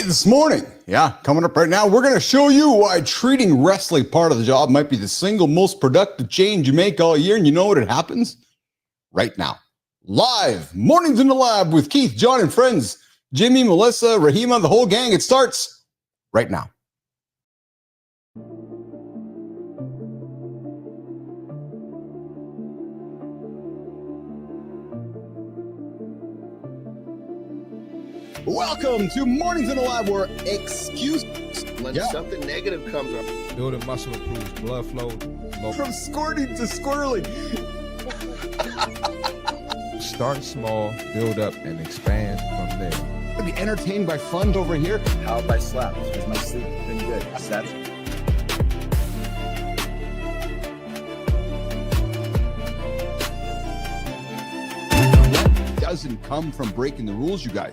This morning, coming up right now, we're going to show you why treating rest like part of the job might be the single most productive change you make all year. And you know what? It happens right now. Live, Mornings in the Lab with Keith, John, and friends. Jimmy, Melissa, Rahima, the whole gang. It starts right now. Welcome to Mornings in the Lab, where excuses when something negative comes up. Building muscle improves blood flow. From squirting to squirreling. Start small, build up, and expand from there. Be entertained by fun over here. How have I slept? Has my sleep been good? That's What doesn't come from breaking the rules, you guys?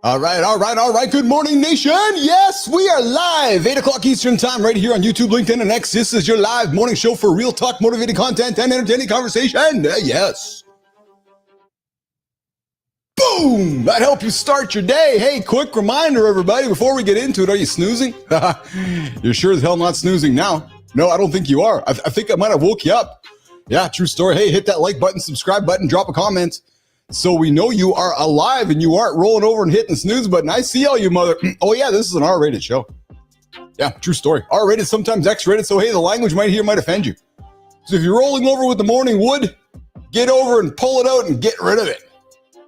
All right. Good morning, nation. Yes, we are live, 8 o'clock Eastern time, right here on YouTube, LinkedIn, and X. This is your live morning show for real talk, motivated content, and entertaining conversation. Yes. Boom! That help you start your day. Hey, quick reminder, everybody, before we get into it, are you snoozing? You're sure as hell not snoozing now. No, I don't think you are. I think I might have woke you up. Yeah, true story. Hey, hit that like button, subscribe button, drop a comment, so we know you are alive and you aren't rolling over and hitting the snooze button. I see all you mother. Oh yeah, this is an R-rated show. Yeah, true story. R-rated, sometimes X-rated. So hey, the language might offend you. So if you're rolling over with the morning wood, get over and pull it out and get rid of it.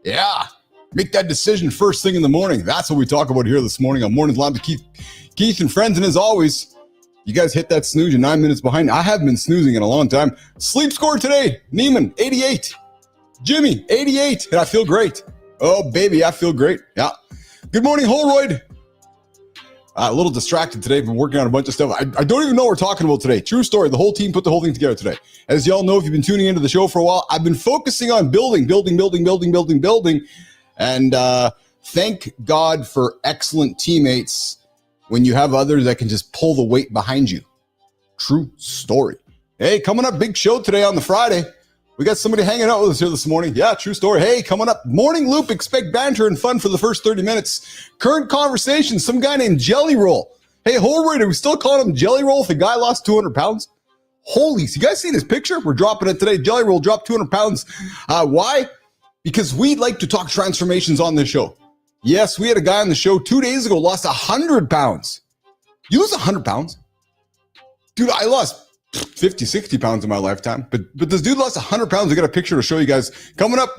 Yeah, make that decision first thing in the morning. That's what we talk about here this morning on Mornings Live with Keith and friends. And as always, you guys hit that snooze. You're 9 minutes behind. I have been snoozing in a long time. Sleep score today, Neiman, 88. Jimmy, 88, and I feel great. Oh, baby, I feel great. Yeah. Good morning, Holroyd. A little distracted today. Been working on a bunch of stuff. I don't even know what we're talking about today. True story. The whole team put the whole thing together today. As y'all know, if you've been tuning into the show for a while, I've been focusing on building. And thank God for excellent teammates when you have others that can just pull the weight behind you. True story. Hey, coming up, big show today on the Friday. We got somebody hanging out with us here this morning. Yeah, true story. Hey, coming up, morning loop, expect banter and fun for the first 30 minutes. Current conversation, some guy named Jelly Roll. Hey, Holroyd, are we still calling him Jelly Roll if the guy lost 200 pounds? Holy, you guys seen his picture? We're dropping it today. Jelly Roll dropped 200 pounds. Why? Because we like to talk transformations on this show. Yes, we had a guy on the show 2 days ago, lost 100 pounds. You lose 100 pounds? Dude, I lost 50, 60 pounds in my lifetime. But this dude lost 100 pounds. We got a picture to show you guys. Coming up,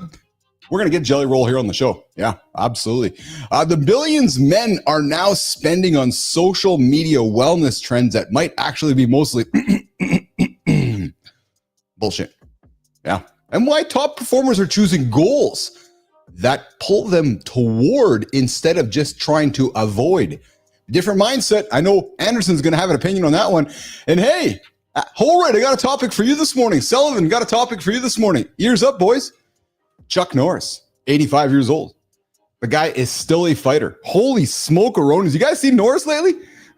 we're going to get Jelly Roll here on the show. Yeah, absolutely. The billions men are now spending on social media wellness trends that might actually be mostly bullshit. Yeah. And why top performers are choosing goals that pull them toward instead of just trying to avoid. Different mindset. I know Anderson's going to have an opinion on that one. And hey, Holroyd, I got a topic for you this morning. Sullivan got a topic for you this morning. Ears up, boys. Chuck Norris, 85 years old. The guy is still a fighter. Holy smoke-a-ronis. You guys seen Norris lately?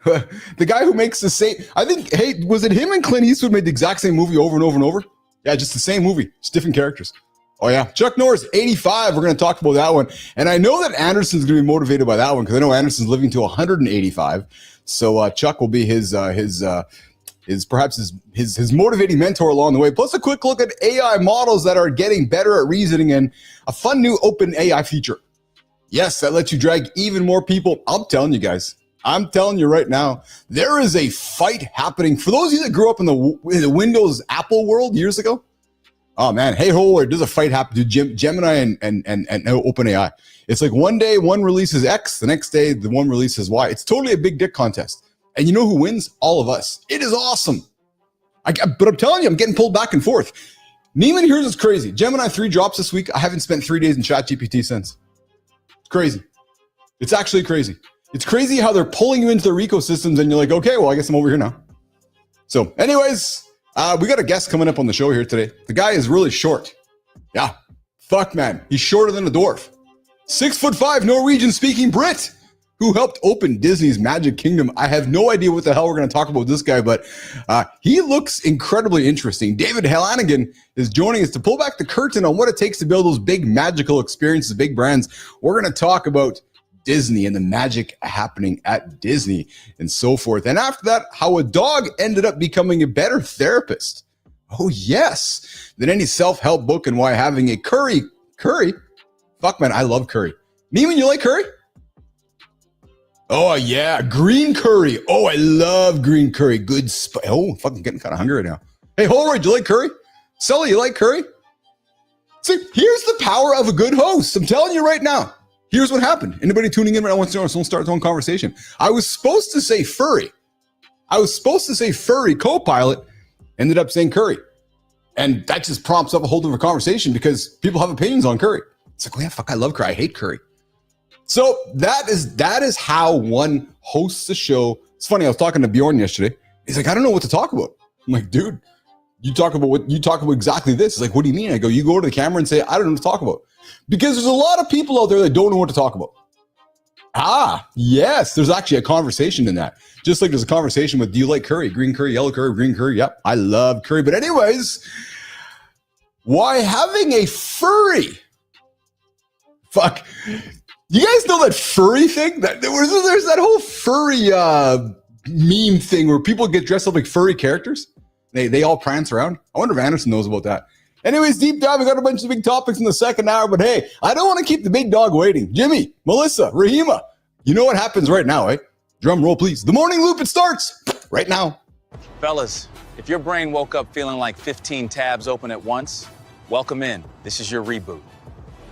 The guy who makes the same, I think, hey, was it him and Clint Eastwood made the exact same movie over and over and over? Yeah, just the same movie, just different characters. Oh yeah, Chuck Norris, 85. We're going to talk about that one. And I know that Anderson's going to be motivated by that one because I know Anderson's living to 185. So Chuck will be his perhaps his motivating mentor along the way. Plus a quick look at AI models that are getting better at reasoning and a fun new open AI feature. Yes, that lets you drag even more people. I'm telling you guys, I'm telling you right now, there is a fight happening. For those of you that grew up in the Windows Apple world years ago, oh man, hey, Holroyd, there's a fight happening to Gemini and OpenAI. It's like one day one releases X, the next day the one releases Y. It's totally a big dick contest. And you know who wins? All of us. It is awesome. But I'm telling you, I'm getting pulled back and forth. Neiman, here's what's crazy. Gemini 3 drops this week. I haven't spent 3 days in ChatGPT since. It's crazy. It's actually crazy. It's crazy how they're pulling you into their ecosystems and you're like, okay, well, I guess I'm over here now. So anyways, we got a guest coming up on the show here today. The guy is really short. Yeah, Fuck, man. He's shorter than a dwarf. 6'5" Norwegian speaking Brit who helped open Disney's Magic Kingdom. I have no idea what the hell we're going to talk about with this guy, but he looks incredibly interesting. David Hannigan is joining us to pull back the curtain on what it takes to build those big magical experiences, big brands. We're going to talk about Disney and the magic happening at Disney and so forth. And after that, how a dog ended up becoming a better therapist. Oh, yes. Than any self-help book, and why having a curry. Fuck, man, I love curry. Neiman, you like curry? Oh, yeah, green curry. Oh, I love green curry. Good oh, fucking getting kind of hungry right now. Hey, Holroyd, you like curry? Sully, you like curry? See, here's the power of a good host. I'm telling you right now. Here's what happened. Anybody tuning in right now wants to know, someone start their own conversation. I was supposed to say furry. Co-pilot, ended up saying curry. And that just prompts up a whole different conversation because people have opinions on curry. It's like, oh yeah, fuck, I love curry. I hate curry. So that is how one hosts a show. It's funny, I was talking to Bjorn yesterday. He's like, I don't know what to talk about. I'm like, dude, you talk about exactly this. He's like, what do you mean? I go, you go to the camera and say, I don't know what to talk about. Because there's a lot of people out there that don't know what to talk about. Ah, yes, there's actually a conversation in that. Just like there's a conversation with, do you like curry? Green curry, yellow curry, green curry. Yep, I love curry. But anyways, why having a furry? Fuck. You guys know that furry thing? There's that whole furry meme thing where people get dressed up like furry characters. They all prance around. I wonder if Anderson knows about that. Anyways, deep dive, we got a bunch of big topics in the second hour, but hey, I don't want to keep the big dog waiting. Jimmy, Melissa, Rahima, you know what happens right now, eh? Drum roll, please. The morning loop, it starts right now. Fellas, if your brain woke up feeling like 15 tabs open at once, welcome in. This is your reboot.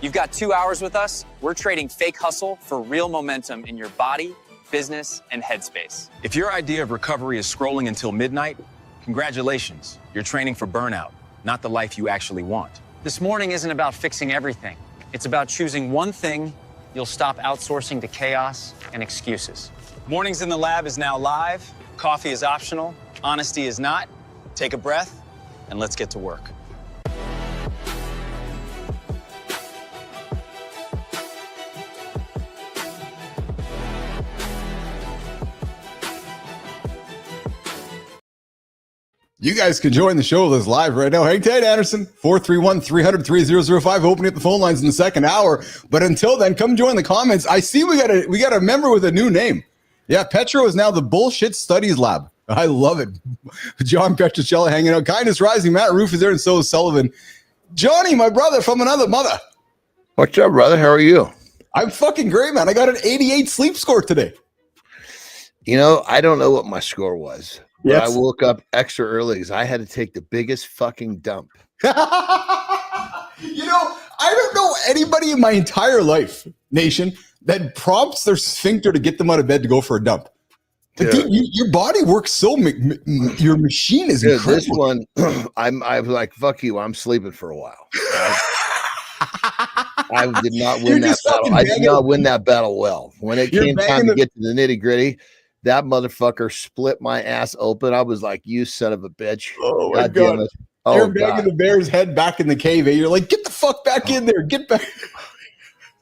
You've got 2 hours with us. We're trading fake hustle for real momentum in your body, business, and headspace. If your idea of recovery is scrolling until midnight, congratulations. You're training for burnout, not the life you actually want. This morning isn't about fixing everything. It's about choosing one thing you'll stop outsourcing to chaos and excuses. Mornings in the Lab is now live. Coffee is optional. Honesty is not. Take a breath, and let's get to work. You guys can join the show with us live right now. Hang tight, Anderson. 431-300-3005. Opening up the phone lines in the second hour. But until then, come join the comments. I see we got a member with a new name. Yeah, Petro is now the Bullshit Studies Lab. I love it. John Petrocelli hanging out. Kindness Rising. Matt Roof is there, and so is Sullivan. Johnny, my brother from another mother. What's up, brother? How are you? I'm fucking great, man. I got an 88 sleep score today. You know, I don't know what my score was. Yes. I woke up extra early because I had to take the biggest fucking dump. You know, I don't know anybody in my entire life, nation, that prompts their sphincter to get them out of bed to go for a dump. Like, dude, your body works so. Your machine is incredible. This one, I was like, fuck you. I'm sleeping for a while. Right? I did not win that battle. I did not win that battle well. When it came time to get to the nitty gritty, that motherfucker split my ass open. I was like, you son of a bitch. Oh, my God. Oh, you're banging the bear's head back in the cave. You're like, get the fuck back in there. Get back.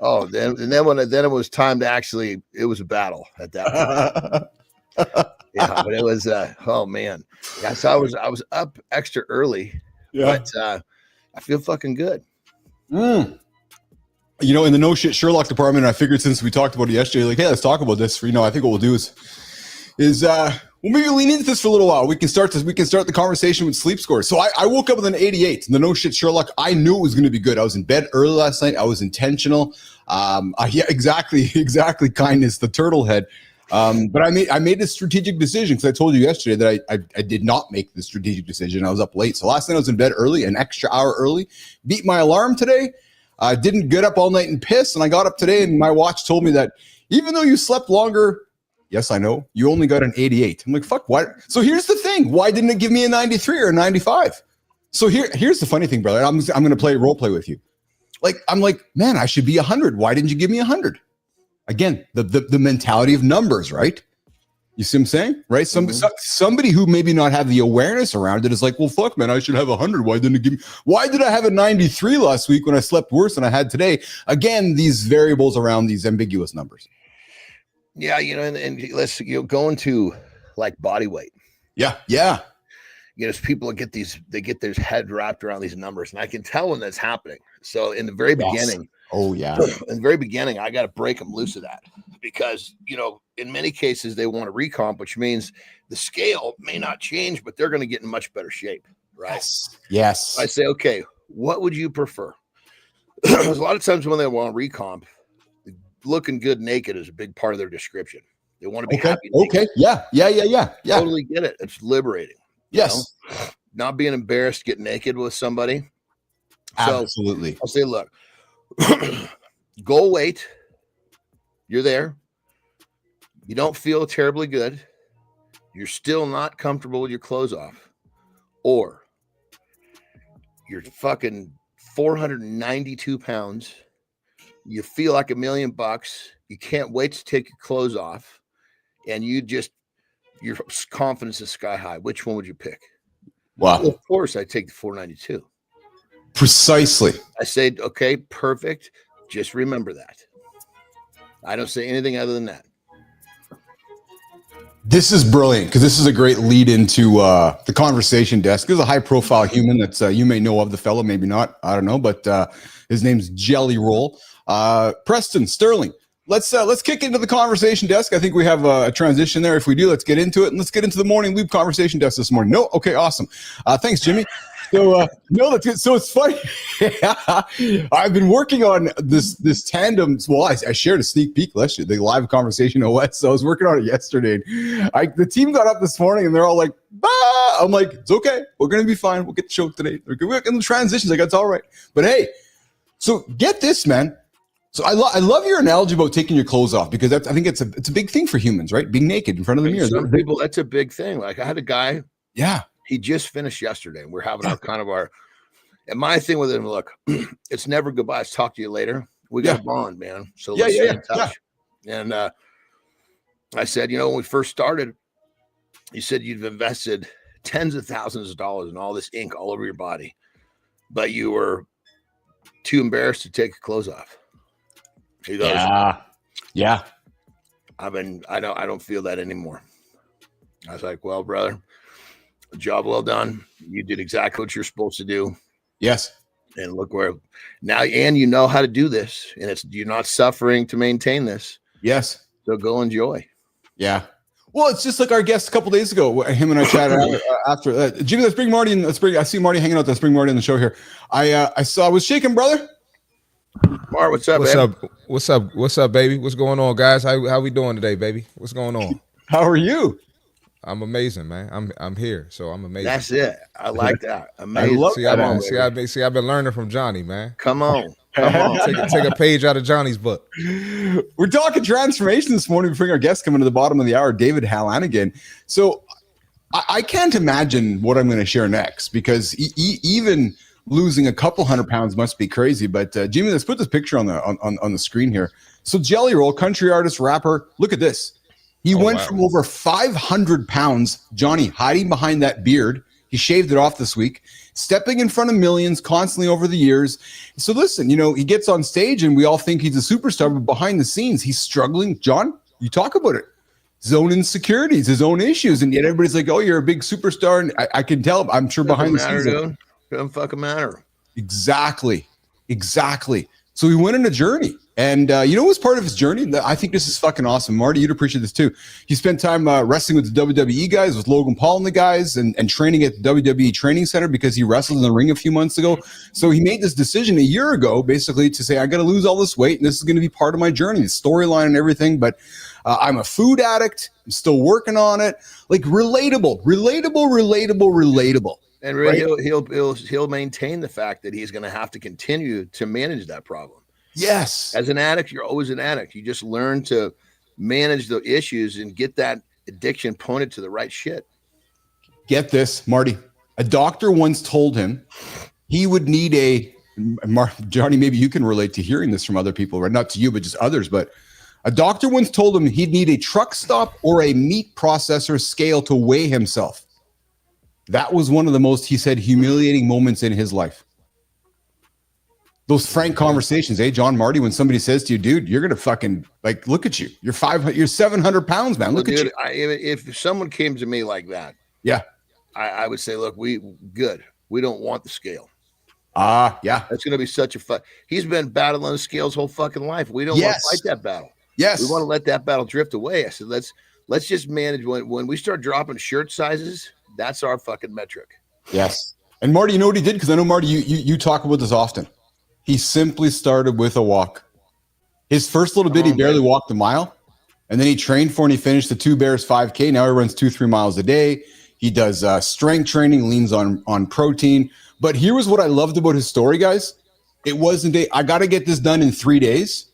Oh, then it was time to actually, it was a battle at that point. Yeah, but it was, oh, man. Yeah, so I was up extra early, but I feel fucking good. You know, in the no shit Sherlock department, I figured since we talked about it yesterday, like, hey, let's talk about this. I think what we'll do is we'll maybe lean into this for a little while. We can start the conversation with sleep scores. So I woke up with an 88. The no shit Sherlock, I knew it was going to be good. I was in bed early last night. I was intentional. Yeah, exactly. Kindness, the turtle head. But I made a strategic decision because I told you yesterday that I did not make the strategic decision. I was up late. So last night I was in bed early, an extra hour early, beat my alarm today. I didn't get up all night and piss. And I got up today and my watch told me that even though you slept longer, yes, I know, you only got an 88. I'm like, fuck, what? So here's the thing. Why didn't it give me a 93 or a 95? So here's the funny thing, brother. I'm going to play role play with you. I'm like, man, I should be 100. Why didn't you give me 100? Again, the mentality of numbers, right? You see what I'm saying? Right? Somebody who maybe not have the awareness around it is like, well, fuck, man, I should have 100. Why didn't it give me? Why did I have a 93 last week when I slept worse than I had today? Again, these variables around these ambiguous numbers. Yeah, and let's go into like body weight. Yeah. People get their head wrapped around these numbers, and I can tell when that's happening. So in the very beginning, in the very beginning, I got to break them loose of that because in many cases they want to recomp, which means the scale may not change, but they're going to get in much better shape, right? Yes. I say, okay, what would you prefer? Because a lot of times when they want to recomp, looking good naked is a big part of their description. They want to be happy. Okay. Yeah. Totally get it. It's liberating. Yes. Not being embarrassed to get naked with somebody. Absolutely. So I'll say, look, goal weight. You're there. You don't feel terribly good. You're still not comfortable with your clothes off. Or you're fucking 492 pounds. You feel like $1 million. You can't wait to take your clothes off. And your confidence is sky high. Which one would you pick? Wow. Well, of course, I take the 492. Precisely. I say, okay, perfect. Just remember that. I don't say anything other than that. This is brilliant because this is a great lead into the conversation desk. There's a high-profile human that you may know of, the fellow, maybe not. I don't know, but his name's Jelly Roll. Preston Sterling. Let's kick into the conversation desk. I think we have a transition there. If we do, let's get into it, and let's get into the morning loop conversation desk this morning. No, okay, awesome. Thanks, Jimmy. So no, that's good. So it's funny. I've been working on this tandem. Well, I shared a sneak peek last year, the live conversation OS. So I was working on it yesterday. And the team got up this morning and they're all like, bah! I'm like, it's okay. We're gonna be fine. We'll get the show today. We're in the transitions. Like, it's all right. But hey, so get this, man. So I love your analogy about taking your clothes off because I think it's a big thing for humans, right? Being naked in front of the mirror. Some people, that's a big thing. Like I had a guy. Yeah. He just finished yesterday, and we're having and my thing with him, look, it's never goodbye. Let's talk to you later. We got a bond, man. So let's stay in touch. Yeah. And I said, when we first started, you said you've invested tens of thousands of dollars in all this ink all over your body, but you were too embarrassed to take your clothes off. He goes, yeah. I don't feel that anymore. I was like, well, brother, job well done. You did exactly what you're supposed to do. Yes. And look where now, and you know how to do this, and you're not suffering to maintain this. Yes. So go enjoy. Yeah. Well, it's just like our guest a couple days ago. Him and I chatted after. Jimmy, let's bring Marty in. I see Marty hanging out. Let's bring Marty on the show here. I was shaking, brother. Mark, what's up? What's up, baby? What's going on, guys? How we doing today, baby? What's going on? How are you? I'm amazing, man. I'm here, so I'm amazing. That's it. I like that. Amazing. I've been learning from Johnny, man. Come on. Take a page out of Johnny's book. We're talking transformation this morning. We bring our guest coming to the bottom of the hour, David Hallinan. So I can't imagine what I'm going to share next because even losing a couple 100 pounds must be crazy. But Jimmy, let's put this picture on the screen here. So Jelly Roll, country artist, rapper. Look at this. He went from over 500 pounds, Johnny, hiding behind that beard. He shaved it off this week, stepping in front of millions constantly over the years. So listen, he gets on stage and we all think he's a superstar, but behind the scenes, he's struggling. John, you talk about it. His own insecurities, his own issues. And yet everybody's like, oh, you're a big superstar. And I can tell, I'm sure behind the scenes. Doesn't fucking matter. Exactly. So he went on a journey. And what was part of his journey? I think this is fucking awesome. Marty, you'd appreciate this too. He spent time wrestling with the WWE guys, with Logan Paul and the guys, and training at the WWE Training Center because he wrestled in the ring a few months ago. So he made this decision a year ago, basically, to say, I got to lose all this weight, and this is going to be part of my journey, the storyline and everything. But I'm a food addict. I'm still working on it. Like relatable. And really, he'll maintain the fact that he's going to have to continue to manage that problem. Yes. As an addict, you're always an addict. You just learn to manage the issues and get that addiction pointed to the right shit. Get this, Marty. A doctor once told him he would need Johnny, maybe you can relate to hearing this from other people, right? Not to you, but just others. But A doctor once told him he'd need a truck stop or a meat processor scale to weigh himself. That was one of the most, he said, humiliating moments in his life. Those frank conversations, John Marty, when somebody says to you, dude, you're gonna fucking like look at you. You're 700 pounds, man. Look at you. If someone came to me like that, yeah, I would say, look, we don't want the scale. Yeah. That's gonna be such a fun. He's been battling the scales whole fucking life. We don't want to fight that battle. Yes. We want to let that battle drift away. I said, let's just manage when we start dropping shirt sizes, that's our fucking metric. Yes. And Marty, you know what he did? Because I know Marty, you talk about this often. He simply started with a walk. His first little bit, he barely walked a mile. And then he trained for and he finished the 2 Bears 5K. Now he runs 2-3 miles a day. He does strength training, leans on protein. But here was what I loved about his story, guys. It wasn't I got to get this done in 3 days.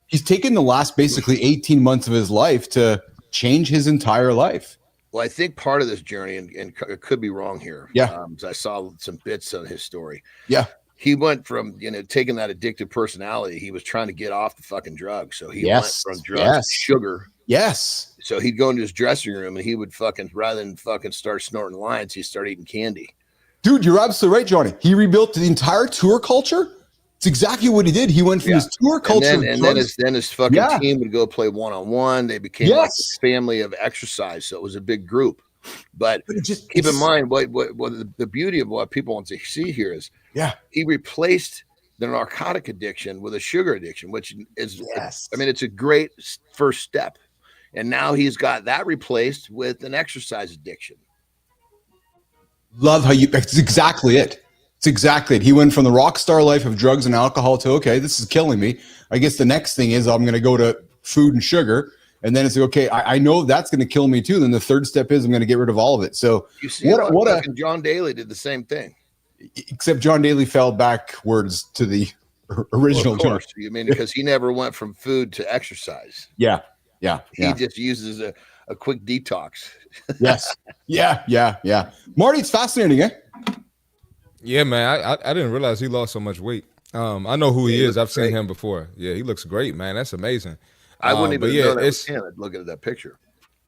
He's taken the last basically 18 months of his life to change his entire life. Well, I think part of this journey, and it could be wrong here. Yeah. I saw some bits of his story. Yeah. He went from, taking that addictive personality. He was trying to get off the fucking drugs. So he went from drugs to sugar. Yes. So he'd go into his dressing room and he would rather than start snorting lines, he'd start eating candy. Dude, you're absolutely right, Johnny. He rebuilt the entire tour culture. It's exactly what he did. He went from his tour culture. And then his fucking team would go play one-on-one. They became like a family of exercise. So it was a big group. But keep in mind what the beauty of what people want to see here is he replaced the narcotic addiction with a sugar addiction, which is it's a great first step. And now he's got that replaced with an exercise addiction. Love how that's exactly it. It's exactly it. He went from the rock star life of drugs and alcohol to, okay, this is killing me. I guess the next thing is I'm going to go to food and sugar. And then it's like, okay, I know that's going to kill me too. Then the third step is I'm going to get rid of all of it. So you see John Daly did the same thing. Except John Daly fell backwards to the original. Well, of course. You mean because he never went from food to exercise. Yeah. He just uses a quick detox. Yes. Yeah. Marty, it's fascinating, eh? Yeah, man. I didn't realize he lost so much weight. I know who he is. I've seen him before. Yeah, he looks great, man. That's amazing. I wouldn't even know that was him looking at that picture.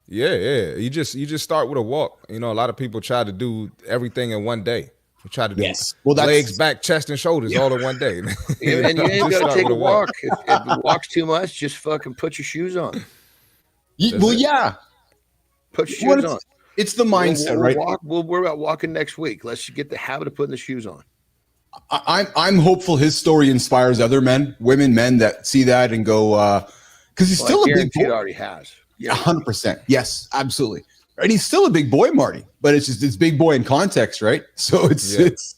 Yeah. You just start with a walk. A lot of people try to do everything in one day. We try to do legs, back, chest, and shoulders all in one day. And you ain't got to take a walk. If it walks too much, just fucking put your shoes on. Put your shoes on. It's the mindset, right? We'll worry about walking next week. Let's get the habit of putting the shoes on. I'm hopeful his story inspires other men, women, men that see that and go, because he's still a big boy. It already has. Yeah, 100%. Yes, absolutely. And he's still a big boy, Marty, but it's big boy in context, right? So it's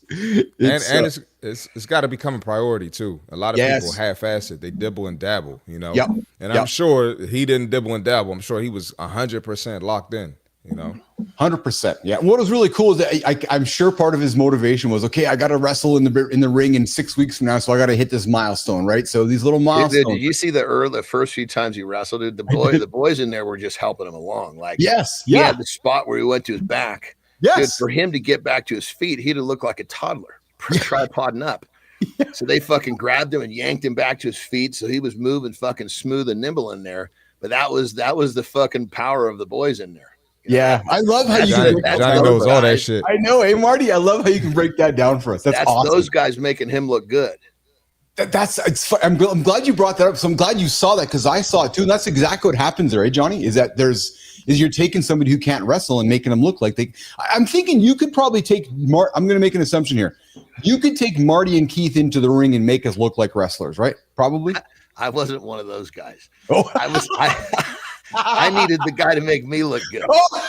got to become a priority too. A lot of people half-ass it; they dibble and dabble, Yep. And I'm sure he didn't dibble and dabble. I'm sure he was 100% locked in. 100%. Yeah. What was really cool is that I'm sure part of his motivation was, okay, I got to wrestle in the ring in 6 weeks from now, so I got to hit this milestone, right? So these little milestones. Did you see the first few times he wrestled? Dude, the boys in there were just helping him along. Like, he had the spot where he went to his back. Yes. Dude, for him to get back to his feet, he'd have looked like a toddler tripoding up. Yeah. So they fucking grabbed him and yanked him back to his feet, so he was moving fucking smooth and nimble in there. But that was the fucking power of the boys in there. Yeah, I love how Johnny knows all that shit. I know, hey Marty, I love how you can break that down for us. That's awesome. Those guys making him look good. I'm glad you brought that up. So I'm glad you saw that because I saw it too. And that's exactly what happens there, eh, Johnny? Is that you're taking somebody who can't wrestle and making them look like they. I'm thinking you could probably take I'm going to make an assumption here. You could take Marty and Keith into the ring and make us look like wrestlers, right? Probably. I wasn't one of those guys. Oh, I needed the guy to make me look good. Oh.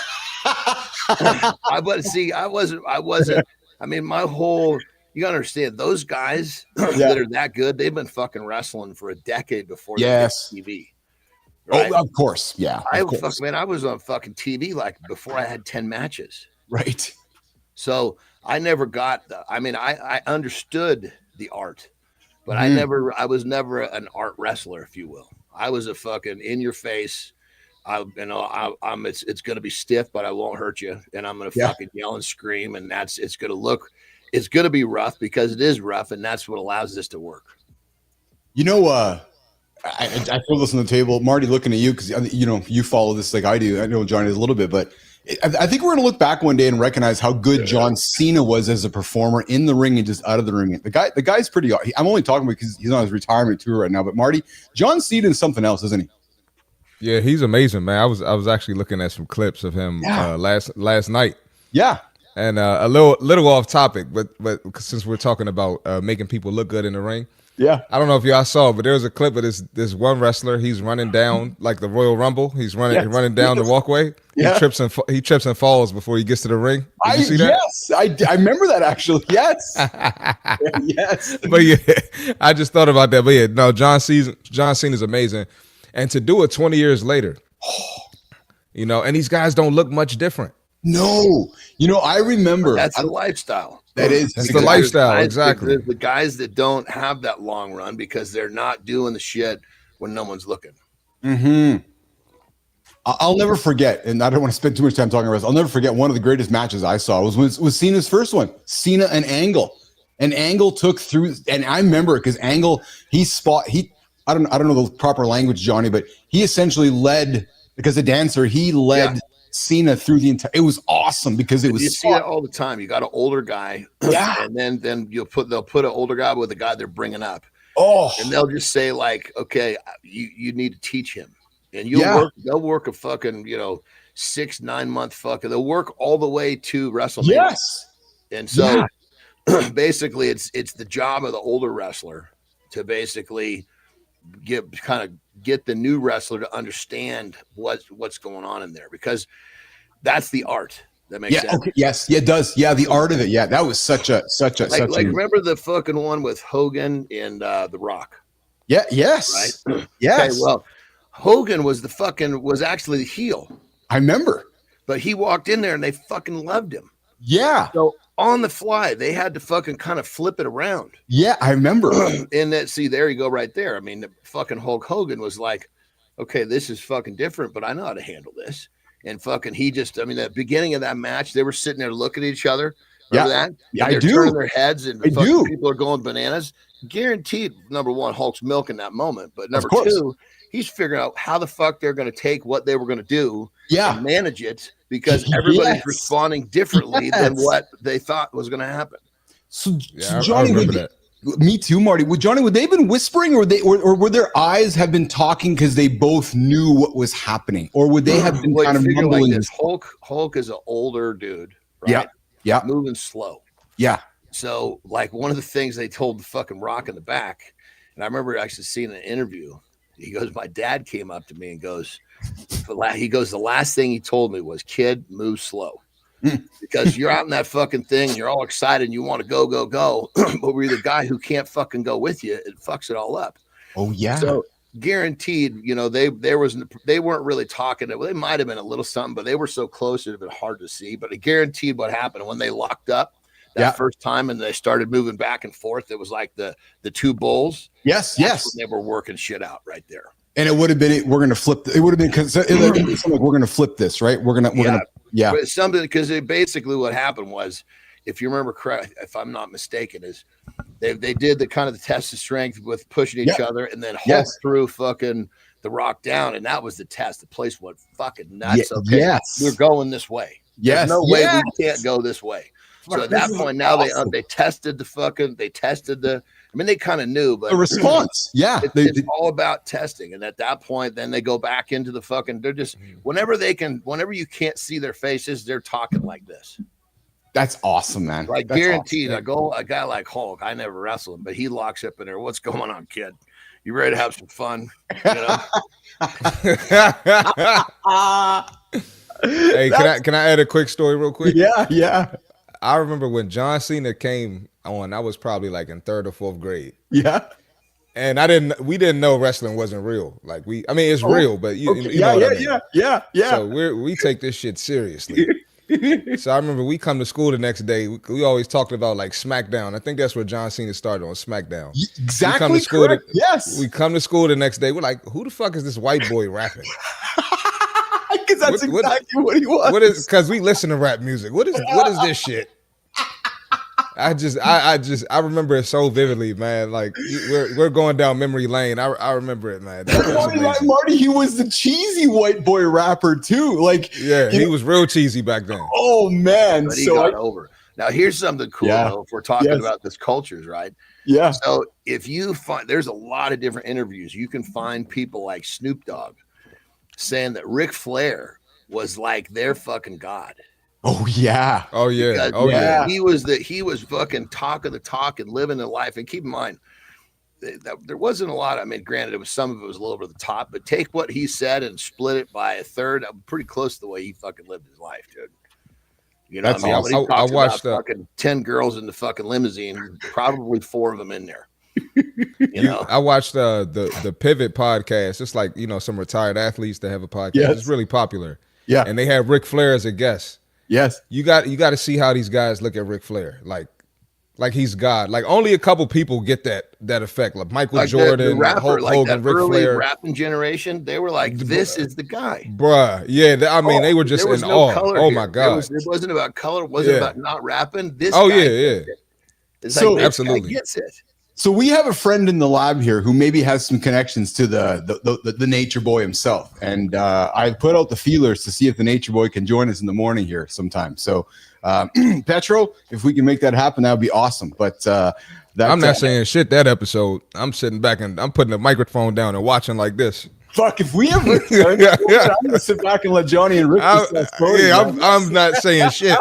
I wasn't. I mean, you gotta understand those guys that are that good. They've been fucking wrestling for a decade before they get TV. Right? Oh, of course. Yeah. I was on fucking TV like before I had 10 matches. Right. So I never got I understood the art, but I was never an art wrestler, if you will. I was a fucking in your face. It's going to be stiff, but I won't hurt you. And I'm going to fucking yell and scream. And it's going to be rough because it is rough. And that's what allows this to work. I feel this on the table. Marty, looking at you, because you follow this like I do. I know Johnny does a little bit, but I think we're going to look back one day and recognize how good John Cena was as a performer in the ring and just out of the ring. The guy's pretty. I'm only talking because he's on his retirement tour right now. But Marty, John Cena is something else, isn't he? Yeah, he's amazing, man. I was actually looking at some clips of him last night. Yeah. And a little off topic, but since we're talking about making people look good in the ring, yeah, I don't know if y'all saw, but there was a clip of this one wrestler. He's running down like the Royal Rumble. He's running down the walkway. Yeah. He trips and falls before he gets to the ring. Did you see that? Yes, I remember that actually. Yes, yes. But yeah, I just thought about that. But yeah, no, John Cena is amazing, and to do it 20 years later, and these guys don't look much different. No, I remember. That's the lifestyle. That is. That's the lifestyle, exactly. The guys that don't have that long run because they're not doing the shit when no one's looking. Mm-hmm. I'll never forget, and I don't want to spend too much time talking about this. I'll never forget one of the greatest matches I saw was Cena's first one. Cena and Angle. And Angle took through, and I remember because Angle, I don't know the proper language, Johnny, but he essentially led, because a dancer, he led Cena through the entire. It was awesome because it was. You see that all the time. You got an older guy, and then they'll put an older guy with a guy they're bringing up. Oh, and they'll just say like, okay, you need to teach him, and they'll work a fucking 6-9 month fucking. They'll work all the way to WrestleMania. Yes, and so basically, it's the job of the older wrestler to basically get the new wrestler to understand what's going on in there, because that's the art. That makes sense. Okay. Yes, it does. Yeah, the art of it. Yeah, that was such a remember the fucking one with Hogan and The Rock. Yeah. Yes. Right. Yes. Okay, well, Hogan was actually the heel. I remember. But he walked in there and they fucking loved him. Yeah. So on the fly, they had to fucking kind of flip it around. Yeah, I remember. And there you go right there. I mean, the fucking Hulk Hogan was like, okay, this is fucking different, but I know how to handle this. And fucking the beginning of that match, they were sitting there looking at each other. Remember that? Yeah, they're turning their heads and people are going bananas. Guaranteed, number one, Hulk's milking that moment. But number two, he's figuring out how the fuck they're going to take what they were going to do and manage it, because everybody's responding differently than what they thought was going to happen. So Johnny, I remember that. Me too, Marty. Would they have been whispering, or would their eyes have been talking because they both knew what was happening, or would they have been kind of mumbling? Like this. Hulk is an older dude, right? Yeah, moving slow. Yeah. So, like, one of the things they told the fucking Rock in the back, and I remember actually seeing an interview. He goes, my dad came up to me and goes, the last thing he told me was, kid, move slow. Because you're out in that fucking thing and you're all excited and you want to go, but we're the guy who can't fucking go with you. It fucks it all up. Oh yeah. So guaranteed, they weren't really talking. Well, they might have been a little something, but they were so close it'd have been hard to see. But it guaranteed what happened when they locked up that first time and they started moving back and forth. It was like the two bulls. Yes. They were working shit out right there. And it would have been, we're going to flip. It would have been because like we're going to flip this, right? We're going to. But it's something, because basically what happened was, if you remember correct, if I'm not mistaken, is they did the kind of the test of strength with pushing each other, and then Hulk threw fucking the Rock down, and that was the test. The place went fucking nuts. We're going this way. There's no way we can't go this way. So at that point, now they tested the. I mean, they kind of knew, but the response, it's all about testing. And at that point, then they go back into the fucking. They're just whenever you can't see their faces, they're talking like this. That's awesome, man. Like That's guaranteed, awesome. a guy like Hulk, I never wrestled him, but he locks up in there. What's going on, kid? You ready to have some fun? Hey, can I add a quick story real quick? Yeah. I remember when John Cena came on, I was probably like in 3rd or 4th grade. Yeah. And we didn't know wrestling wasn't real. Like it's real, but you know what I mean. Yeah. So we take this shit seriously. So I remember we come to school the next day. We always talked about like SmackDown. I think that's where John Cena started, on SmackDown. Exactly. We come to school yes. We come to school the next day. We're like, who the fuck is this white boy rapping? Because that's exactly what he was. Because we listen to rap music. What is this shit? I remember it so vividly, man. Like we're going down memory lane. I remember it, man. Marty, he was the cheesy white boy rapper too. Like, yeah, he was real cheesy back then. Oh man, but he got over. Now here's something cool though. If we're talking about this cultures, right? Yeah. So if you find, there's a lot of different interviews. You can find people like Snoop Dogg saying that Ric Flair was like their fucking god. Oh yeah. Oh yeah. Because, oh yeah. He was fucking talk of the talk and living the life. And keep in mind, there wasn't a lot. I mean, granted, some of it was a little over the top, but take what he said and split it by a third. I'm pretty close to the way he fucking lived his life, dude. You know, that's awesome. I watched fucking 10 girls in the fucking limousine, probably 4 of them in there. You know, I watched the Pivot podcast. It's like, you know, some retired athletes that have a podcast. Yes. It's really popular. Yeah. And they have Ric Flair as a guest. Yes. You got to see how these guys look at Ric Flair. Like he's God. Like only a couple people get that effect. Like Michael Jordan, the rapper, Hulk Hogan, that Ric early Flair. rapping generation, they were like, "This is the guy, bruh." Yeah, I mean, they were just in awe. Oh my God! It wasn't about color. It wasn't about not rapping. This. Oh guy yeah. It's so like, absolutely gets it. So we have a friend in the lab here who maybe has some connections to the Nature Boy himself, and I put out the feelers to see if the Nature Boy can join us in the morning here sometime. So, Petro, if we can make that happen, that would be awesome. But I'm not saying shit that episode. I'm sitting back and I'm putting the microphone down and watching like this. Fuck, if we ever, I'm gonna sit back and let Johnny and Rick. I'm not saying shit.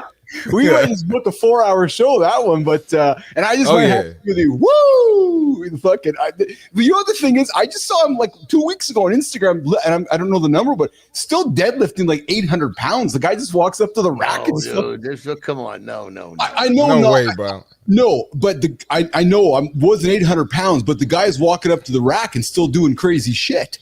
We might just book a 4-hour show, that one, but and I just went happy with you. Woo! Fucking but you know what the thing is? I just saw him like 2 weeks ago on Instagram, and I don't know the number, but still deadlifting like 800 pounds. The guy just walks up to the rack and dude, come on, no. I know, no way, bro. No, but I know I wasn't 800 pounds, but the guy's walking up to the rack and still doing crazy shit.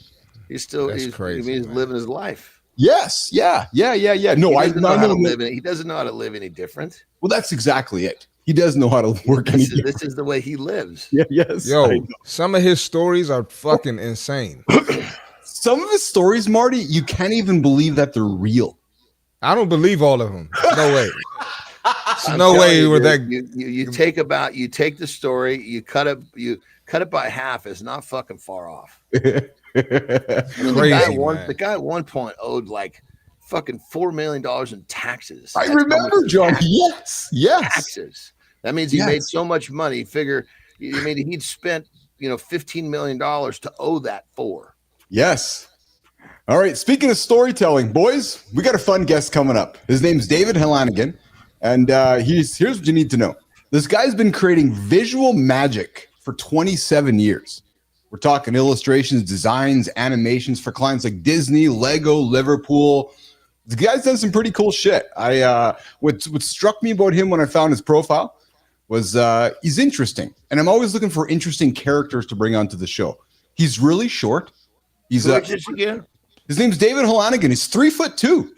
He's crazy. He's living his life. Yes. Yeah. No, he doesn't know how to live any different. Well, that's exactly it. He doesn't know how to work. This is the way he lives. Yeah, yes. Yo, some of his stories are fucking insane. Some of his stories, Marty, you can't even believe that they're real. I don't believe all of them. No way. No way were that. You take the story, you cut it by half. It's not fucking far off. The guy at one point owed like fucking $4 million in taxes. I remember, John. Yes. Taxes. That means he made so much money. Figure, he'd spent $15 million to owe that for. Yes. All right. Speaking of storytelling, boys, we got a fun guest coming up. His name's David Halanigan, and here's what you need to know. This guy's been creating visual magic for 27 years. We're talking illustrations, designs, animations for clients like Disney, Lego, Liverpool. The guy's done some pretty cool shit. What struck me about him when I found his profile was he's interesting, and I'm always looking for interesting characters to bring onto the show. He's really short. He's his name's David Halanigan. He's 3'2".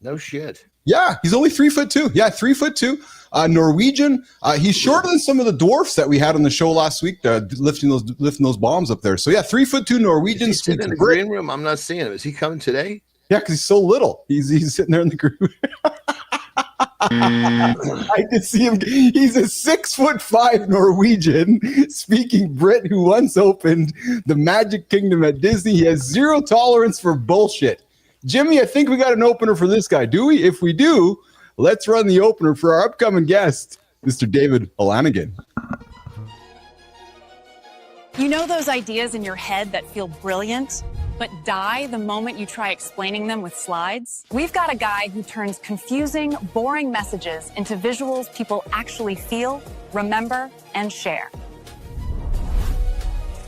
No shit. Yeah, he's only 3'2". Yeah, 3'2". Norwegian. He's shorter than some of the dwarfs that we had on the show last week, lifting those bombs up there. So yeah, 3'2" Norwegian. Is he sitting in the green room? I'm not seeing him. Is he coming today? Yeah, because he's so little. He's sitting there in the group. I can see him. He's a 6'5" Norwegian speaking Brit who once opened the Magic Kingdom at Disney. He has zero tolerance for bullshit. Jimmy, I think we got an opener for this guy. Do we? If we do, let's run the opener for our upcoming guest, Mr. David Halanigan. You know those ideas in your head that feel brilliant, but die the moment you try explaining them with slides? We've got a guy who turns confusing, boring messages into visuals people actually feel, remember, and share.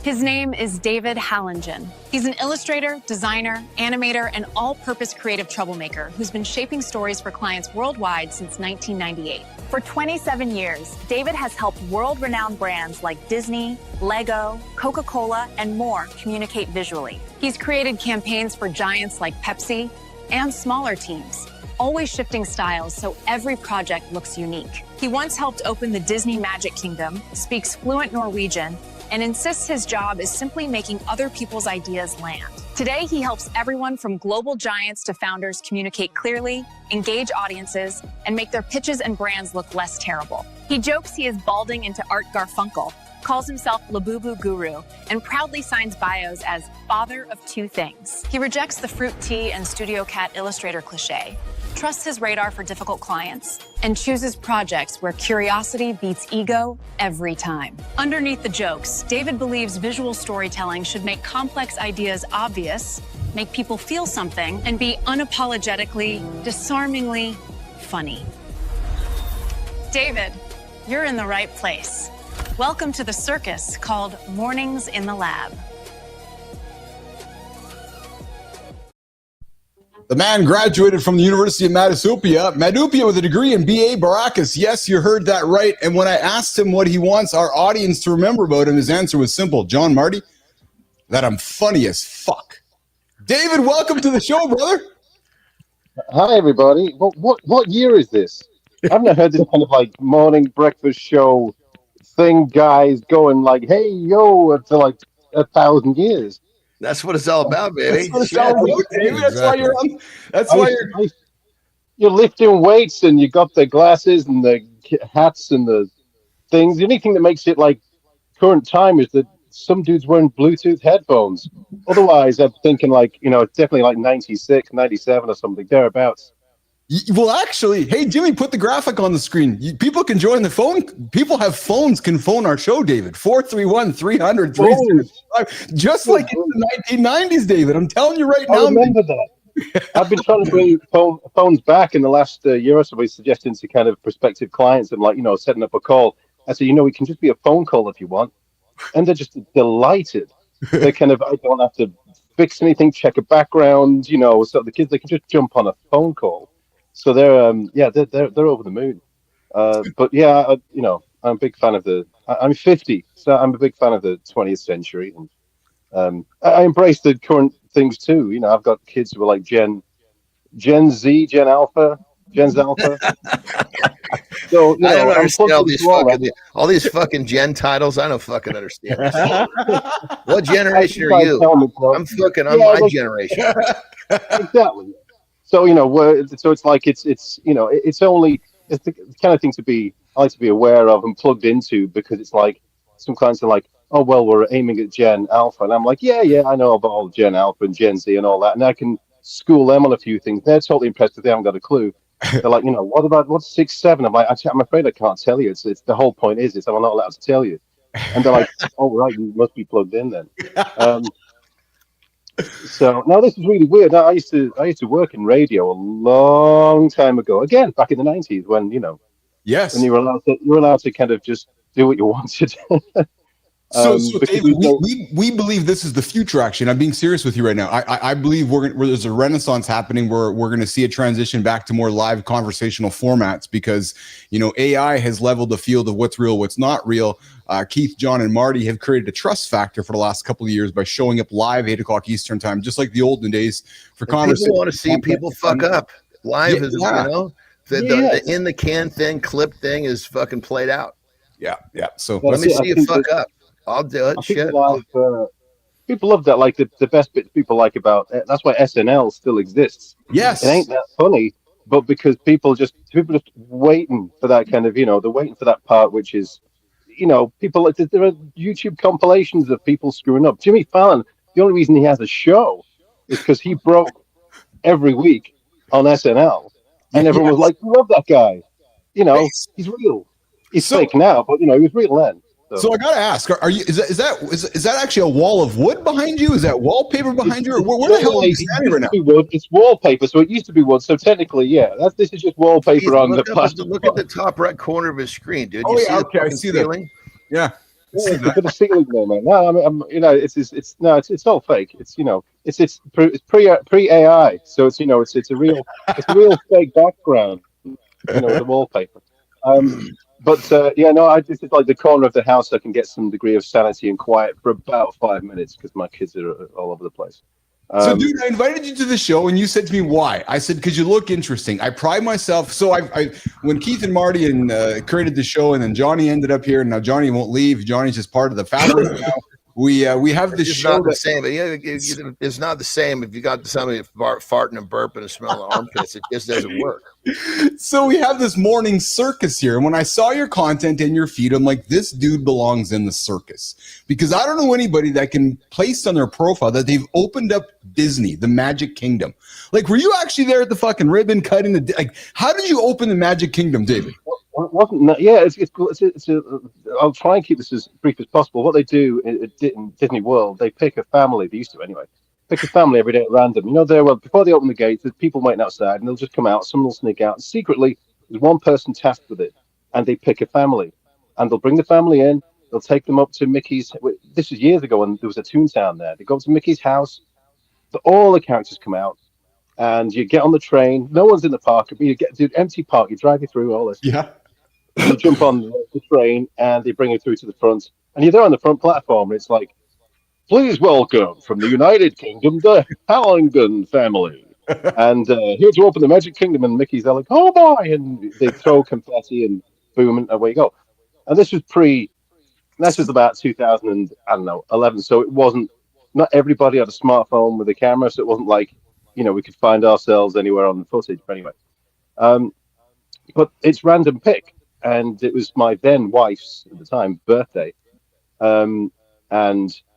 His name is David Halanigan. He's an illustrator, designer, animator, and all-purpose creative troublemaker who's been shaping stories for clients worldwide since 1998. For 27 years, David has helped world-renowned brands like Disney, Lego, Coca-Cola, and more communicate visually. He's created campaigns for giants like Pepsi and smaller teams, always shifting styles so every project looks unique. He once helped open the Disney Magic Kingdom, speaks fluent Norwegian, and insists his job is simply making other people's ideas land. Today, he helps everyone from global giants to founders communicate clearly, engage audiences, and make their pitches and brands look less terrible. He jokes he is balding into Art Garfunkel, calls himself Labubu Guru, and proudly signs bios as father of two things. He rejects the fruit tea and studio cat illustrator cliche, trusts his radar for difficult clients, and chooses projects where curiosity beats ego every time. Underneath the jokes, David believes visual storytelling should make complex ideas obvious, make people feel something, and be unapologetically, disarmingly funny. David, you're in the right place. Welcome to the circus called Mornings in the Lab. The man graduated from the University of Madupia with a degree in BA Baracus. Yes, you heard that right. And when I asked him what he wants our audience to remember about him, his answer was simple. John Marty, that I'm funny as fuck. David, welcome to the show, brother. Hi, everybody. What year is this? I've never heard this kind of like morning breakfast show thing, guys going like, hey, yo, for like 1,000 years. That's what it's all about, baby. That's what it's all about, David. That's why you're on. That's why you're lifting weights and you got the glasses and the hats and the things. The only thing that makes it like current time is that some dude's wearing Bluetooth headphones. Otherwise, I'm thinking like, it's definitely like 96, 97 or something, thereabouts. Well, actually, hey, Jimmy, put the graphic on the screen. People can join the phone. People have phones, can phone our show, David. 431-300-305. Just like in the 1990s, David. I'm telling you right now. I remember that. I've been trying to bring phones back in the last year or so. We're suggesting to kind of prospective clients and setting up a call. I said, it can just be a phone call if you want. And they're just delighted. They're kind of, I don't have to fix anything, check a background, so the kids, they can just jump on a phone call. So they're over the moon. But yeah, I'm a big fan of I'm 50, so I'm a big fan of the 20th century, and I embrace the current things too. I've got kids who are like Gen Z, Gen Alpha. So I don't understand all these fucking Gen titles. I don't fucking understand. What generation are you? I'm my generation. Exactly. So so it's like it's the kind of thing I like to be aware of and plugged into, because it's like some clients are like, oh well, we're aiming at Gen Alpha, and I'm like, yeah, I know about all Gen Alpha and Gen Z and all that, and I can school them on a few things. They're totally impressed because they haven't got a clue. They're like, what's 6, 7? I'm like, I'm afraid I can't tell you. It's the whole point is I'm not allowed to tell you. And they're like, oh right, you must be plugged in then. So now this is really weird. Now I used to work in radio a long time ago. Again, back in the 90s when yes, when you were allowed to kind of just do what you wanted. So David, we believe this is the future. Actually, and I'm being serious with you right now. I believe there's a renaissance happening where we're going to see a transition back to more live conversational formats, because AI has leveled the field of what's real, what's not real. Keith, John, and Marty have created a trust factor for the last couple of years by showing up live 8 o'clock Eastern time, just like the olden days for conversation. People want to see people fuck up live. The in the can thing, clip thing is fucking played out. Yeah. So let me see you fuck up. I'll do it. Shit. People love that. Like the best bits people like about that's why SNL still exists. Yes, it ain't that funny, but because people just waiting for that kind of they're waiting for that part, which is people like there are YouTube compilations of people screwing up. Jimmy Fallon, the only reason he has a show is because he broke every week on SNL, and everyone was like, "Love that guy." He's real. He's fake now, but he was real then. So I gotta ask: Are you? Is that actually a wall of wood behind you? Is that wallpaper behind you? Or where the hell are you standing right now? Wood. It's wallpaper, so it used to be wood. So technically, yeah, this is just wallpaper on the plastic. Look at the top right corner of his screen, dude. I see that. Yeah. It's a bit of ceiling there, man. No, it's all fake. It's pre AI, so it's a real fake background. The wallpaper. But this is like the corner of the house. I can get some degree of sanity and quiet for about 5 minutes because my kids are all over the place. So, dude, I invited you to the show, and you said to me, "Why?" I said, "Because you look interesting." I pride myself. So, when Keith and Marty created the show, and then Johnny ended up here, and now Johnny won't leave. Johnny's just part of the fabric now. we have this It's show not the that same. It's not the same if you got somebody farting and burping and smelling armpits. It just doesn't work. So we have this morning circus here. And when I saw your content in your feed, I'm like, this dude belongs in the circus. Because I don't know anybody that can place on their profile that they've opened up Disney, the Magic Kingdom. Like, were you actually there at the fucking ribbon cutting? Like, how did you open the Magic Kingdom, David? Well, it wasn't. Yeah, I'll try and keep this as brief as possible. What they do in Disney World, they pick a family. They used to anyway. Pick a family every day at random. Before they open the gates, there's people waiting outside, and they'll just come out. Someone will sneak out, and secretly, there's one person tasked with it, and they pick a family, and they'll bring the family in. They'll take them up to Mickey's. This was years ago when there was a Toontown there. They go up to Mickey's house. All the characters come out, and you get on the train. No one's in the park. You get to an empty park. You drive you through all this. Yeah. You jump on the train, and they bring you through to the front. And you're there on the front platform, and it's like, please welcome from the United Kingdom, the Halligan family. And here to open the Magic Kingdom. And Mickey's there like, oh boy. And they throw confetti and boom, and away you go. And this was about 2011. So it wasn't, not everybody had a smartphone with a camera. So it wasn't like, we could find ourselves anywhere on the footage. But anyway, but it's random pick. And it was my then wife's, at the time, birthday. And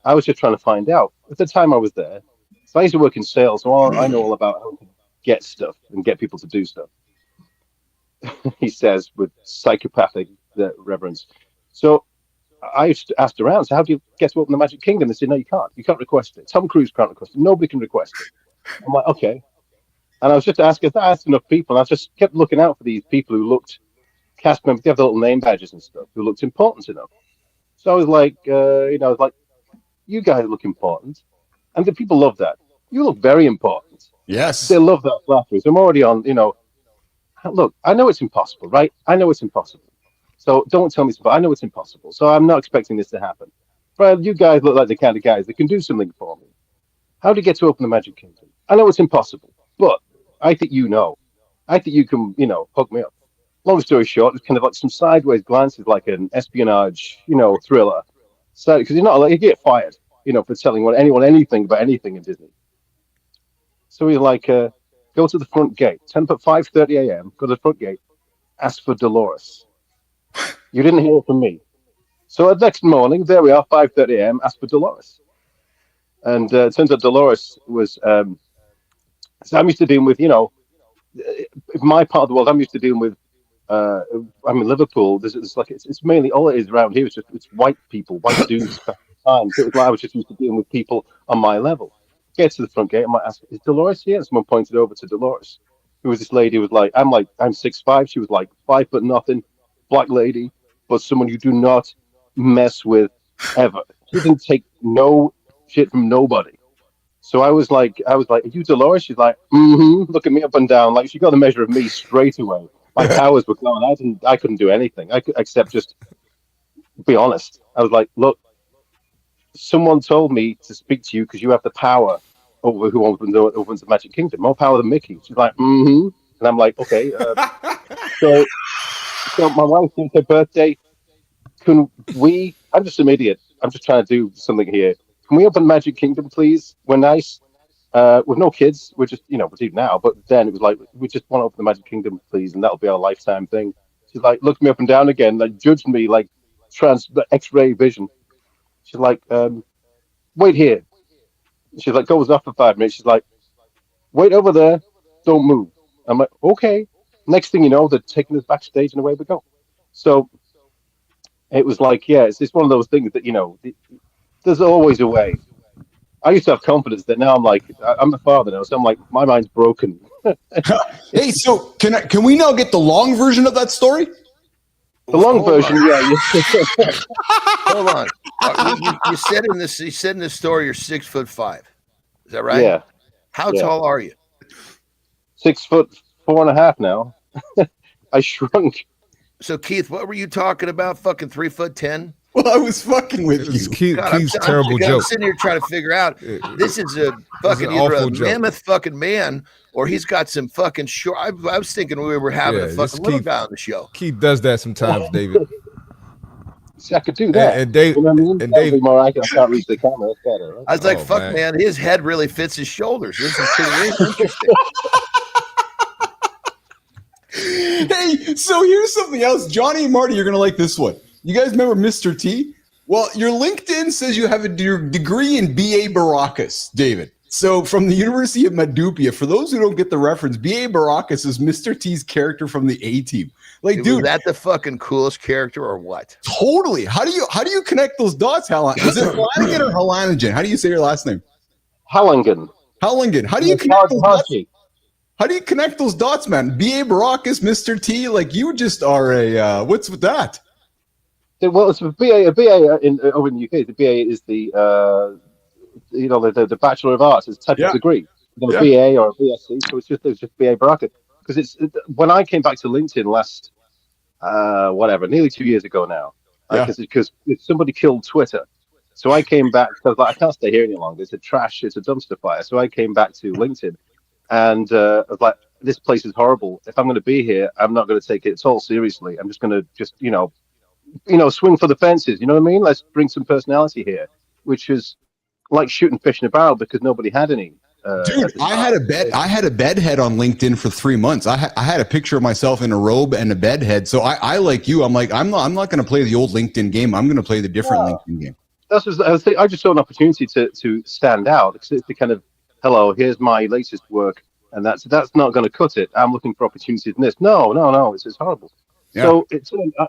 I was just trying to find out. At the time I was there, so I used to work in sales, so I know all about how to get stuff and get people to do stuff. He says with psychopathic reverence. So I asked around, so how do you get to open the Magic Kingdom? They said, no, you can't. You can't request it. Tom Cruise can't request it. Nobody can request it. I'm like, okay. And I was just asking, I asked enough people, and I just kept looking out for these people who looked, cast members, they have the little name badges and stuff, who looked important enough. So I was like, you guys look important. And the people love that. You look very important. Yes. They love that flattery. So I'm already on, look, I know it's impossible, right? I know it's impossible. So don't tell me it's impossible. I know it's impossible. So I'm not expecting this to happen. But you guys look like the kind of guys that can do something for me. How do you get to open the Magic Kingdom? I know it's impossible, but I think I think you can, hook me up. Long story short, it's kind of like some sideways glances, like an espionage, thriller. So, because you're not allowed, you get fired, for telling anyone anything about anything in Disney. So he's like, go to the front gate, 5:30 a.m. Go to the front gate, ask for Dolores. You didn't hear from me. So the next morning, there we are, 5:30 a.m. Ask for Dolores, and it turns out Dolores was. So I'm used to dealing with, my part of the world. I'm used to dealing with. I'm in Liverpool. It's mainly all it is around here. It's white people, white dudes. At the time. So it was like I was just used to dealing with people on my level. Get to the front gate. I might ask, "Is Dolores here?" And someone pointed over to Dolores, who was this lady who was like, I'm 6'5". She was like 5'0", black lady, but someone you do not mess with ever. She didn't take no shit from nobody. So I was like, "Are you Dolores?" She's like, look at me up and down. Like she got the measure of me straight away. My powers were gone. I couldn't do anything. I could except just be honest. I was like, look, someone told me to speak to you because you have the power over who opens the Magic Kingdom. More power than Mickey. She's like, and I'm like, okay. So my wife, it's her birthday. Can we? I'm just an idiot. I'm just trying to do something here. Can we open Magic Kingdom, please? We're nice. With no kids, we're just, we do now, but then it was like, we just want to open the Magic Kingdom, please, and that'll be our lifetime thing. She's like, looked me up and down again, like, judged me like X-ray vision. She's like, wait here. She's like, goes off for 5 minutes. She's like, wait over there, don't move. I'm like, okay. Next thing you know, they're taking us backstage and away we go. So it was like, yeah, it's one of those things that, there's always a way. I used to have confidence that now I'm like, I'm a father now, so I'm like, my mind's broken. Hey, so can we now get the long version of that story? The long version, yeah. Hold on. You said in this story you're 6'5". Is that right? Yeah. How tall are you? 6'4.5" now. I shrunk. So Keith, what were you talking about? Fucking 3'10"? Well, I was fucking with you. Keith's terrible joke. I'm sitting here trying to figure out. This is a fucking either a mammoth fucking man or he's got some fucking short. I was thinking we were having a fucking little guy on the show. Keith does that sometimes, David. See, I could do that. And Dave, you know what I mean? and That'd Dave, be more accurate. I can't reach the camera. That's better. Right? I was like, Oh, fuck, man. man, his head really fits his shoulders. This is pretty interesting. Hey, so here's something else. Johnny and Marty, you're going to like this one. You guys remember Mr. T? Well, your LinkedIn says you have a degree in B.A. Baracus, David. So from the University of Madupia, for those who don't get the reference, B.A. Baracus is Mr. T's character from the A-Team. Like, dude, was that the fucking coolest character or what? Totally. How do you connect those dots, Hallan? Is it Flanagan or Halanigan? How do you say your last name? Halligan. Halligan. How do you connect those dots? How do you connect those dots, man? B.A. Baracus, Mr. T, like you just are a what's with that? Well, it's a BA over in the UK. The BA is the the Bachelor of Arts. It's a type of degree. A BA or a BSc. So it's just BA Baracus. Because when I came back to LinkedIn last nearly 2 years ago now, because somebody killed Twitter. So I came back because I was like, I can't stay here any longer. It's a dumpster fire. So I came back to LinkedIn, and I was like, this place is horrible. If I'm going to be here, I'm not going to take it at all seriously. I'm just going to swing for the fences. You know what I mean? Let's bring some personality here, which is like shooting fish in a barrel because nobody had any. Dude, I had a bed head on LinkedIn for 3 months. I had a picture of myself in a robe and a bed head. So I like you. I'm like, I'm not going to play the old LinkedIn game. I'm going to play the different LinkedIn game. That's what I just saw an opportunity to stand out because it's the kind of, hello, here's my latest work, and that's not going to cut it. I'm looking for opportunities in this. No, it's horrible. Yeah. So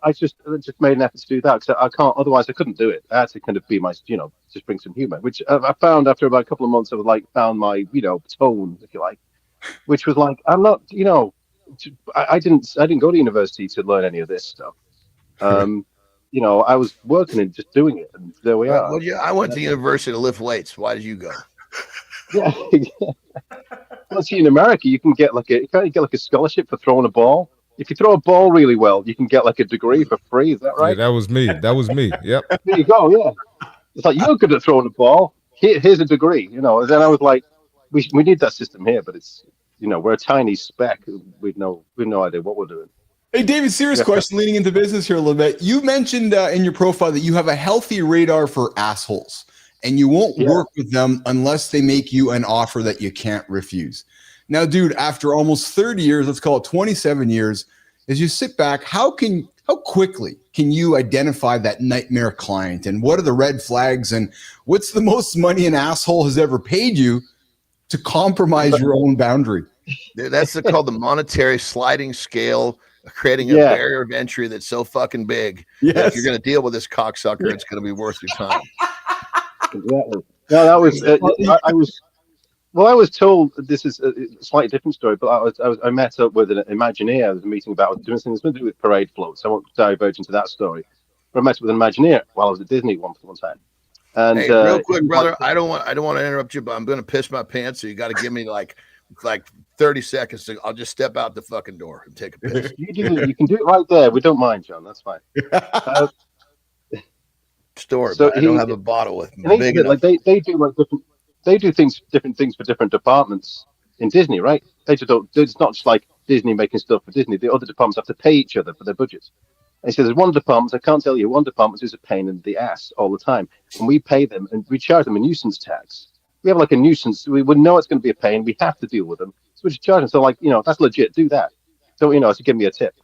I just made an effort to do that because I can't. Otherwise, I couldn't do it. I had to kind of be my, just bring some humor, which I found after about a couple of months. I was like, found my, tone, if you like, which was like, I'm not, I didn't go to university to learn any of this stuff. I was working and just doing it, and there we are. Well, yeah, I went to university to lift weights. Why did you go? Yeah. Well, see, in America, you can get a scholarship for throwing a ball. If you throw a ball really well, you can get like a degree for free. Is that right? Yeah, that was me. Yep. There you go. Yeah. It's like, you're good at throwing a ball. Here's a degree. And then I was like, we need that system here, but it's, we're a tiny speck. We've no idea what we're doing. Hey, David, serious question leading into business here a little bit. You mentioned in your profile that you have a healthy radar for assholes and you won't work with them unless they make you an offer that you can't refuse. Now, dude, after almost 30 years, let's call it 27 years, as you sit back, how quickly can you identify that nightmare client, and what are the red flags, and what's the most money an asshole has ever paid you to compromise your own boundary? That's called the monetary sliding scale, creating a barrier of entry that's so fucking big. Yes. That if you're going to deal with this cocksucker, it's going to be worth your time. Exactly. No, that was. I was told, this is a slightly different story, but I met up with an Imagineer. I was meeting about doing something to do with parade floats. I won't diverge into that story. But I met up with an Imagineer while I was at Disney one time. And hey, real quick, brother, I don't want to interrupt you, but I'm going to piss my pants. So you got to give me like 30 seconds. I'll just step out the fucking door and take a piss. You can do it right there. We don't mind, John. That's fine. Story, so but I don't have a bottle with me. Big enough. Like they do like different. They do different things for different departments in Disney, right? They just don't. It's not just like Disney making stuff for Disney. The other departments have to pay each other for their budgets. And he says, there's one department, I can't tell you, one department is a pain in the ass all the time. And we pay them and we charge them a nuisance tax. We have like a nuisance. We would know it's going to be a pain. We have to deal with them. So we just charge them. So like, that's legit. Do that. So, give me a tip.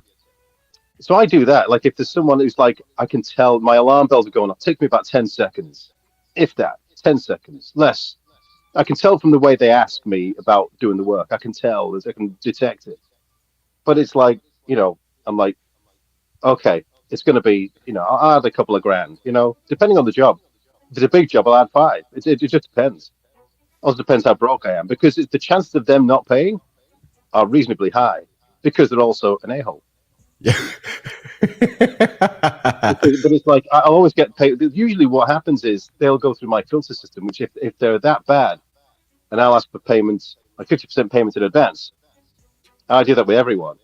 So I do that. Like if there's someone who's like, I can tell my alarm bells are going off. Take me about 10 seconds. If that, 10 seconds, less. I can tell from the way they ask me about doing the work. I can tell, I can detect it. But it's like, I'm like, okay, it's going to be, I'll add a couple of grand, depending on the job. If it's a big job, I'll add 5. It just depends. Also depends how broke I am, because the chances of them not paying are reasonably high because they're also an a-hole. Yeah. But it's like I'll always get paid. Usually what happens is they'll go through my filter system, which if they're that bad, and I'll ask for payments, like 50% payments in advance. And I do that with everyone.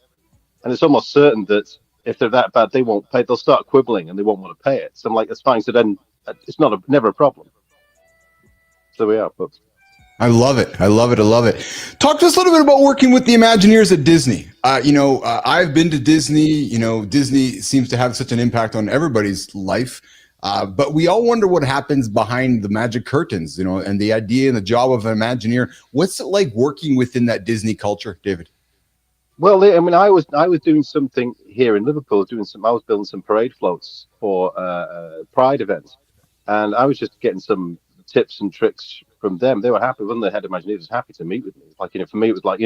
And it's almost certain that if they're that bad, they won't pay. They'll start quibbling and they won't want to pay it. So I'm like, that's fine. So then it's never a problem. So we are, folks. I love it. I love it. I love it. Talk to us a little bit about working with the Imagineers at Disney. I've been to Disney. Disney seems to have such an impact on everybody's life. But we all wonder what happens behind the magic curtains, and the idea and the job of an Imagineer. What's it like working within that Disney culture, David? Well, I mean, I was doing something here in Liverpool, I was building some parade floats for a Pride event, and I was just getting some tips and tricks from them. They were happy, when the head of Imagineers was happy to meet with me. Like, for me, it was like,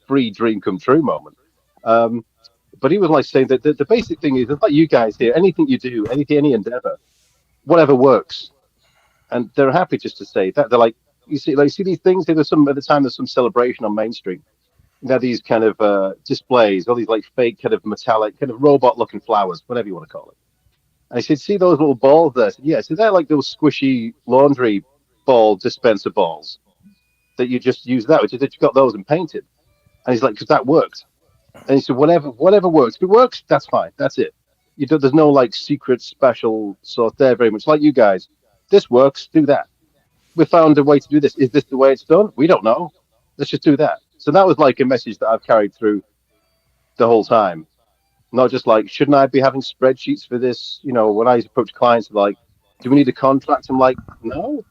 free dream come true moment. But he was like saying that the basic thing is, like you guys here, anything you do, any endeavor, whatever works, and they're happy just to say that. They're like, you see these things. There's some at the time. There's some celebration on Main Street. These kind of displays, all these like fake kind of metallic, kind of robot-looking flowers, whatever you want to call it. And I said, see those little balls there? I said, yeah. So they're like those squishy laundry ball dispenser balls that you just use that. Which is that you got those and painted. And he's like, because that worked. And he said, whatever works. If it works, that's fine. That's it. There's no like secret special sort there. Very much like you guys. This works. Do that. We found a way to do this. Is this the way it's done? We don't know. Let's just do that. So that was like a message that I've carried through the whole time. Not just like, shouldn't I be having spreadsheets for this? When I approach clients, like, do we need a contract? I'm like, no,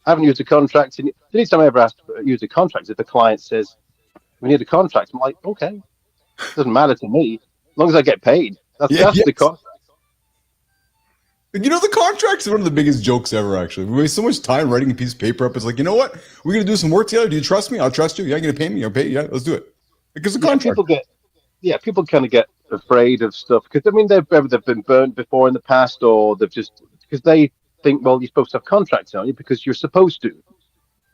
I haven't used a contract. The only time I ever asked to use a contract is if the client says, we need a contract. I'm like, okay, doesn't matter to me. As long as I get paid. That's the contract. The contracts are one of the biggest jokes ever, actually. We waste so much time writing a piece of paper up. It's like, you know what? We're going to do some work together. Do you trust me? I'll trust you. You're going to pay me? I'll pay you. Yeah, let's do it. Because the contract. People kind of get afraid of stuff. Because, I mean, they've been burnt before in the past, or they've just, because they think, well, you're supposed to have contracts on you because you're supposed to.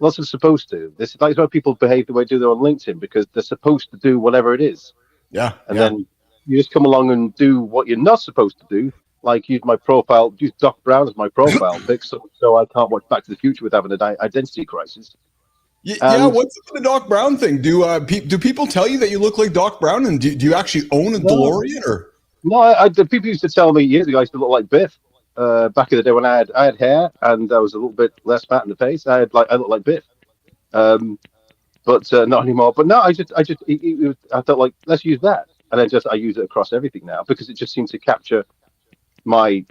Lots of supposed to. This is like how people behave the way they do on LinkedIn, because they're supposed to do whatever it is. Yeah. And then you just come along and do what you're not supposed to do. Like use Doc Brown as my profile pic, so I can't watch Back to the Future without having an identity crisis. Yeah, what's the Doc Brown thing? Do people tell you that you look like Doc Brown, and do you actually own a DeLorean? Or no, the people used to tell me years ago I used to look like Biff. Back in the day when I had hair and I was a little bit less fat in the face, I looked like Biff. But not anymore. But no, I thought, like, let's use that, and I use it across everything now because it just seems to capture my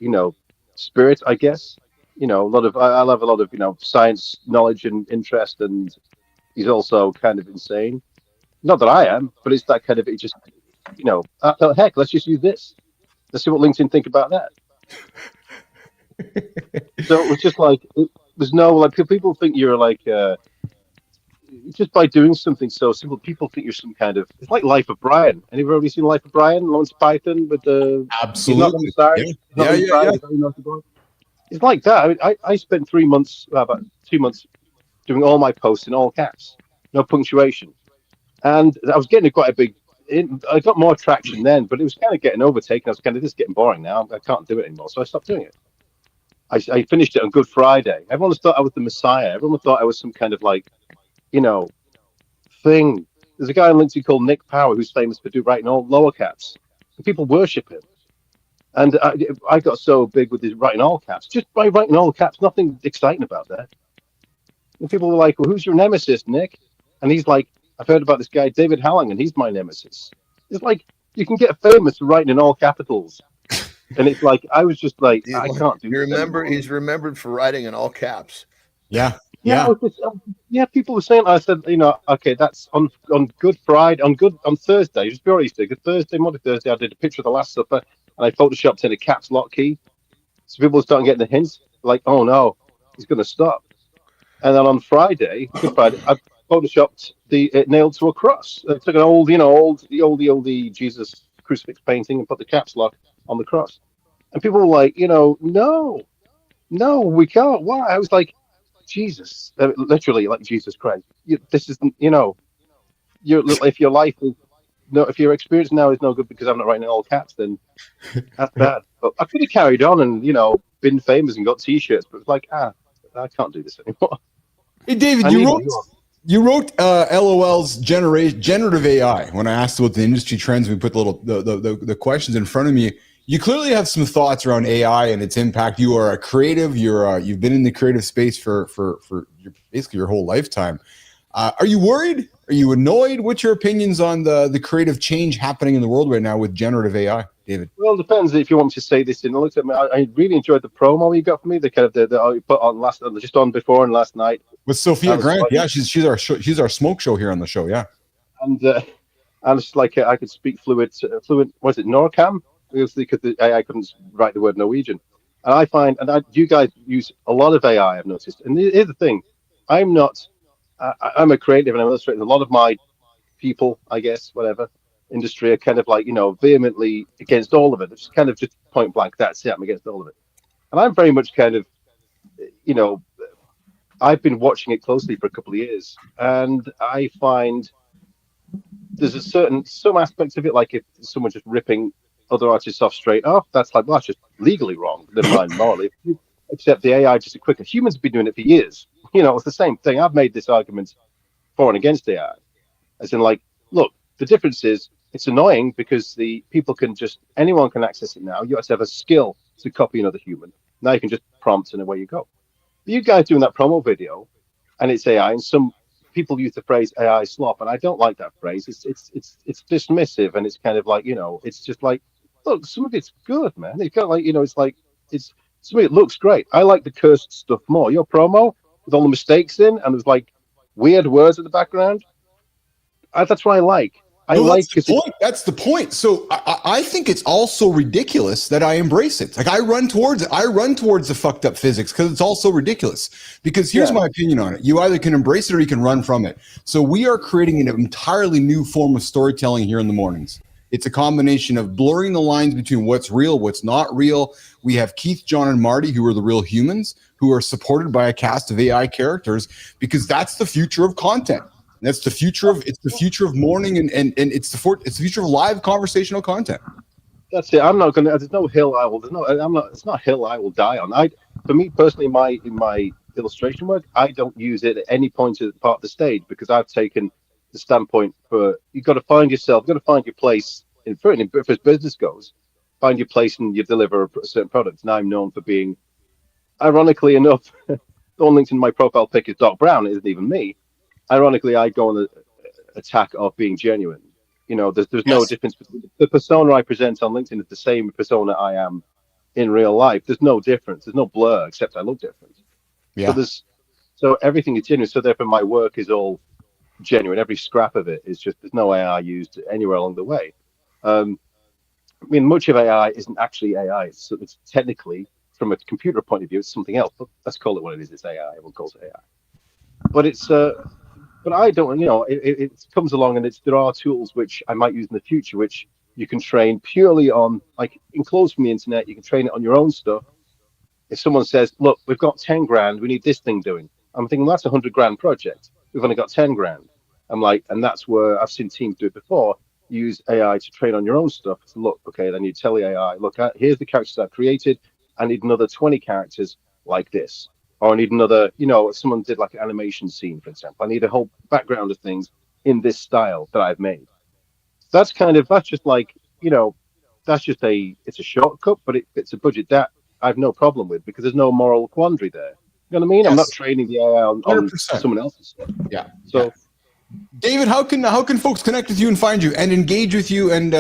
spirit, I guess. I love a lot of science knowledge and interest, and he's also kind of insane. Not that I am, but it's that kind of, it just I thought, heck, let's just use this. Let's see what LinkedIn think about that. So it was just like, there's no, like, people think you're like just by doing something so simple, people think you're some kind of, it's like Life of Brian. Anybody seen Life of Brian? Lawrence Python with the absolutely. Yeah. It's like that. I mean, I spent about 2 months doing all my posts in all caps, no punctuation, and I was getting quite a big. I got more traction then, but it was kind of getting overtaken. I was kind of, this is getting boring now. I can't do it anymore, so I stopped doing it. I finished it on Good Friday. Everyone thought I was the Messiah. Everyone thought I was some kind of like, thing. There's a guy on LinkedIn called Nick Power who's famous for writing all lower caps. And people worship him. And I got so big with his writing all caps. Just by writing all caps, nothing exciting about that. And people were like, well, who's your nemesis, Nick? And he's like, I've heard about this guy, David Halling, and he's my nemesis. It's like, you can get famous for writing in all capitals. And it's like, I was just like, I can't do this. He's remembered for writing in all caps. Yeah. People were saying, I said, okay, that's on Good Friday, on Thursday, just before Easter, Monday, Thursday, I did a picture of the Last Supper, and I photoshopped in a caps lock key. So people started getting the hints, like, oh no, he's going to stop. And then on Friday, Good Friday, I photoshopped it nailed to a cross. I took an old Jesus crucifix painting and put the caps lock on the cross. And people were like, no, we can't. Why? I was like, Jesus, literally like Jesus Christ. This isn't, if your life is if your experience now is no good because I'm not writing in all caps, then that's bad. But I could have carried on and been famous and got T-shirts, but it's like, I can't do this anymore. Hey, David, you wrote LOL's generative AI. When I asked about the industry trends, we put the questions in front of me. You clearly have some thoughts around AI and its impact. You are a creative. You've been in the creative space for basically your whole lifetime. Are you worried? Are you annoyed? What's your opinions on the creative change happening in the world right now with generative AI, David? Well, it depends if you want me to say this. And look at me. I really enjoyed the promo you got for me. The kind of the I put on just on before and last night with Sophia Grant. Yeah, she's our smoke show here on the show. Yeah, and I'm just like I could speak fluent. Was it NORCAM? Because the AI couldn't write the word Norwegian. And I find, you guys use a lot of AI. I've noticed. And here's the thing: I'm not. I'm a creative and I'm illustrating. A lot of my people, I guess, whatever industry, are kind of like vehemently against all of it. It's kind of just point blank. That's it. I'm against all of it. And I'm very much kind of, I've been watching it closely for a couple of years, and I find there's some aspects of it, like if someone's just ripping other artists off straight off, that's like, well, that's just legally wrong, never mind morally. Except the AI just quicker. Humans have been doing it for years. It's the same thing. I've made this argument for and against AI, as in like, look, the difference is it's annoying because the people anyone can access it now. You have to have a skill to copy another human. Now you can just prompt and away you go. But you guys doing that promo video, and it's AI, and some people use the phrase AI slop, and I don't like that phrase. It's dismissive, and it's kind of like it's just like, look, some of it's good, man. It's got like it's some of it looks great. I like the cursed stuff more. Your promo with all the mistakes in, and there's like weird words in the background. That's what I like. That's the point. So I think it's also ridiculous that I embrace it. Like I run towards the fucked up physics because it's also ridiculous. Because here's my opinion on it. You either can embrace it or you can run from it. So we are creating an entirely new form of storytelling here in the mornings. It's a combination of blurring the lines between what's real, what's not real. We have Keith, John, and Marty, who are the real humans, who are supported by a cast of AI characters, because that's the future of content. That's the future of morning and it's the future of live conversational content. That's it. I'm not gonna. There's no hill I will. There's no. I'm not. It's not a hill I will die on. For me personally, in my illustration work, I don't use it at any point of part of the stage because I've taken the standpoint for you've got to find yourself, you've got to find your place if business goes, find your place and you deliver a certain product. And I'm known for being, ironically enough, on LinkedIn, my profile pic is Doc Brown. It isn't even me. Ironically, I go on the attack of being genuine. There's no difference between the persona I present on LinkedIn is the same persona I am in real life. There's no difference. There's no blur, except I look different. Yeah. So everything is genuine. So therefore, my work is all genuine. Every scrap of it is just, there's no AI used anywhere along the way. Much of AI isn't actually AI. It's technically, from a computer point of view, it's something else. But let's call it what it is. It's AI. Everyone calls it AI. But it's but I don't, it comes along and there are tools which I might use in the future, which you can train purely on, like enclosed from the internet. You can train it on your own stuff. If someone says, look, we've got 10 grand, we need this thing doing. I'm thinking, well, that's a 100 grand project. We've only got 10 grand. I'm like, and that's where I've seen teams do it before. Use AI to train on your own stuff. So look, okay, then you tell the AI, look, here's the characters I've created. I need another 20 characters like this. Or I need another, someone did like an animation scene, for example. I need a whole background of things in this style that I've made. That's just like, it's a shortcut, but it's a budget that I have no problem with because there's no moral quandary there. You know what I mean? Yes. I'm not training the AI on someone else's stuff. Yeah. So, David, how can folks connect with you and find you and engage with you and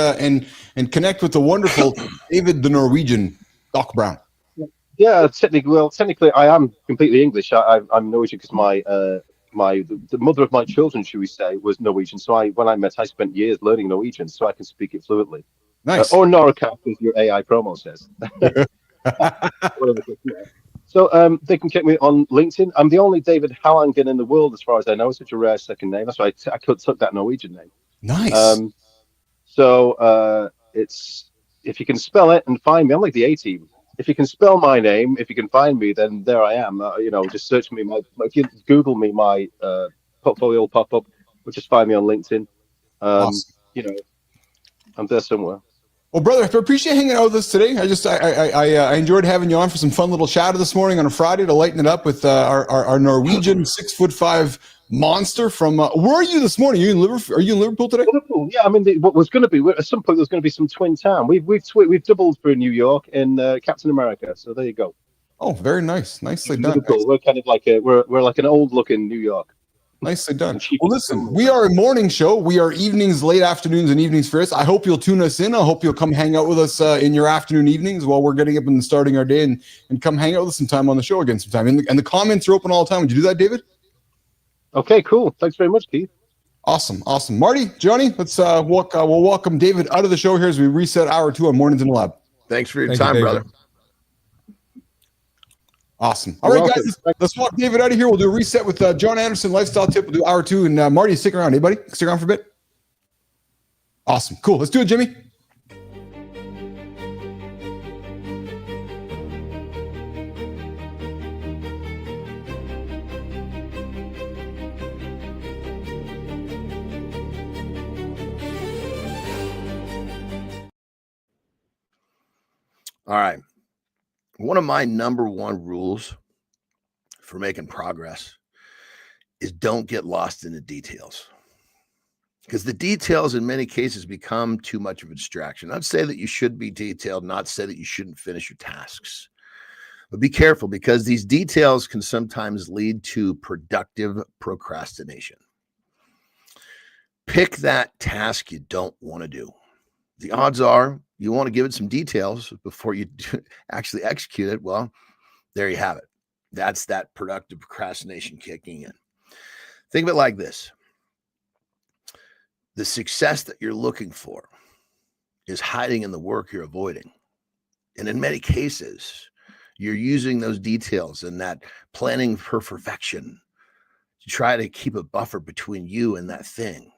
connect with the wonderful David the Norwegian Doc Brown? Yeah, technically, I am completely English. I'm Norwegian because the mother of my children, should we say, was Norwegian. So when I met, I spent years learning Norwegian, so I can speak it fluently. Nice. Or Norcap, as your AI promo says. So they can check me on LinkedIn. I'm the only David Hallangen in the world, as far as I know. It's such a rare second name. That's why I took that Norwegian name. Nice. It's if you can spell it and find me, I'm like the A-team. If you can spell my name, if you can find me, then there I am. Just search me. If you Google me, my portfolio will pop up. Or just find me on LinkedIn. Awesome. I'm there somewhere. Well, brother, I appreciate hanging out with us today. I enjoyed having you on for some fun little chatter this morning on a Friday to lighten it up with our Norwegian 6'5" monster from. Where are you this morning? Are you in Liverpool today? Liverpool, yeah. What was going to be at some point there's going to be some twin town. We've doubled for New York in Captain America. So there you go. Oh, very nice. Nicely done. Liverpool. We're kind of like we're like an old looking New York. Nicely done. Well, listen, we are a morning show. We are evenings, late afternoons, and evenings for us. I hope you'll tune us in. I hope you'll come hang out with us in your afternoon evenings while we're getting up and starting our day, and come hang out with us sometime on the show again sometime. And the comments are open all the time. Would you do that, David? Okay, cool. Thanks very much, Keith. Awesome. Marty, Johnny, let's we'll welcome David out of the show here as we reset hour 2 on Mornings in the Lab. Thanks for your time, brother. Awesome. All right, guys, let's walk David out of here. We'll do a reset with John Anderson, lifestyle tip. We'll do hour 2, and Marty, stick around. Hey, buddy, stick around for a bit. Awesome. Cool. Let's do it, Jimmy. All right. One of my number one rules for making progress is don't get lost in the details, because the details in many cases become too much of a distraction. Not say that you should be detailed, not say that you shouldn't finish your tasks, but be careful, because these details can sometimes lead to productive procrastination. Pick that task you don't want to do. The odds are you want to give it some details before you actually execute it. Well, there you have it. That's that productive procrastination kicking in. Think of it like this. The success that you're looking for is hiding in the work you're avoiding. And in many cases, you're using those details and that planning for perfection to try to keep a buffer between you and that thing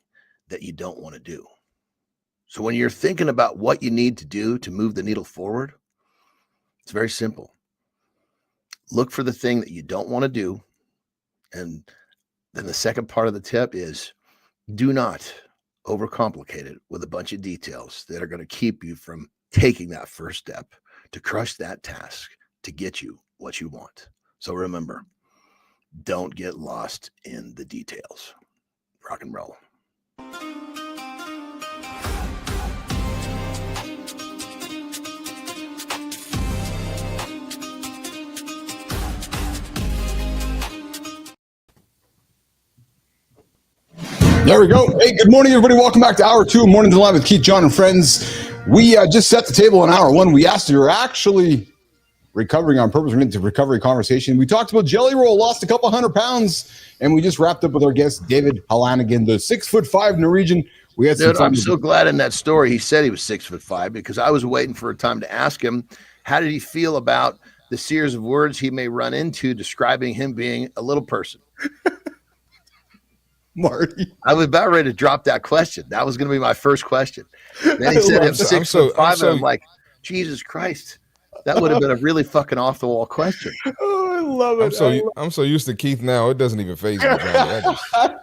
that you don't want to do. So when you're thinking about what you need to do to move the needle forward, it's very simple. Look for the thing that you don't want to do. And then the second part of the tip is do not overcomplicate it with a bunch of details that are going to keep you from taking that first step to crush that task to get you what you want. So remember, don't get lost in the details. Rock and roll. There we go. Hey, good morning, everybody. Welcome back to hour 2 of Mornings in Live with Keith, John, and friends. We just set the table in hour 1. We asked if you're actually recovering on purpose. We're into recovery conversation. We talked about Jelly Roll, lost a couple 100 pounds, and we just wrapped up with our guest, David Halanigan, the 6'5" Norwegian. We had some Dude, I'm so glad in that story he said he was 6'5", because I was waiting for a time to ask him, how did he feel about the series of words he may run into describing him being a little person? Marty, I was about ready to drop that question. That was going to be my first question. Then he said, "I'm 6'5", and I'm like, Jesus Christ, that would have been a really fucking off the wall question. Oh, I love it. I'm so used to Keith now; it doesn't even faze me.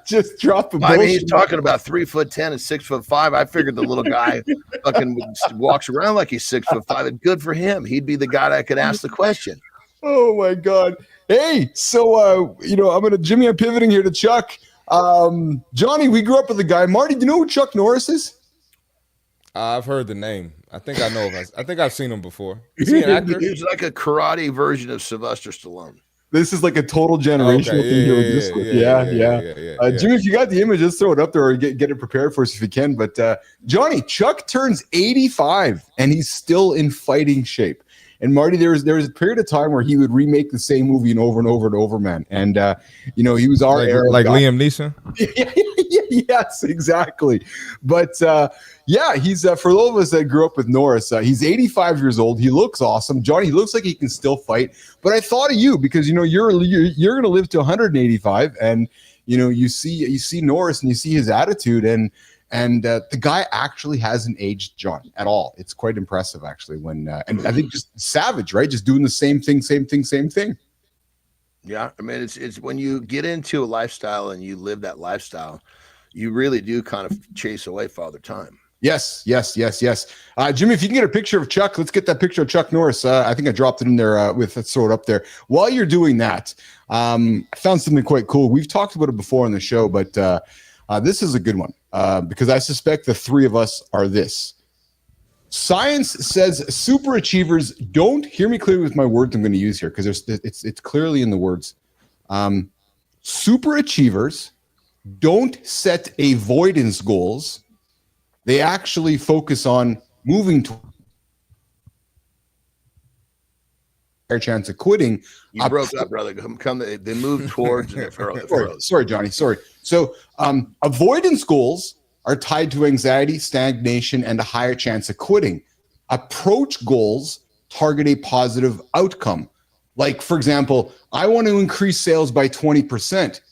Just drop a. I mean, he's talking about 3'10" and 6'5". I figured the little guy fucking walks around like he's 6'5", and good for him. He'd be the guy that could ask the question. Oh my God! Hey, so I'm pivoting here to Chuck. Johnny, we grew up with a guy. Marty, do you know who Chuck Norris is? I've heard the name. I think I know. I think I've seen him before. Is he an actor? He's like a karate version of Sylvester Stallone. This is like a total generational thing. Yeah. Jimmy, if you got the image, just throw it up there or get it prepared for us if you can. But Johnny, Chuck turns 85 and he's still in fighting shape. And Marty, there was a period of time where he would remake the same movie and over and over and over, man. And he was our era, like Liam Neeson. Yes, exactly. But he's for those of us that grew up with Norris. He's 85 years old. He looks awesome. Johnny, he looks like he can still fight. But I thought of you because you're going to live to 185, and you see Norris and you see his attitude and the guy actually hasn't aged, John, at all. It's quite impressive, actually. And I think just savage, right? Just doing the same thing. Yeah, I mean, it's when you get into a lifestyle and you live that lifestyle, you really do kind of chase away Father Time. Yes. Jimmy, if you can get a picture of Chuck, let's get that picture of Chuck Norris. I think I dropped it in there let's throw it up there. While you're doing that, I found something quite cool. We've talked about it before on the show, but this is a good one because I suspect the three of us are this. Science says super achievers don't hear me clearly with my words I'm going to use here because it's clearly in the words. Super achievers don't set avoidance goals. They actually focus on moving to a chance of quitting. You broke up, brother. They move towards and it froze. Sorry, Johnny. Sorry. So avoidance goals are tied to anxiety, stagnation, and a higher chance of quitting. Approach goals target a positive outcome. Like, for example, I want to increase sales by 20%.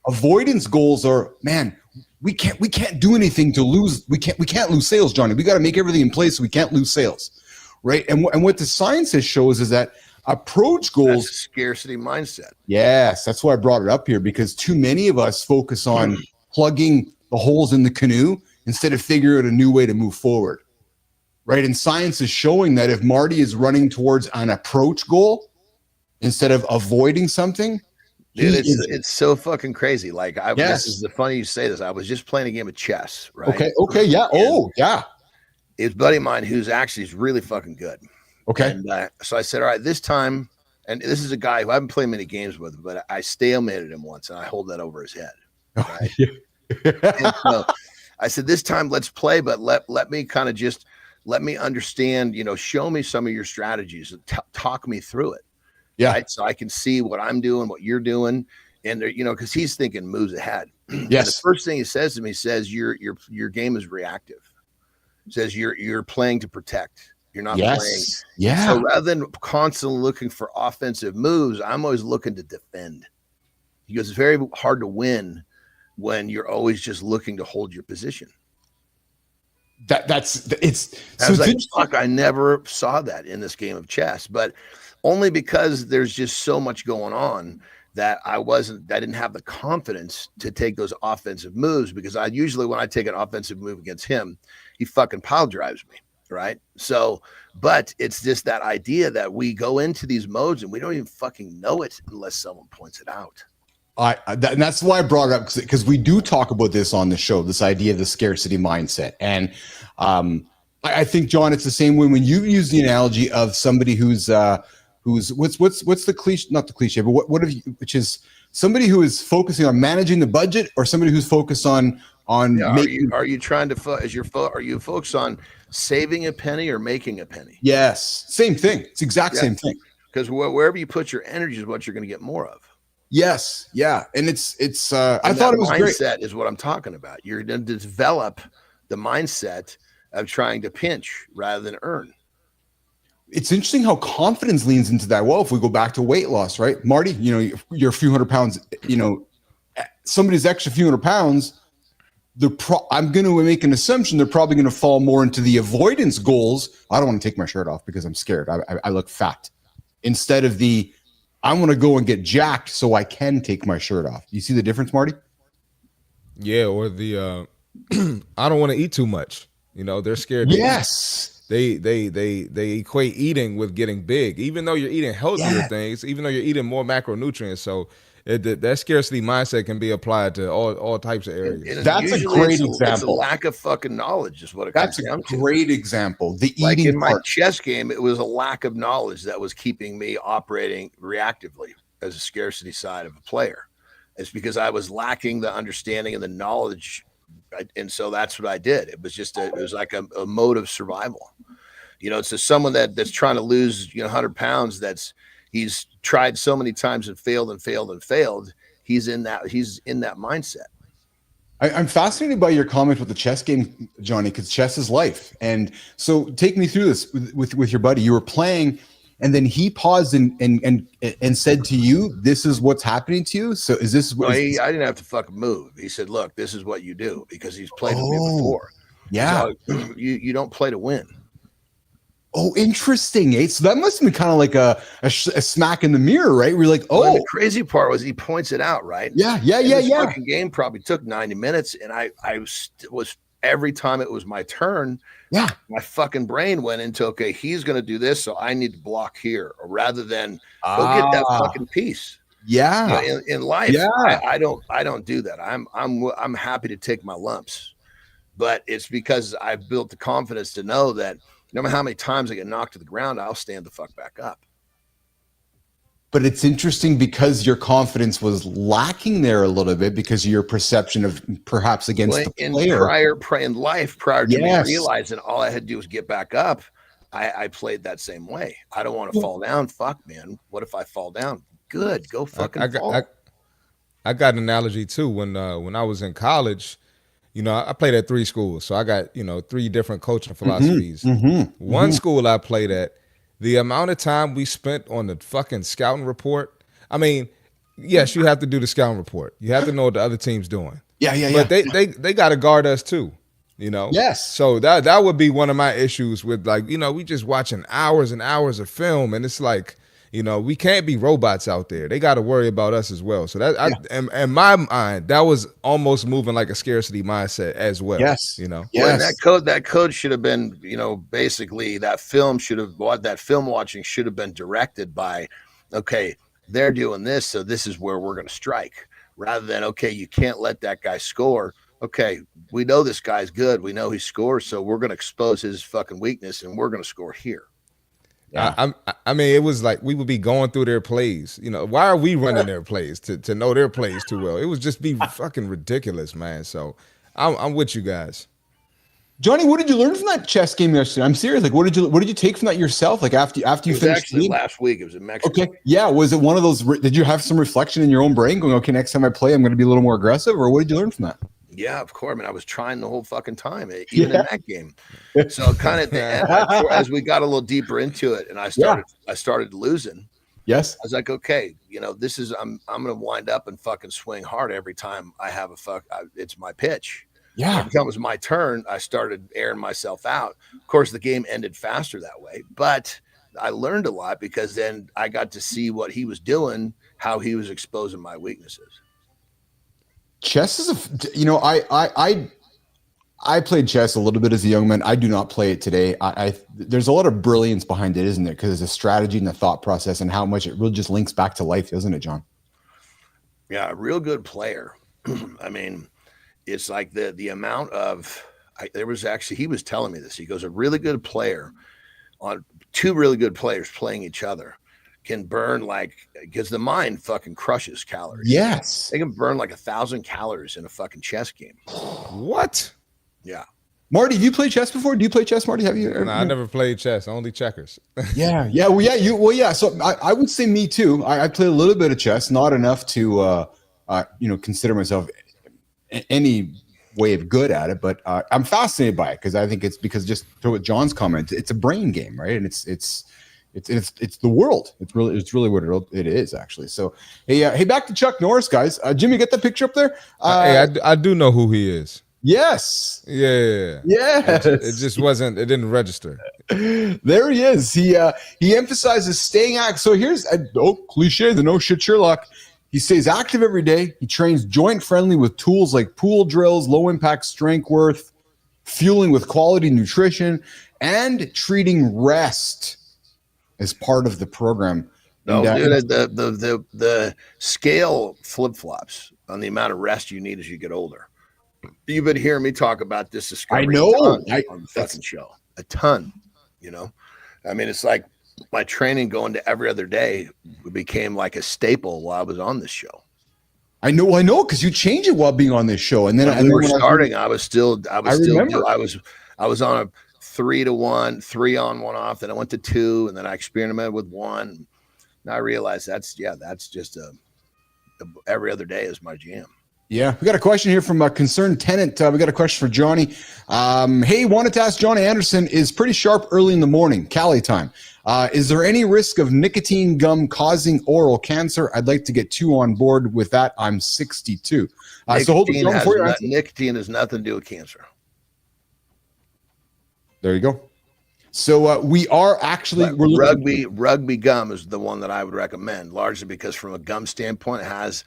Avoidance goals are, man, we can't do anything to lose. We can't lose sales, Johnny. We got to make everything in place so we can't lose sales, right? And what the science shows is that approach goals, that's a scarcity mindset. Yes, that's why I brought it up here, because too many of us focus on plugging the holes in the canoe instead of figuring out a new way to move forward, right? And science is showing that if Marty is running towards an approach goal instead of avoiding something, dude, it's so fucking crazy. Like, this is the funny you say this. I was just playing a game of chess, right? Okay, yeah. Oh, yeah. It's a buddy of mine who's actually is really fucking good. Okay. And so I said, all right, this time, and this is a guy who I haven't played many games with, but I stalemated him once, and I hold that over his head. Right? And so I said, this time let's play, but let me kind of just let me understand, show me some of your strategies and talk me through it. Yeah. Right? So I can see what I'm doing, what you're doing. And because he's thinking moves ahead. Yes. And the first thing he says to me says, your game is reactive. He says you're playing to protect. You're not playing. Yeah. So rather than constantly looking for offensive moves, I'm always looking to defend. He goes, it's very hard to win when you're always just looking to hold your position. Fuck, I never saw that in this game of chess, but only because there's just so much going on that I didn't have the confidence to take those offensive moves, because I usually, when I take an offensive move against him, he fucking pile drives me. Right. So, but it's just that idea that we go into these modes and we don't even fucking know it unless someone points it out. And that's why I brought it up, because we do talk about this on the show, this idea of the scarcity mindset. And I think, John, it's the same way when you use the analogy of somebody who's what's the cliche, not the cliche, but what have you, which is somebody who is focusing on managing the budget, or somebody who's focused on making. Are you trying to are you focused on saving a penny or making a penny? Yes, same thing. It's same thing. Because wherever you put your energy is what you're going to get more of. Yes, yeah, and it's. I thought it was great. Mindset is what I'm talking about. You're going to develop the mindset of trying to pinch rather than earn. It's interesting how confidence leans into that. Well, if we go back to weight loss, right, Marty? You're a few hundred pounds. Somebody's extra few hundred pounds. I'm going to make an assumption they're probably going to fall more into the avoidance goals. I don't want to take my shirt off because I'm scared. I look fat. Instead of I want to go and get jacked so I can take my shirt off. You see the difference, Marty? Yeah, or the I don't want to eat too much. They're scared. Yes. They equate eating with getting big, even though you're eating healthier things, even though you're eating more macronutrients. So that scarcity mindset can be applied to all types of areas. That's a great example. It's a lack of fucking knowledge is what it comes down to. That's a great example. The like eating in part. my chess game, it was a lack of knowledge that was keeping me operating reactively as a scarcity side of a player. It's because I was lacking the understanding and the knowledge. And so that's what I did. It was just it was like a mode of survival. It's someone that's trying to lose 100 pounds. He's tried so many times and failed and failed and failed. He's in that mindset. I'm fascinated by your comment with the chess game, Johnny, because chess is life. And so take me through this with your buddy. You were playing, and then he paused and said to you, "This is what's happening to you." So is this? I didn't have to fucking move. He said, "Look, this is what you do," because he's played with me before. Yeah, so you don't play to win. Oh, interesting. So that must have been kind of like a smack in the mirror, right? We're like, oh. Well, the crazy part was he points it out, right? Yeah. This fucking game probably took 90 minutes, and I was every time it was my turn. Yeah. My fucking brain went into, okay, he's going to do this, so I need to block here, rather than go get that fucking piece. Yeah. In life, I don't do that. I'm happy to take my lumps, but it's because I've built the confidence to know that No matter how many times I get knocked to the ground, I'll stand the fuck back up. But it's interesting because your confidence was lacking there a little bit because of your perception of perhaps against the player. Prior to me realizing all I had to do was get back up, I played that same way. I don't want to fall down. Fuck, man. What if I fall down? Good, go fucking fall. I got an analogy too. When I was in college, you know, I played at 3 schools, so I got 3 different coaching philosophies. One school I played at, the amount of time we spent on the fucking scouting report. I mean, yes, you have to do the scouting report. You have to know what the other team's doing. But they got to guard us too. You know. Yes. So that would be one of my issues with, like, we just watching hours and hours of film, and it's like, we can't be robots out there. They got to worry about us as well. So that in my mind, that was almost moving like a scarcity mindset as well. Yes. Yes. That code should have been, basically that film watching should have been directed by, okay, they're doing this, so this is where we're going to strike, rather than, okay, you can't let that guy score. Okay, we know this guy's good. We know he scores, so we're going to expose his fucking weakness, and we're going to score here. Yeah. I mean, it was like we would be going through their plays. Why are we running their plays to know their plays too well? It was just be fucking ridiculous, man. So I'm with you guys. Johnny, what did you learn from that chess game yesterday? I'm serious. Like, what did you take from that yourself? Like after you finished? Actually, last week it was in Mexico. Okay, yeah. Was it one of those? Did you have some reflection in your own brain, going, okay, next time I play, I'm going to be a little more aggressive, or what did you learn from that? Yeah, of course. I mean, I was trying the whole fucking time, even in that game. So kind of at the end, as we got a little deeper into it, and I started losing. Yes, I was like, okay, this is I'm gonna wind up and fucking swing hard every time I have it's my pitch. Yeah. Every time it was my turn, I started airing myself out. Of course, the game ended faster that way, but I learned a lot because then I got to see what he was doing, how he was exposing my weaknesses. Chess is I played chess a little bit as a young man. I do not play it today. There's a lot of brilliance behind it, isn't there? Because there's a strategy and the thought process and how much it really just links back to life, doesn't it, John? Yeah, a real good player. I mean, it's like the amount of he was telling me this. He goes, a really good player on 2 really good players playing each other can burn because the mind fucking crushes calories. Yes. They can burn 1,000 calories in a fucking chess game. What? Yeah. Marty, have you played chess before? Do you play chess, Marty? Have you? No, I never played chess, only checkers. Yeah. So I would say me too. I play a little bit of chess, not enough to, consider myself any way of good at it, but I'm fascinated by it because I think it's because just to what John's comment, it's a brain game, right? And it's the world. It's really what it is actually. So hey, back to Chuck Norris, guys. Jimmy, get that picture up there. I do know who he is. Yes. Yeah. Yes. It just wasn't. It didn't register. There he is. He emphasizes staying active. So here's cliche, the no shit Sherlock. He stays active every day. He trains joint friendly with tools like pool drills, low impact strength work, fueling with quality nutrition, and treating rest as part of the program. No, dude, the scale flip flops on the amount of rest you need as you get older. You've been hearing me talk about this discovery. I know on the fucking show a ton. I mean, it's like my training going to every other day became like a staple while I was on this show. I know, because you change it while being on this show, and then when we were starting, I was on a 3-to-1, 3 on, 1 off. Then I went to 2, and then I experimented with 1. And I realized that's just every other day is my jam. Yeah, we got a question here from a concerned tenant. We got a question for Johnny. Hey, wanted to ask Johnny Anderson is pretty sharp early in the morning, Cali time. Is there any risk of nicotine gum causing oral cancer? I'd like to get 2 on board with that. I'm 62. So hold on before you answer. Nicotine has nothing to do with cancer. There you go. So we are actually rugby gum is the one that I would recommend, largely because from a gum standpoint, it has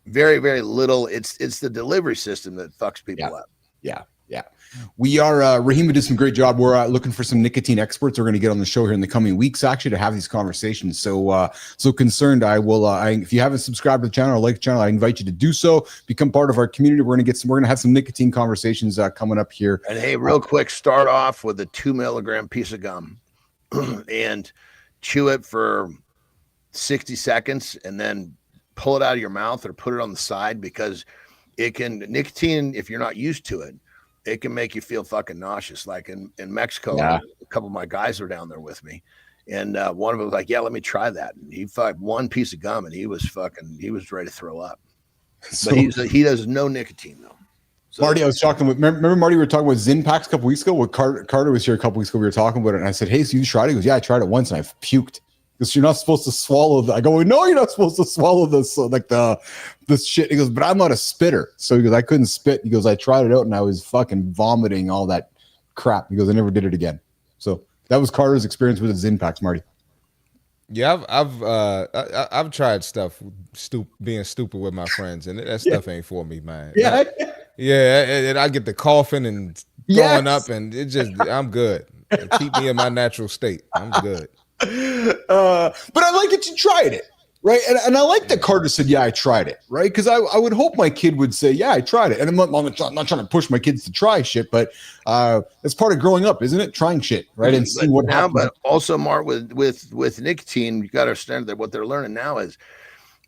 very, very little. It's the delivery system that fucks people up. Yeah. Yeah. We are, Rahima did some great job. We're looking for some nicotine experts. We're going to get on the show here in the coming weeks, actually, to have these conversations. So, Concerned, I will, if you haven't subscribed to the channel or like the channel, I invite you to do so. Become part of our community. We're going to have some nicotine conversations coming up here. And hey, real quick, start off with a 2 milligram piece of gum and chew it for 60 seconds and then pull it out of your mouth or put it on the side, because nicotine, if you're not used to it, it can make you feel fucking nauseous. Like in Mexico, a couple of my guys were down there with me, and one of them was like, yeah, let me try that. And he fucked one piece of gum and he was ready to throw up. So, but he does no nicotine though. So, Marty, I was talking with, remember Marty, we were talking about Zyn packs a couple weeks ago. When Carter was here a couple weeks ago, we were talking about it, and I said, hey, so you tried it? He goes, yeah, I tried it once and I puked. Because you're not supposed to swallow I go, no, you're not supposed to swallow this, like this shit. He goes, but I'm not a spitter. So he goes, I couldn't spit. He goes, I tried it out and I was fucking vomiting all that crap. He goes, I never did it again. So that was Carter's experience with the Zyn packs, Marty. Yeah, I've tried stuff, being stupid with my friends, and that stuff ain't for me, man. Yeah, and I get the coughing and throwing up, and I'm good. Keep me in my natural state. I'm good. But I like that you tried it, right? And I like that Carter said, yeah, I tried it, right? Because I would hope my kid would say, yeah, I tried it. And I'm not trying to push my kids to try shit, but it's part of growing up, isn't it? Trying shit, right? And seeing what happens. But also, Mark, with nicotine, you got to understand that what they're learning now is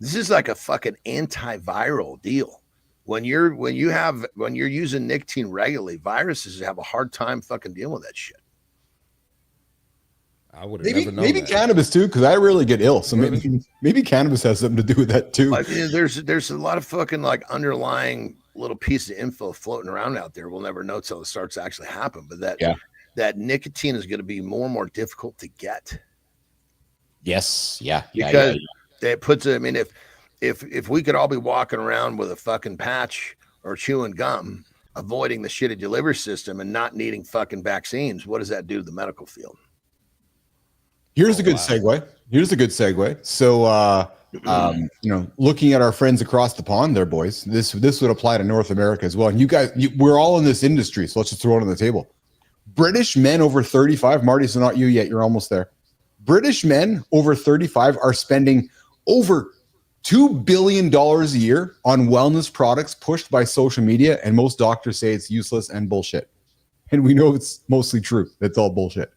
this is like a fucking antiviral deal. When you're using nicotine regularly, viruses have a hard time fucking dealing with that shit. I would have never known maybe that. Cannabis too, because I really get ill. So maybe cannabis has something to do with that too. I mean, there's a lot of fucking like underlying little piece of info floating around out there. We'll never know till it starts to actually happen. But that nicotine is going to be more and more difficult to get. Yes, because it puts it. I mean, if we could all be walking around with a fucking patch or chewing gum, avoiding the shitty delivery system and not needing fucking vaccines, what does that do to the medical field? Here's a good segue. So, looking at our friends across the pond there, boys, this would apply to North America as well. And you guys, we're all in this industry, so let's just throw it on the table. British men over 35, Marty, so not you yet, you're almost there. British men over 35 are spending over $2 billion a year on wellness products pushed by social media, and most doctors say it's useless and bullshit. And we know it's mostly true. It's all bullshit.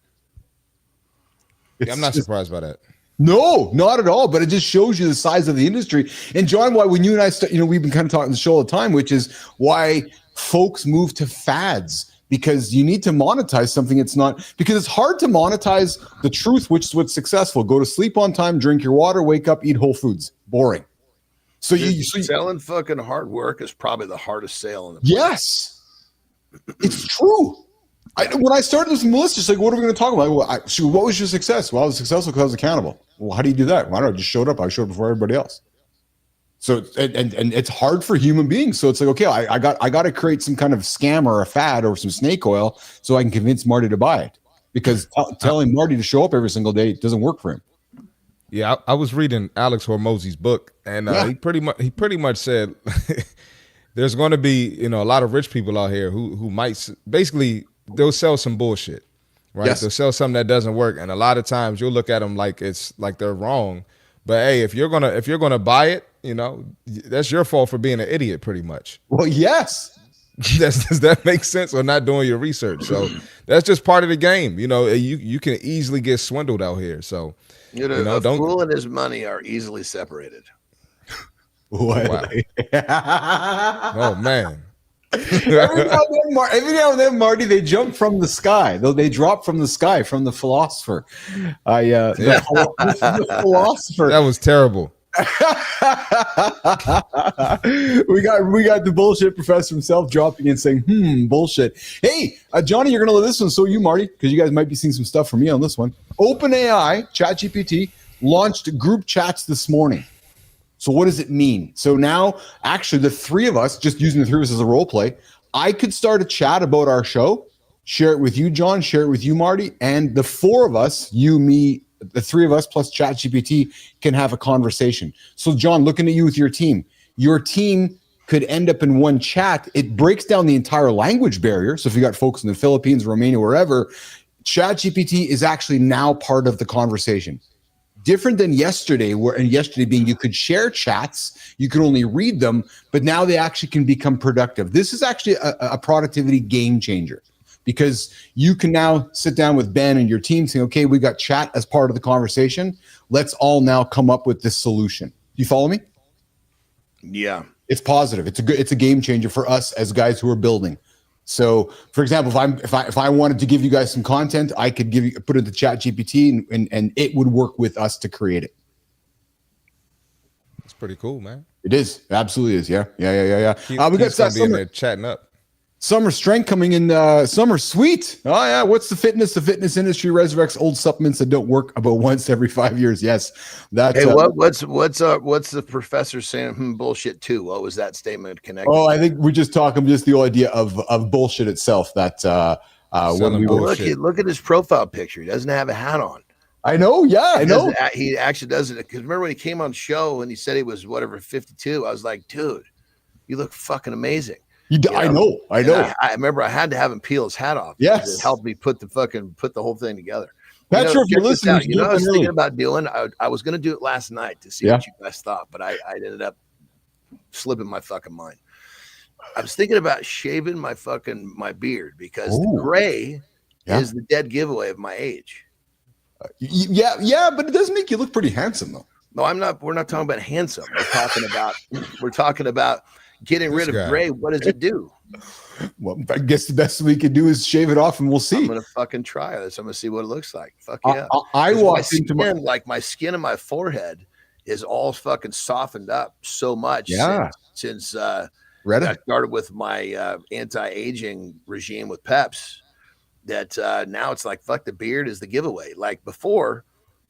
I'm not surprised by that. No, not at all. But it just shows you the size of the industry. And John, why when you and I we've been kind of talking on the show all the time, which is why folks move to fads, because you need to monetize something. It's not, because it's hard to monetize the truth, which is what's successful. Go to sleep on time, drink your water, wake up, eat Whole Foods. Boring. So selling fucking hard work is probably the hardest sale in the Yes, it's true. When I started this with Melissa, she's like, what are we going to talk about? What was your success? Well, I was successful because I was accountable. Well, how do you do that? Well, I don't know. I just showed up. I showed up before everybody else. So, and it's hard for human beings. So it's like, okay, I got to create some kind of scam or a fad or some snake oil so I can convince Marty to buy it, because telling Marty to show up every single day doesn't work for him. Yeah, I was reading Alex Hormozy's book, and he pretty much said there's going to be a lot of rich people out here who might basically, they'll sell some bullshit, right? Yes. They'll sell something that doesn't work, and a lot of times you'll look at them like it's like they're wrong. But hey, if you're gonna buy it, that's your fault for being an idiot, pretty much. Well, yes. Does that make sense? Or not doing your research? So that's just part of the game. You can easily get swindled out here. So a fool and his money are easily separated. What? Wow. Oh man. Every now and then, Marty, they jump from the sky. Though they drop from the sky from the philosopher. The philosopher. That was terrible. we got the bullshit professor himself dropping in saying, bullshit. Hey, Johnny, you're gonna love this one. So you, Marty, because you guys might be seeing some stuff from me on this one. OpenAI, ChatGPT, launched group chats this morning. So what does it mean? So now, actually, the three of us, just using the three of us as a role play, I could start a chat about our show, share it with you, John, share it with you, Marty, and the four of us, you, me, the three of us plus ChatGPT, can have a conversation. So, John, looking at you with your team could end up in one chat, it breaks down the entire language barrier. So if you got folks in the Philippines, Romania, wherever, ChatGPT is actually now part of the conversation. Different than yesterday, and yesterday being you could share chats, you could only read them, but now they actually can become productive. This is actually a productivity game changer, because you can now sit down with Ben and your team saying, okay, we got chat as part of the conversation. Let's all now come up with this solution. You follow me? Yeah. It's positive. It's a game changer for us as guys who are building. So, for example, if I wanted to give you guys some content, I could put it to ChatGPT and it would work with us to create it. It's pretty cool, man. It is. It absolutely is. Yeah. We got to be in there chatting up. Summer Strength coming in. Summer Sweet. Oh yeah. What's the fitness? The fitness industry resurrects old supplements that don't work about once every 5 years. Yes. That. Hey, what's the professor saying? Bullshit too. What was that statement connected? Oh, I think we're just talking just the idea of bullshit itself. That when we look at his profile picture. He doesn't have a hat on. I know. Yeah, I know. He actually doesn't. Because remember when he came on show and he said he was 52. I was like, dude, you look fucking amazing. I know. I remember I had to have him peel his hat off. Yes, it helped me put the whole thing together. That's true. If you're listening, I was thinking about doing. I was going to do it last night to see what you guys thought, but I ended up slipping my fucking mind. I was thinking about shaving my beard because the gray is the dead giveaway of my age. Yeah, but it does make you look pretty handsome, though. No, I'm not. We're not talking about handsome. We're talking about getting rid of gray. What does it do? Well, I guess the best we can do is shave it off, and we'll see. I'm gonna fucking try this. I'm gonna see what it looks like. Fuck yeah! I walked into my skin and my forehead is all fucking softened up so much. Since I started with my anti-aging regime with Peps, that now it's like fuck, the beard is the giveaway. Like before,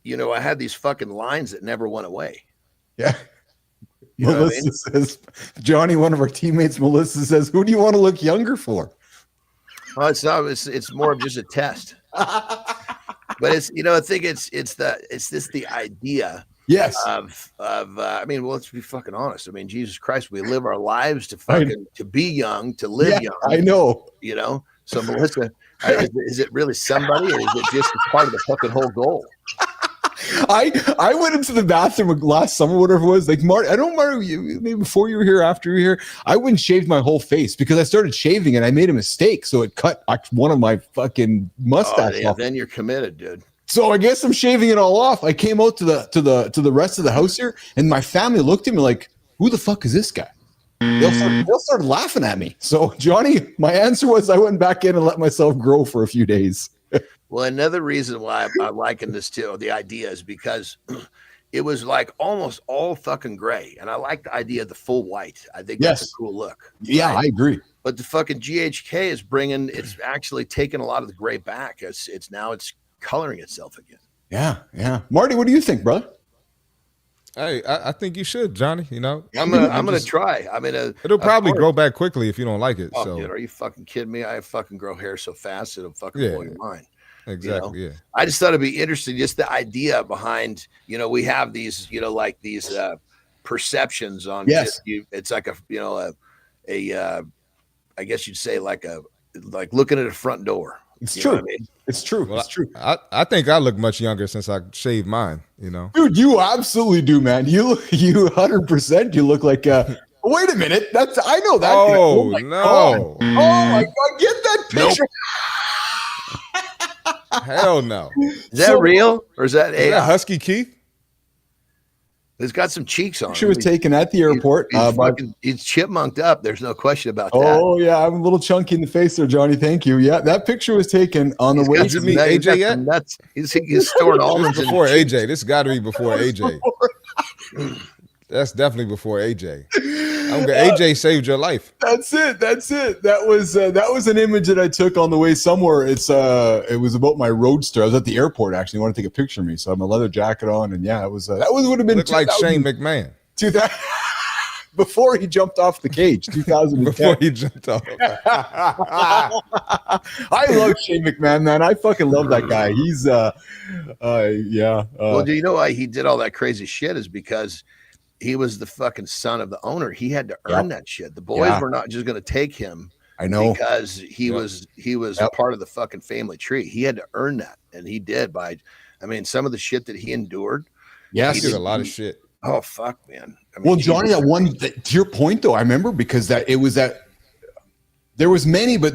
I had these fucking lines that never went away. Yeah. Melissa says, Johnny, one of our teammates, Melissa says, who do you want to look younger for? Well, it's not. It's more of just a test. But it's I think it's the idea. Yes. I mean, well, let's be fucking honest. I mean, Jesus Christ, we live our lives to be young, to live young. I know. So Melissa, is it really somebody, or is it just part of the fucking whole goal? I went into the bathroom last summer, whatever it was. Like, Marty, I don't remember you, maybe before you were here, after you were here. I went and shaved my whole face because I started shaving and I made a mistake. So it cut one of my fucking mustaches off. Then you're committed, dude. So I guess I'm shaving it all off. I came out to the rest of the house here, and my family looked at me like, who the fuck is this guy? They'll start laughing at me. So, Johnny, my answer was I went back in and let myself grow for a few days. Well, another reason why I'm liking this too, the idea is because it was like almost all fucking gray. And I like the idea of the full white. I think that's a cool look. Yeah, right? I agree. But the fucking GHK it's actually taking a lot of the gray back. It's coloring itself again. Yeah. Marty, what do you think, brother? Hey, I think you should, Johnny. I'm gonna try. I mean, it'll probably grow back quickly if you don't like it. Oh, dude, are you fucking kidding me? I fucking grow hair so fast it'll fucking blow your mind. Exactly. Yeah. I just thought it'd be interesting, just the idea behind. We have these, like these perceptions on. Yes. It's like I guess you'd say like looking at a front door. It's true. I mean? It's true. Well, it's true. I think I look much younger since I shaved mine. Dude, you absolutely do, man. You 100%. You look like. Wait a minute. I know that. Oh no! God. Oh my God! Get that picture. Nope. Hell no. Is that real or is that Husky Keith? It's got some cheeks on. She was taken at the airport. He's chipmunked up. There's no question about that. Oh yeah, I'm a little chunky in the face there, Johnny. Thank you. Yeah, that picture was taken on the way. Did you meet AJ yet? Nuts. He's stored all this before AJ. This got to be before AJ. That's definitely before AJ. AJ saved your life. That's it. That was an image that I took on the way somewhere. It was about my Roadster. I was at the airport actually. I wanted to take a picture of me, so I had my leather jacket on, and yeah, would have been like Shane McMahon. 2000 before he jumped off the cage. 2010. Before he jumped off. I love Shane McMahon, man. I fucking love that guy. He's well, do you know why he did all that crazy shit? Is because he was the fucking son of the owner. He had to earn that shit. The boys were not just going to take him. I know, because he was part of the fucking family tree. He had to earn that, and he did by. I mean, some of the shit that he endured. Yes, he did a lot of shit. Oh fuck, man. I mean, well, Johnny, to your point though, I remember because there was many, but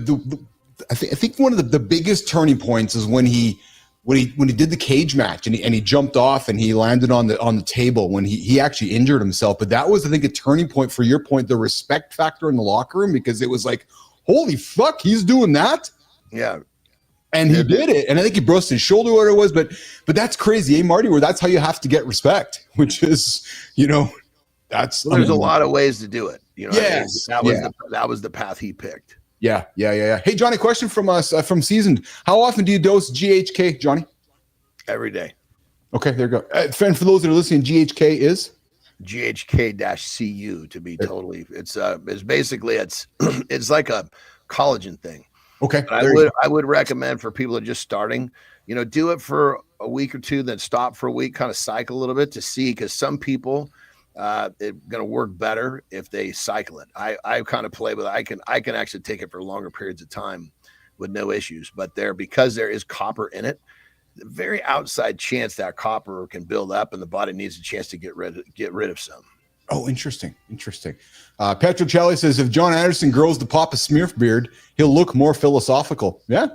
I think one of the biggest turning points is when he did the cage match and he jumped off and he landed on the table when he actually injured himself. But that was, I think, a turning point for your point, the respect factor in the locker room, because it was like, holy fuck, he's doing that. Yeah. And he did it. And I think he broke his shoulder, whatever it was. But that's crazy, Marty, where that's how you have to get respect, which is, there's a lot of ways to do it. Yes. I mean? That was the path he picked. Yeah. Hey, Johnny, question from us from Seasoned. How often do you dose GHK, Johnny? Every day. Okay, there you go. And for those that are listening, GHK is? GHK-CU to be totally. It's basically it's like a collagen thing. Okay. I would recommend for people that are just starting, do it for a week or two, then stop for a week, kind of cycle a little bit to see, because some people it's going to work better if they cycle it. I kind of play with it. I can actually take it for longer periods of time with no issues, but because there is copper in it, the very outside chance that copper can build up and the body needs a chance to get rid of some. Oh, interesting. Petrocelli says, if John Anderson grows the Papa Smurf beard, he'll look more philosophical. Yeah,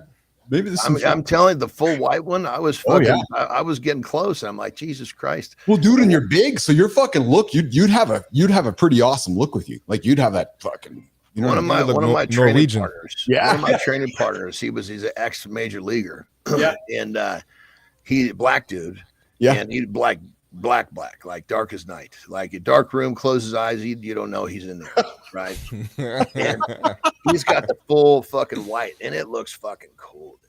maybe this. I'm telling you, the full white one. I was fucking. I was getting close. I'm like, Jesus Christ. Well, dude, and you're big, so your fucking look, you'd have a pretty awesome look with you. Like you'd have that fucking. One of my training partners. Yeah, one of my training partners. He's an ex major leaguer. Yeah, and he black dude. Yeah, and he black, like dark as night. Like a dark room, close his eyes, you don't know he's in there, right? And he's got the full fucking white, and it looks fucking cool,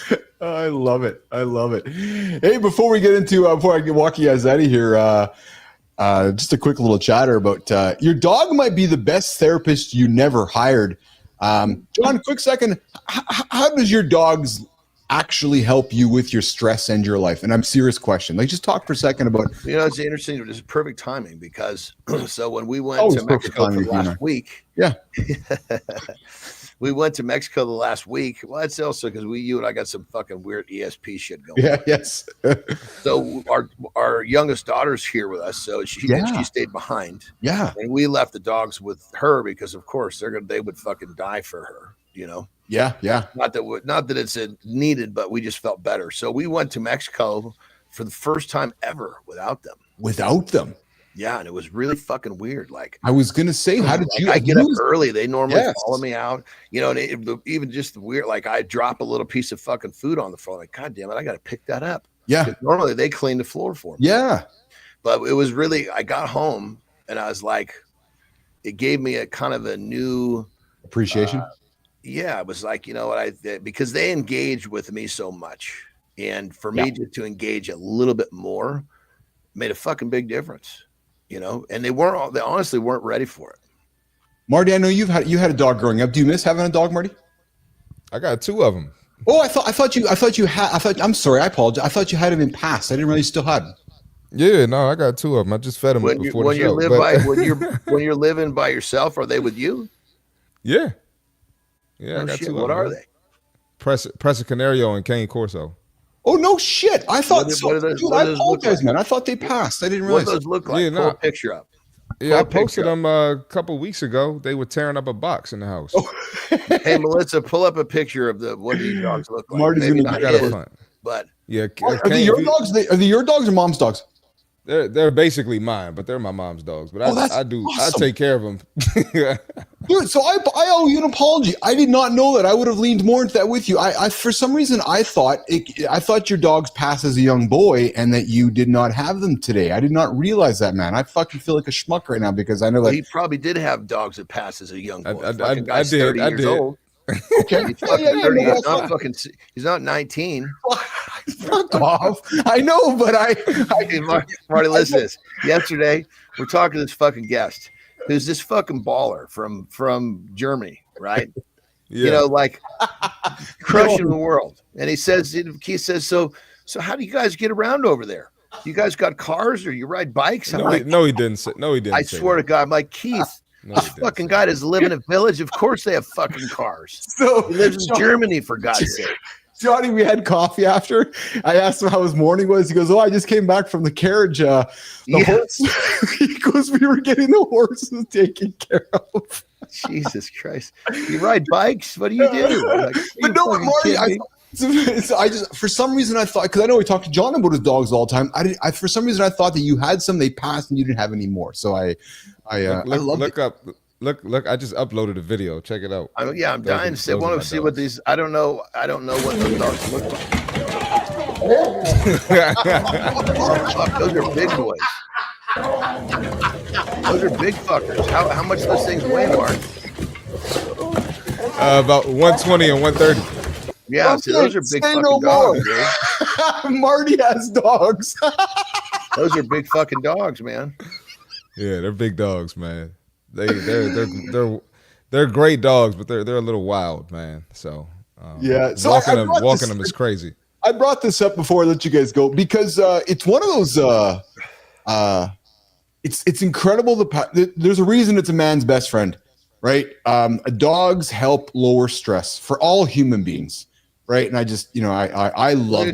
dude. I love it. Hey, before we get into before I walk you guys out of here, just a quick little chatter about your dog might be the best therapist you never hired. John, quick second. How does your dogs actually help you with your stress and your life? And I'm serious question. Like, just talk for a second about. It's interesting. It's perfect timing because so when we went to Mexico for last week, we went to Mexico the last week. Well, it's also because you and I got some fucking weird ESP shit going. Yeah, yes. So our youngest daughter's here with us, so she stayed behind. Yeah, and we left the dogs with her because, of course, they would fucking die for her. Yeah. Not that it's needed, but we just felt better. So we went to Mexico for the first time ever without them. Yeah, and it was really fucking weird. Like I was gonna say, how did you? I get up early. They normally follow me out. And even just the weird. Like I drop a little piece of fucking food on the floor. Like, God damn it, I got to pick that up. Yeah. Normally they clean the floor for me. Yeah. But it was really. I got home and I was like, it gave me a kind of a new appreciation. Yeah, it was like, because they engaged with me so much. And for me to engage a little bit more made a fucking big difference, and they honestly weren't ready for it. Marty, I know you had a dog growing up. Do you miss having a dog, Marty? I got 2 of them. Oh, I'm sorry. I apologize. I thought you had them in past. I didn't realize you still had them. Yeah, no, I got 2 of them. I just fed them before the show. When you're living by yourself, are they with you? Yeah. Yeah, I got 2. What are they? Presa Canario and Cane Corso. Oh no shit! I thought. I apologize, like? Man. I thought they passed. I didn't realize. What those look like? Pull a picture up. Yeah, I posted them a couple weeks ago. They were tearing up a box in the house. Oh. Hey, Melissa, pull up a picture of what these dogs look like. Marty's Maybe gonna not his, but yeah. Are they your dogs? Are they your dogs or mom's dogs? They're basically mine, but they're my mom's dogs. But I do awesome. I take care of them. Dude, so I owe you an apology. I did not know that. I would have leaned more into that with you. I for some reason I thought your dogs passed as a young boy and that you did not have them today. I did not realize that, man. I fucking feel like a schmuck right now because I know that he probably did have dogs that passed as a young boy. I did. I did. Old. Okay, he's not 19. Fuck off. I know, but Marty, listen to this. Yesterday, we're talking to this fucking guest who's this fucking baller from Germany, right? Yeah. Like crushing the world. And he says, so how do you guys get around over there? You guys got cars or you ride bikes? I'm No, like, no, he didn't say. No, he didn't. I say swear to that. God, I'm like, Keith, No, this he didn't fucking say guy that. doesn't live in a village. Of course they have fucking cars. So He lives in Germany, for God's sake. Johnny, we had coffee after. I asked him how his morning was. He goes, "Oh, I just came back from the carriage. The horse." He goes, "We were getting the horses taken care of." Jesus Christ! You ride bikes? What do you do? Like, But no, Marty, I just for some reason I thought, because I know we talked to John about his dogs all the time. For some reason I thought that you had some, they passed, and you didn't have any more. So I look up. Look! I just uploaded a video. Check it out. I'm dying to see. I want to see what these. I don't know what those dogs look like. Oh, fuck, those are big boys. Those are big fuckers. How much those things weigh, Mark? About 120 and 130. Yeah, so those are big fucking dogs. Marty has dogs. Those are big fucking dogs, man. Yeah, they're big dogs, man. They're great dogs, but they're a little wild, man. So so walking them is crazy. I brought this up before I let you guys go because it's one of those. It's incredible. There's a reason it's a man's best friend, right? Dogs help lower stress for all human beings, right? And I just, I love.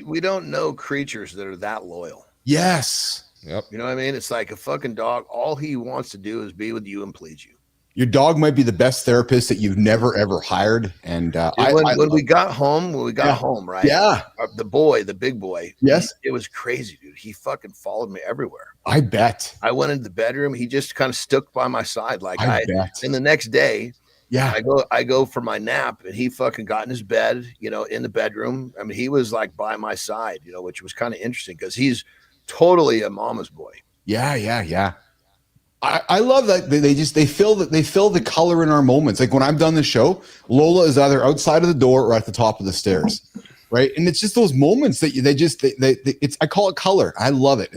We don't know creatures that are that loyal. Yes. Yep. You know what I mean? It's like a fucking dog. All he wants to do is be with you and please you. Your dog might be the best therapist that you've never ever hired. And when we got home, right? Yeah. The big boy. Yes. It was crazy, dude. He fucking followed me everywhere. I bet. I went into the bedroom. He just kind of stuck by my side. Like I bet. And the next day, yeah, I go for my nap, and he fucking got in his bed, in the bedroom. I mean, he was like by my side, which was kind of interesting because he's totally a mama's boy. Yeah. I love that they fill the color in our moments. Like when I'm done the show, Lola is either outside of the door or at the top of the stairs, right? And it's just those moments that it's I call it color. I love it.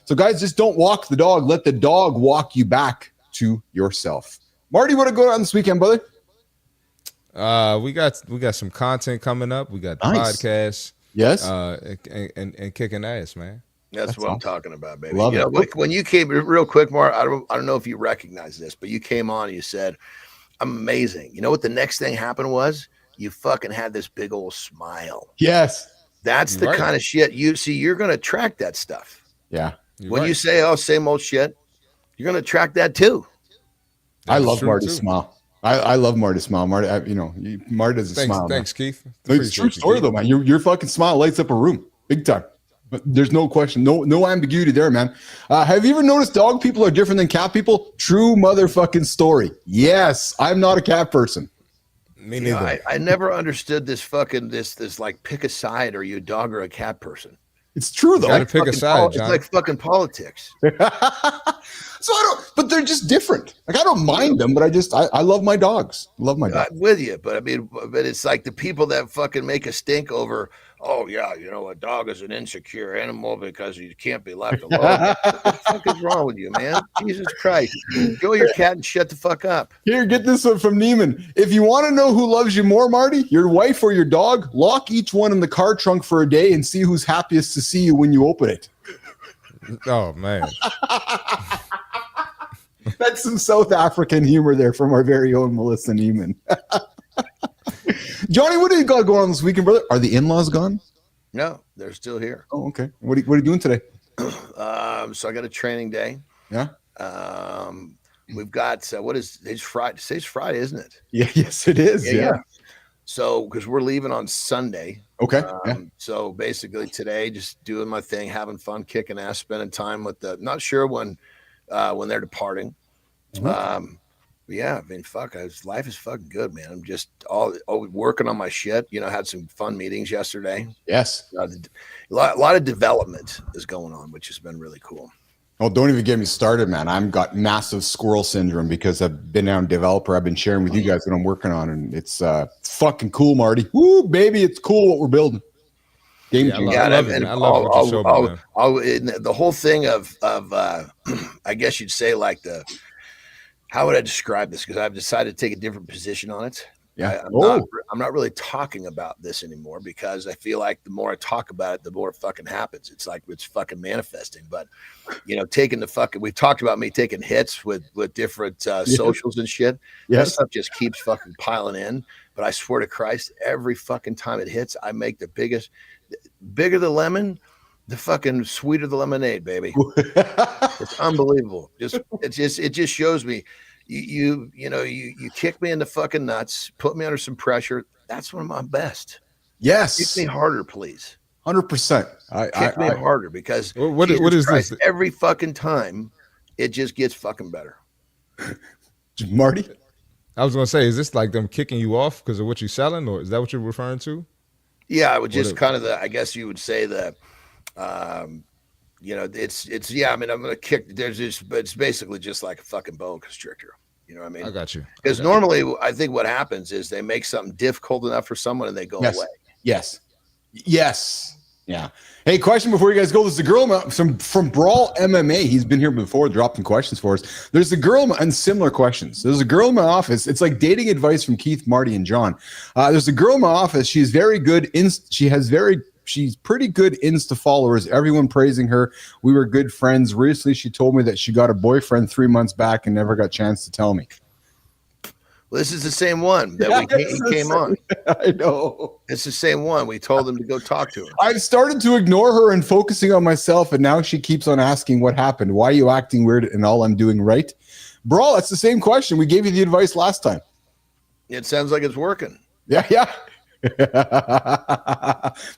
So guys, just don't walk the dog. Let the dog walk you back to yourself. Marty, what to go on this weekend, brother? We got some content coming up. We got the podcast. Yes. And kicking ass, man. That's what I'm talking about, baby. Love it. When you came real quick, Mark, I don't know if you recognize this, but you came on and you said, "I'm amazing." You know what the next thing happened was? You fucking had this big old smile. Yes. That's the kind of shit you're going to attract that stuff. Yeah. When you say, "Oh, same old shit," you're going to attract that too. I love Marty's smile. I love Marty's smile. Marty, Marty does a smile. Thanks, Keith. It's true story though, man. Your fucking smile lights up a room big time. But there's no question, no ambiguity there, man. Have you ever noticed dog people are different than cat people? True motherfucking story. Yes, I'm not a cat person. Me neither. I never understood this fucking this like pick a side. Are you a dog or a cat person? It's true though. You gotta pick a side, John. It's like fucking politics. So but they're just different. Like I don't mind them, but I love my dogs. Love my dogs. I'm with you, but I mean, it's like the people that fucking make a stink over. Oh yeah, a dog is an insecure animal because you can't be left alone. What the fuck is wrong with you, man? Jesus Christ. Go your cat and shut the fuck up. Here, get this one from Neiman. If you want to know who loves you more, Marty, your wife or your dog, lock each one in the car trunk for a day and see who's happiest to see you when you open it. Oh, man. That's some South African humor there from our very own Melissa Neiman. Johnny, what do you got going on this weekend, brother? Are the in-laws gone? No, they're still here. Oh, okay. What are you doing today? So I got a training day. Yeah. We've got it's Friday. Today's Friday, isn't it? Yeah. Yes, it is. Yeah. So because we're leaving on Sunday. Okay. So basically today, just doing my thing, having fun, kicking ass, spending time with not sure when they're departing. Mm-hmm. Yeah, I mean, life is fucking good, man. I'm just all working on my shit. Had some fun meetings yesterday. Yes. A lot of development is going on, which has been really cool. Oh, don't even get me started, man. I've got massive squirrel syndrome because I've been a developer. I've been sharing with you guys what I'm working on, and it's fucking cool, Marty. Woo, baby, it's cool what we're building. Game changer. I love it. I love what you showed me, the whole thing of I guess you'd say like how would I describe this? Because I've decided to take a different position on it. Yeah. I'm not really talking about this anymore because I feel like the more I talk about it, the more it fucking happens. It's like it's fucking manifesting. But we've talked about me taking hits with different socials and shit. That stuff just keeps fucking piling in. But I swear to Christ, every fucking time it hits, I make bigger the lemon, the fucking sweeter the lemonade, baby. It's unbelievable. It just shows me. You kick me in the fucking nuts, put me under some pressure. That's when I'm my best. Yes. Kick me harder, please. 100%. Kick me harder because what is Christ, this? every fucking time it just gets fucking better. Marty? I was gonna say, is this like them kicking you off because of what you're selling, or is that what you're referring to? Yeah, I would just kind of I guess you would say that it's I mean, I'm gonna kick but it's basically just like a fucking boa constrictor. You know what I mean? I got you. Because normally I think what happens is they make something difficult enough for someone and they go away. Yes. Yeah. Hey, question before you guys go. There's a girl from Brawl MMA. He's been here before, dropping questions for us. There's a girl and similar questions. There's a girl in my office. It's like dating advice from Keith, Marty, and John. There's a girl in my office. She's very good. She's pretty good Insta followers. Everyone praising her. We were good friends. Recently, she told me that she got a boyfriend 3 months back and never got a chance to tell me. Well, this is the same one that he came on. I know. It's the same one. We told him to go talk to her. I've started to ignore her and focusing on myself, and now she keeps on asking what happened. Why are you acting weird and all I'm doing right? Bro, that's the same question. We gave you the advice last time. It sounds like it's working. Yeah.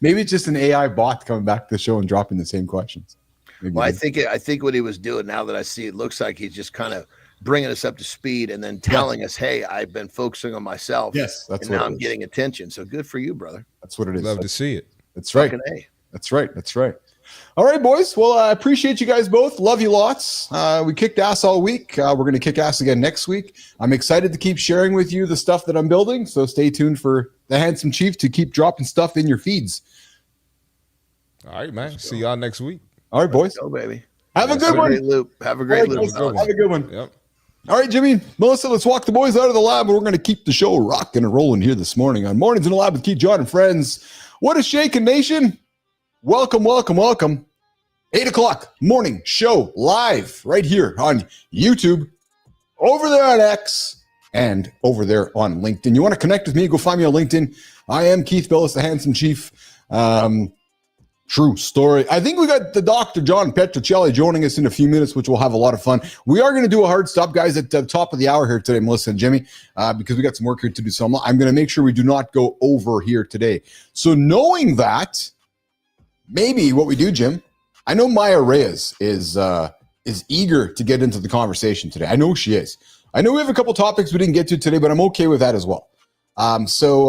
Maybe it's just an AI bot coming back to the show and dropping the same questions. Well, I think what he was doing, now that I see it, looks like he's just kind of bringing us up to speed and then telling us, hey, I've been focusing on myself. Yes, that's and now I'm getting attention. So good for you, brother. That's what it is. Love to see it. That's right. That's right. All right, boys. Well, I appreciate you guys both. Love you lots. We kicked ass all week. We're going to kick ass again next week. I'm excited to keep sharing with you the stuff that I'm building. So stay tuned for the Handsome Chief to keep dropping stuff in your feeds. All right, man. See y'all next week. All right, boys. Go, baby. Have a good one. Have a great loop. Have a good one. Yep. All right, Jimmy, Melissa, let's walk the boys out of the lab. We're going to keep the show rocking and rolling here this morning on Mornings in the Lab with Keith, John, and friends. What a shaking nation. Welcome. 8 o'clock morning show live right here on YouTube, over there on X, and over there on LinkedIn. You want to connect with me, go find me on LinkedIn. I am Keith Bellis, the Handsome Chief. True story. I think we got the Dr. John Petrocelli joining us in a few minutes, which will have a lot of fun. We are going to do a hard stop, guys, at the top of the hour here today, Melissa and Jimmy, because we got some work here to do. So I'm going to make sure we do not go over here today. So knowing that, maybe what we do, Jim, I know Maya Reyes is eager to get into the conversation today. I know she is. I know we have a couple topics we didn't get to today, but I'm okay with that as well. So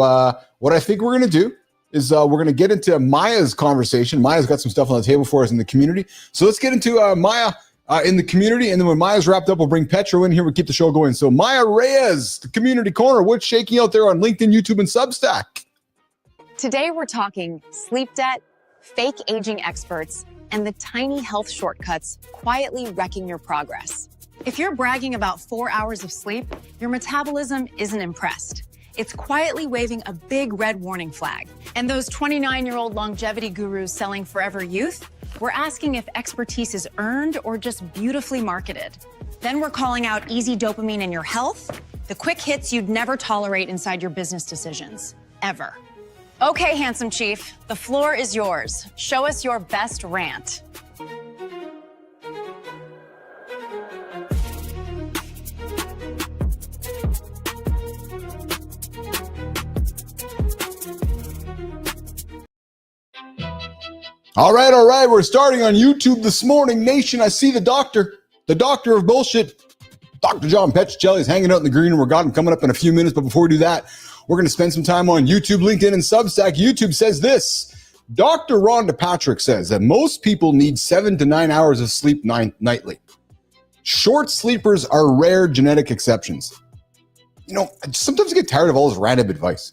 what I think we're going to do is we're going to get into Maya's conversation. Maya's got some stuff on the table for us in the community. So let's get into Maya in the community. And then when Maya's wrapped up, we'll bring Petro in here. We'll keep the show going. So Maya Reyes, the community corner. What's shaking out there on LinkedIn, YouTube, and Substack? Today, we're talking sleep debt, fake aging experts, and the tiny health shortcuts quietly wrecking your progress. If you're bragging about 4 hours of sleep, your metabolism isn't impressed. It's quietly waving a big red warning flag. And those 29-year-old longevity gurus selling forever youth, we're asking if expertise is earned or just beautifully marketed. Then we're calling out easy dopamine in your health, the quick hits you'd never tolerate inside your business decisions, ever. Okay, Handsome Chief, the floor is yours. Show us your best rant. All right. We're starting on YouTube this morning. Nation, I see the doctor of bullshit. Dr. John Petrocelli is hanging out in the green room. We got him coming up in a few minutes. But before we do that, we're going to spend some time on YouTube, LinkedIn, and Substack. YouTube says this. Dr. Rhonda Patrick says that most people need 7 to 9 hours of sleep nightly. Short sleepers are rare genetic exceptions. You know, sometimes I get tired of all this random advice.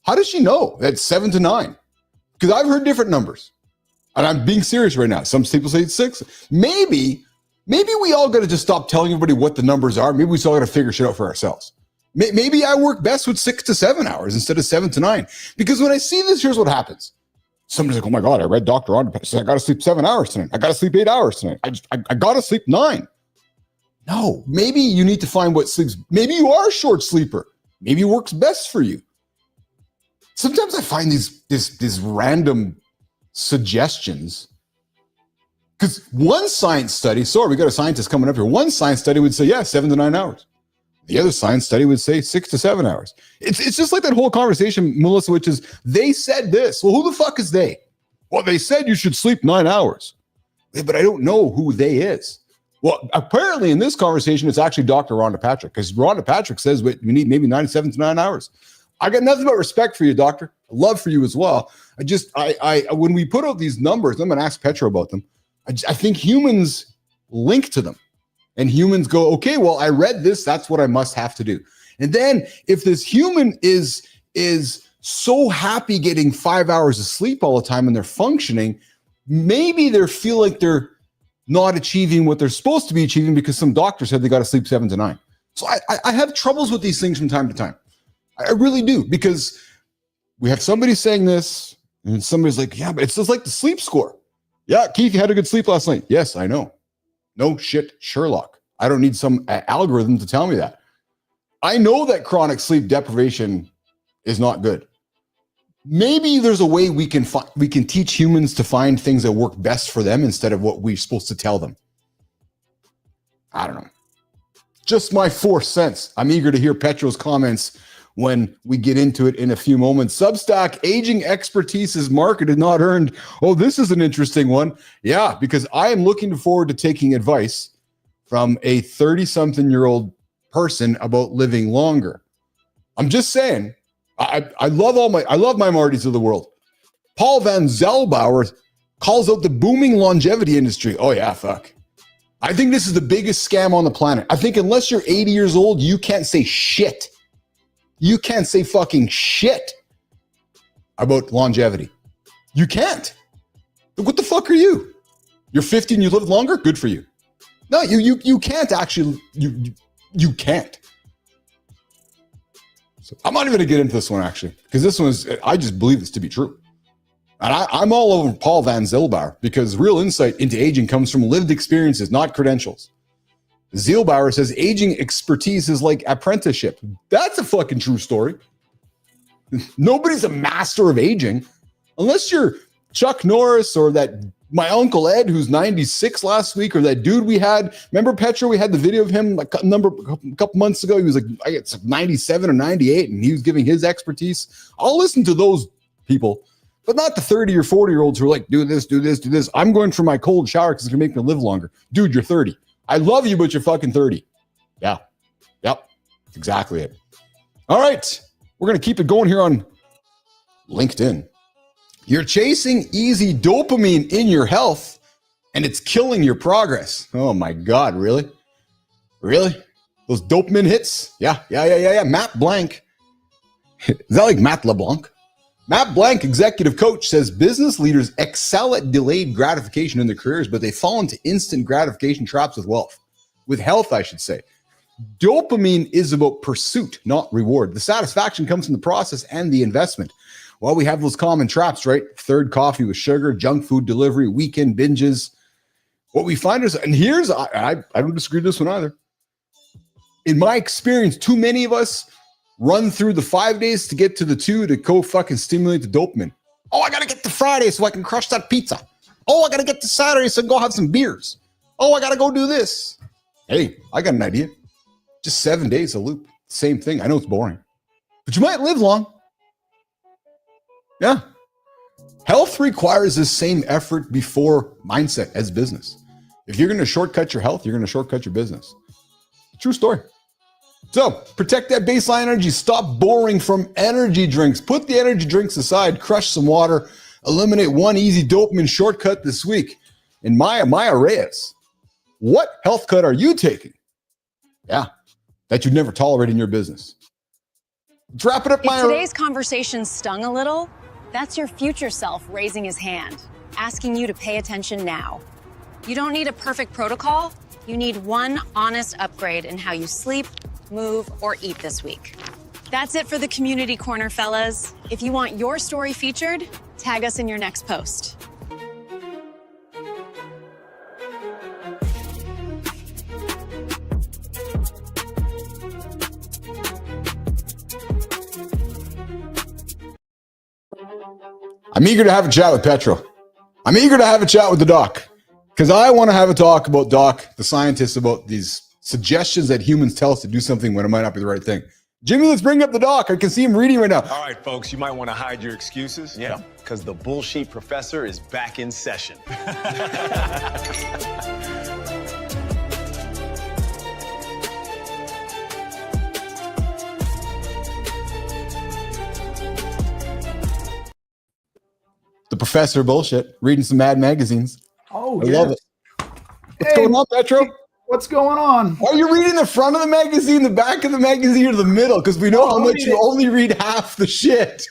How does she know that 7 to 9? Because I've heard different numbers. And I'm being serious right now. Some people say it's 6. Maybe we all got to just stop telling everybody what the numbers are. Maybe we still got to figure shit out for ourselves. Maybe I work best with 6 to 7 hours instead of 7 to 9. Because when I see this, here's what happens. Somebody's like, oh my God, I read Dr. Rhonda says I got to sleep 7 hours tonight. I got to sleep 8 hours tonight. I got to sleep 9. No, maybe you need to find what sleeps. Maybe you are a short sleeper. Maybe it works best for you. Sometimes I find these random suggestions. Because one science study, sorry, we got a scientist coming up here. One science study would say, yeah, 7 to 9 hours. The other science study would say 6 to 7 hours. It's just like that whole conversation, Melissa, which is they said this. Well, who the fuck is they? Well, they said you should sleep 9 hours. Yeah, but I don't know who they is. Well, apparently in this conversation, it's actually Dr. Rhonda Patrick, because Rhonda Patrick says we need maybe 97 to 9 hours. I got nothing but respect for you, doctor. Love for you as well. I when we put out these numbers, I'm going to ask Petra about them. I think humans link to them. And humans go, okay, well, I read this. That's what I must have to do. And then if this human is so happy getting 5 hours of sleep all the time and they're functioning, maybe they feel like they're not achieving what they're supposed to be achieving because some doctor said they got to sleep 7 to 9. So I have troubles with these things from time to time. I really do, because we have somebody saying this and somebody's like, yeah, but it's just like the sleep score. Yeah, Keith, you had a good sleep last night. Yes, I know. No shit, Sherlock. I don't need some algorithm to tell me that. I know that chronic sleep deprivation is not good. Maybe there's a way we can teach humans to find things that work best for them instead of what we're supposed to tell them. I don't know. Just my 4 cents. I'm eager to hear Petro's comments when we get into it in a few moments. Substack, aging expertise is marketed, not earned. Oh, this is an interesting one. Yeah, because I am looking forward to taking advice from a 30-something-year-old person about living longer. I'm just saying, I love my Martys of the world. Paul Van Zelbauer calls out the booming longevity industry. Oh yeah, fuck. I think this is the biggest scam on the planet. I think unless you're 80 years old, you can't say shit. You can't say fucking shit about longevity. You can't. What the fuck are you? You're 50 and you live longer? Good for you. No, you can't actually. You can't. So I'm not even going to get into this one, actually, because this one is, I just believe this to be true. And I'm all over Paul Van Zilbauer, because real insight into aging comes from lived experiences, not credentials. Zielbauer says aging expertise is like apprenticeship. That's a fucking true story. Nobody's a master of aging unless you're Chuck Norris or that my Uncle Ed, who's 96 last week, or that dude we had. Remember Petra? We had the video of him like a couple months ago. He was like, I guess 97 or 98, and he was giving his expertise. I'll listen to those people, but not the 30 or 40-year-olds who are like, do this, do this, do this. I'm going for my cold shower because it's going to make me live longer. Dude, you're 30. I love you, but you're fucking 30. Yeah. Yep. Exactly it. All right. We're going to keep it going here on LinkedIn. You're chasing easy dopamine in your health, and it's killing your progress. Oh my God. Really? Really? Those dopamine hits? Yeah. Matt Blank. Is that like Matt LeBlanc? Matt Blank, executive coach, says business leaders excel at delayed gratification in their careers, but they fall into instant gratification traps with wealth. With health, I should say. Dopamine is about pursuit, not reward. The satisfaction comes from the process and the investment. Well, we have those common traps, right? Third coffee with sugar, junk food delivery, weekend binges. What we find is, and here's, I don't disagree with this one either. In my experience, too many of us run through the 5 days to get to the 2 to go fucking stimulate the dopamine. Oh, I got to get to Friday so I can crush that pizza. Oh, I got to get to Saturday so I can go have some beers. Oh, I got to go do this. Hey, I got an idea. Just 7 days a loop. Same thing. I know it's boring, but you might live long. Yeah. Health requires the same effort before mindset as business. If you're going to shortcut your health, you're going to shortcut your business. True story. So protect that baseline energy. Stop boring from energy drinks. Put the energy drinks aside. Crush some water. Eliminate one easy dopamine shortcut this week. And Maya Reyes, what health cut are you taking? Yeah, that you'd never tolerate in your business. Let's wrap it up, Maya. If today's conversation stung a little, that's your future self raising his hand, asking you to pay attention now. You don't need a perfect protocol. You need one honest upgrade in how you sleep, move, or eat this week. That's it for the Community Corner, fellas. If you want your story featured, tag us in your next post. I'm eager to have a chat with Petro. I'm eager to have a chat with the doc because I want to have a talk about Doc, the scientist, about these suggestions that humans tell us to do something when it might not be the right thing. Jimmy, let's bring up the doc. I can see him reading right now. All right, folks, you might want to hide your excuses. Yeah, because the bullshit professor is back in session. The professor bullshit, reading some Mad magazines. Oh, I love it. What's going on, Petro? What's going on? Are you reading the front of the magazine, the back of the magazine, or the middle? Because we know how much you only read half the shit.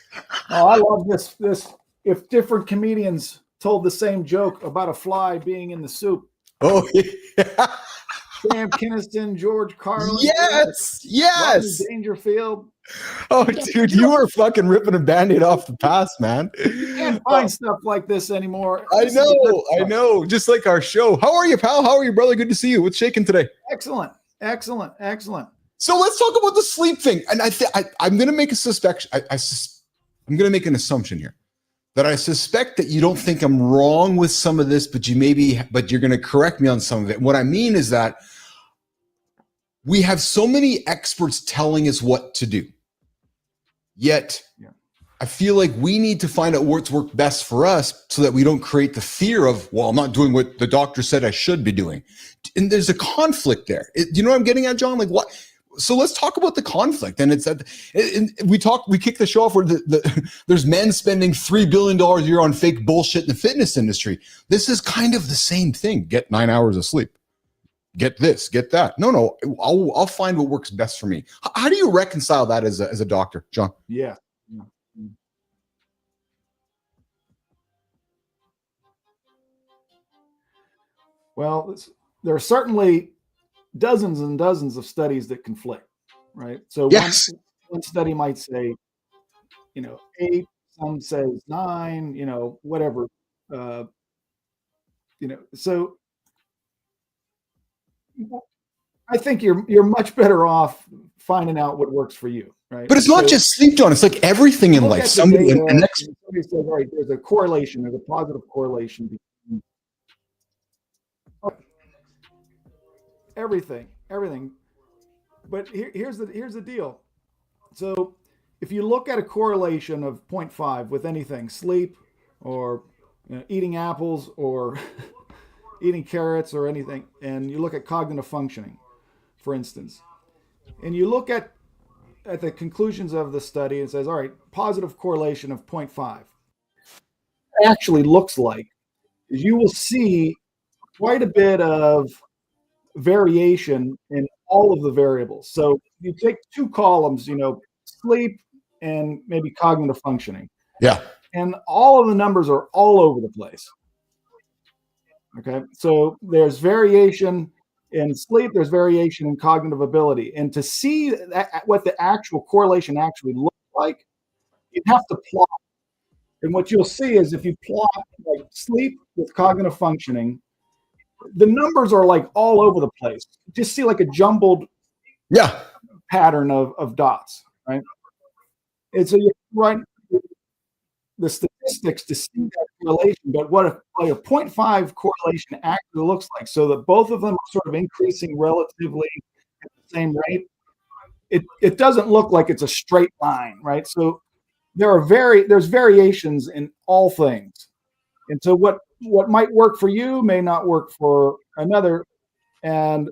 Oh, I love this. If different comedians told the same joke about a fly being in the soup. Oh, yeah. Sam Kinison, George Carlin. Yes. Rodney Dangerfield. Oh, dude, you are fucking ripping a Band-Aid off the past, man. You can't find stuff like this anymore. I know. Just like our show. How are you, pal? How are you, brother? Good to see you. What's shaking today? Excellent. So let's talk about the sleep thing. And I'm going to make a suspicion. I'm going to make an assumption here that I suspect that you don't think I'm wrong with some of this, but you're going to correct me on some of it. What I mean is that we have so many experts telling us what to do. Yet, I feel like we need to find out what's worked best for us so that we don't create the fear of, well, I'm not doing what the doctor said I should be doing. And there's a conflict there. Do you know what I'm getting at, John? Like what? So let's talk about the conflict. And it's that we kick the show off where there's men spending $3 billion a year on fake bullshit in the fitness industry. This is kind of the same thing. Get 9 hours of sleep. Get this, get that. No, I'll find what works best for me. How do you reconcile that as a doctor, John? Yeah. Well, there are certainly dozens and dozens of studies that conflict, right? So one study might say, 8, some says 9, whatever. So I think you're much better off finding out what works for you, right? But it's not just sleep, John. It's like everything in life. Somebody says, all right, there's a correlation, there's a positive correlation between everything. But here's the deal. So if you look at a correlation of 0.5 with anything, sleep or eating apples or eating carrots or anything, and you look at cognitive functioning, for instance, and you look at the conclusions of the study and says, all right, positive correlation of 0.5 actually looks like is you will see quite a bit of variation in all of the variables. So you take two columns, sleep and maybe cognitive functioning. Yeah. And all of the numbers are all over the place. Okay. So there's variation in sleep, there's variation in cognitive ability. And to see what the actual correlation actually looks like, you have to plot. And what you'll see is if you plot like sleep with cognitive functioning, the numbers are like all over the place. You just see like a jumbled pattern of dots, right? And so you write the statistics to see that correlation, but what a 0.5 correlation actually looks like, so that both of them are sort of increasing relatively at the same rate. It doesn't look like it's a straight line, right? So there's variations in all things. And so what might work for you may not work for another. And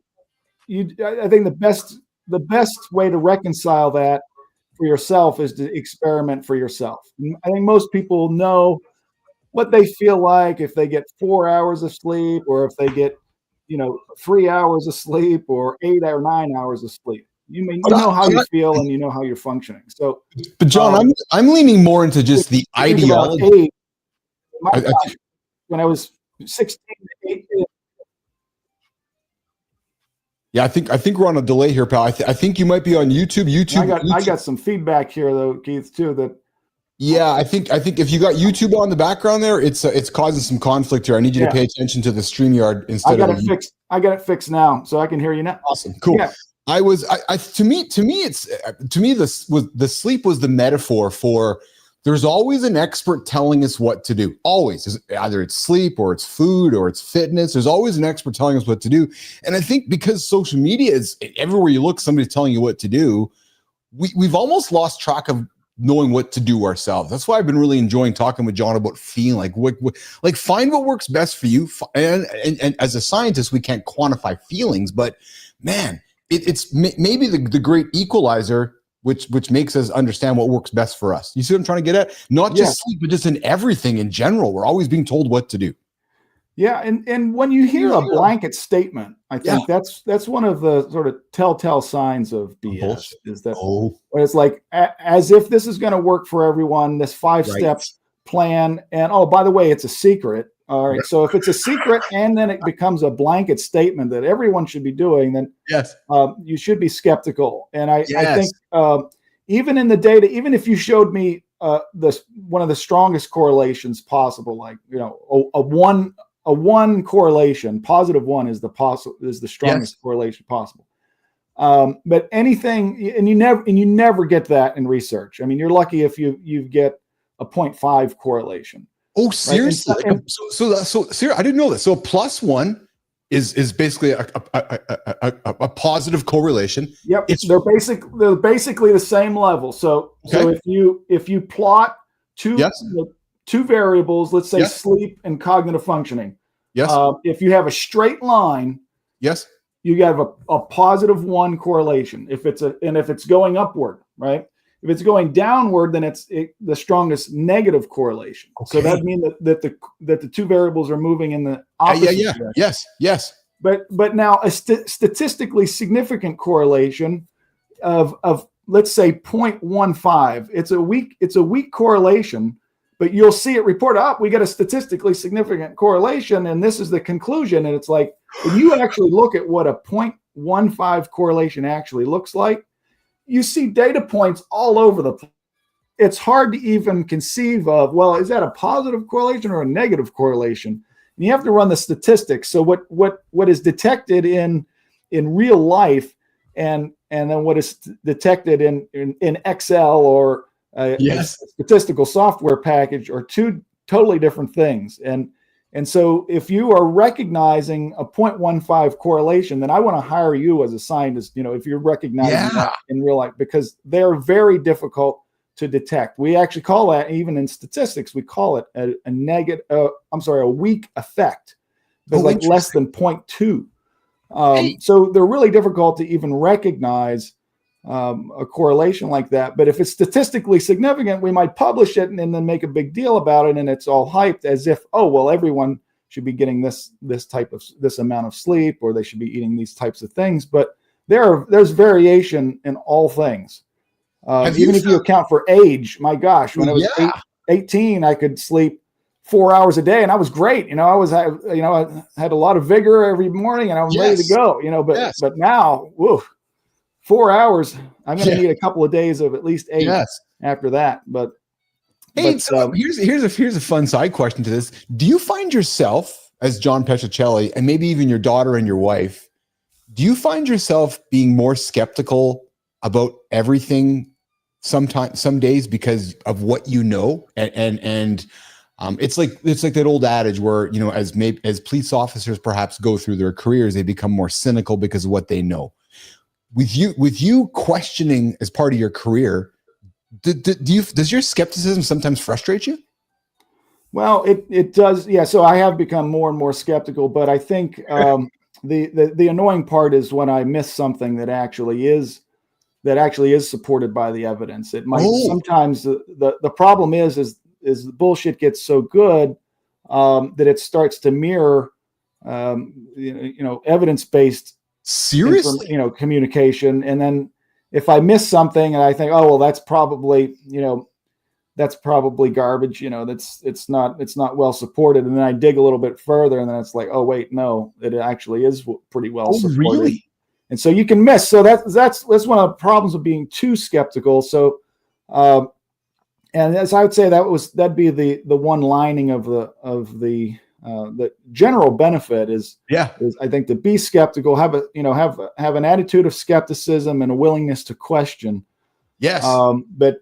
I think the best way to reconcile that for yourself is to experiment for yourself. I think most people know what they feel like if they get 4 hours of sleep, or if they get 3 hours of sleep, or 8 or 9 hours of sleep. You know how you feel and you know how you're functioning. So, but John, I'm leaning more into just the ideology. When I was 16, Yeah, I think we're on a delay here, pal. I think you might be on YouTube. I got some feedback here though, Keith, too. That yeah, I think if you got YouTube on the background there, it's causing some conflict here. I need you to pay attention to the StreamYard instead of. I got it fixed now, so I can hear you now. Awesome, cool. Yeah. To me, the sleep was the metaphor for. There's always an expert telling us what to do. Always, either it's sleep or it's food or it's fitness. There's always an expert telling us what to do. And I think because social media is everywhere you look, somebody's telling you what to do. We've almost lost track of knowing what to do ourselves. That's why I've been really enjoying talking with John about feeling like find what works best for you. And as a scientist, we can't quantify feelings, but man, it's maybe the great equalizer. Which makes us understand what works best for us. You see what I'm trying to get at? Not just sleep, but just in everything in general. We're always being told what to do. Yeah, and when you hear a blanket statement, I think that's one of the sort of telltale signs of BS. Is that it's like as if this is going to work for everyone, this 5-step plan, and oh, by the way, it's a secret. All right, so if it's a secret and then it becomes a blanket statement that everyone should be doing, then you should be skeptical. And I think even in the data, even if you showed me one of the strongest correlations possible, like a one correlation, positive one is the strongest correlation possible. But anything, and you never get that in research. I mean, you're lucky if you get a 0.5 correlation. Oh, seriously? Right? So seriously, I didn't know this. So +1 is basically a positive correlation. Yep, they're basically the same level. So if you plot two variables, let's say sleep and cognitive functioning. Yes. If you have a straight line. Yes. You got a +1 correlation. If it's going upward, right? If it's going downward, then it's the strongest negative correlation. Okay. So that means that the two variables are moving in the opposite direction. Yes. But now a statistically significant correlation of let's say 0.15. It's a weak correlation, but you'll see it report up. We got a statistically significant correlation, and this is the conclusion. And it's like when you actually look at what a 0.15 correlation actually looks like, you see data points all over the place. It's hard to even conceive of, well, is that a positive correlation or a negative correlation? And you have to run the statistics. So what is detected in real life and then what is detected in Excel or a statistical software package are two totally different things. And so if you are recognizing a 0.15 correlation, then I want to hire you as a scientist, if you're recognizing that in real life, because they're very difficult to detect. We actually call that, even in statistics, we call it a weak effect. There's like less than 0.2. So they're really difficult to even recognize a correlation like that. But if it's statistically significant, we might publish it and then make a big deal about it, and it's all hyped as if, oh well, everyone should be getting this amount of sleep, or they should be eating these types of things. But there's variation in all things. Even if you account for age, my gosh, when I was 18, I could sleep 4 hours a day, and I was great. I had a lot of vigor every morning, and I was ready to go. But now, whoa. 4 hours, I'm going to need a couple of days of at least 8 after that. But here's a fun side question to this. Do you find yourself, as John Petricelli, and maybe even your daughter and your wife, do you find yourself being more skeptical about everything some days because of what you know? And it's like that old adage where, as police officers perhaps go through their careers, they become more cynical because of what they know. With you questioning as part of your career, does your skepticism sometimes frustrate you? Well, it does. Yeah. So I have become more and more skeptical, but I think the annoying part is when I miss something that actually is supported by the evidence. It might sometimes the problem is the bullshit gets so good that it starts to mirror evidence-based communication. And then if I miss something and I think, oh well, that's probably garbage, it's not well supported, and then I dig a little bit further, and then it's like, oh wait, no, it actually is pretty well supported. Really? And so you can miss. So that's one of the problems of being too skeptical. So, and as I would say, that'd be the one lining of the general benefit is I think to be skeptical, have an attitude of skepticism and a willingness to question. Yes. But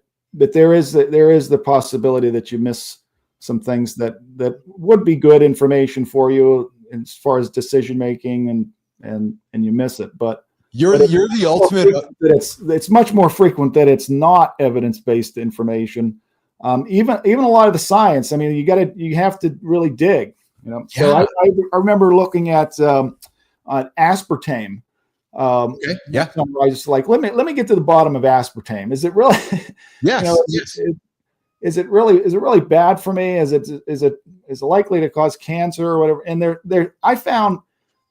there is the possibility that you miss some things that would be good information for you as far as decision making, and you miss it. But you're the ultimate. It's much more frequent that it's not evidence-based information. Even a lot of the science. I mean, you have to really dig. So I remember looking at aspartame. Okay. Yeah. I was like, let me get to the bottom of aspartame. Is it really? Yes. Is it really bad for me? Is it likely to cause cancer or whatever? And I found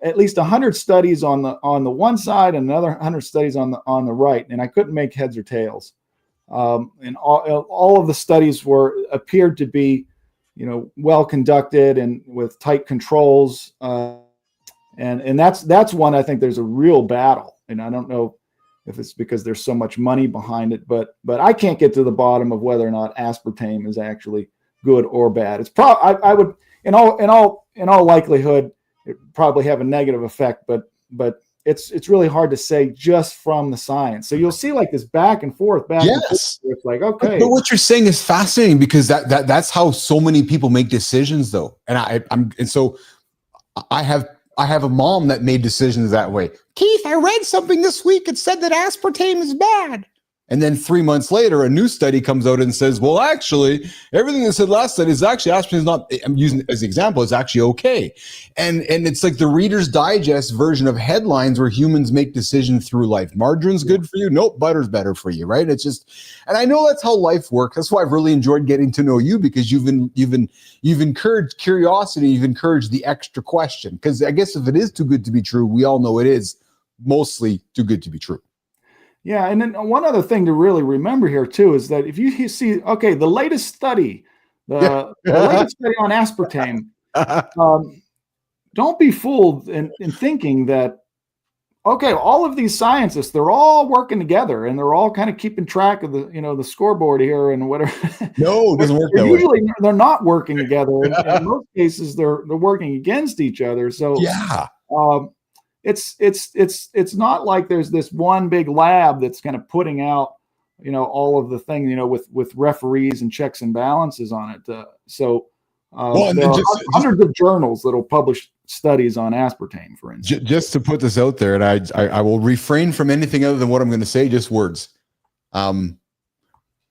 at least 100 studies on the one side and another 100 studies on the right, and I couldn't make heads or tails. And all of the studies appeared to be, well conducted and with tight controls. And that's one I think there's a real battle, and I don't know if it's because there's so much money behind it, but I can't get to the bottom of whether or not aspartame is actually good or bad. It's I would in all likelihood it probably have a negative effect, but it's really hard to say just from the science. So you'll see like this back and forth. It's like, okay. But what you're saying is fascinating because that's how so many people make decisions, though. And so I have a mom that made decisions that way. Keith, I read something this week. It said that aspartame is bad. And then 3 months later, a new study comes out and says, well, actually, everything that said last study is actually aspartame is not, I'm using it as an example, it's actually okay. And it's like the Reader's Digest version of headlines where humans make decisions through life. Margarine's good for you. Nope, butter's better for you, right? It's just, and I know that's how life works. That's why I've really enjoyed getting to know you, because you've encouraged curiosity. You've encouraged the extra question. Because I guess if it is too good to be true, we all know it is mostly too good to be true. Yeah, and then one other thing to really remember here too is that if you see, okay, the latest study, the latest study on aspartame, don't be fooled in thinking that, okay, all of these scientists, they're all working together and they're all kind of keeping track of the scoreboard here and whatever. No, it doesn't work that way. Usually they're not working together. In most cases, they're working against each other. So yeah. It's not like there's this one big lab that's kind of putting out, all of the things, with referees and checks and balances on it. There are hundreds of journals that'll publish studies on aspartame, for instance. Just to put this out there, and I will refrain from anything other than what I'm going to say, just words.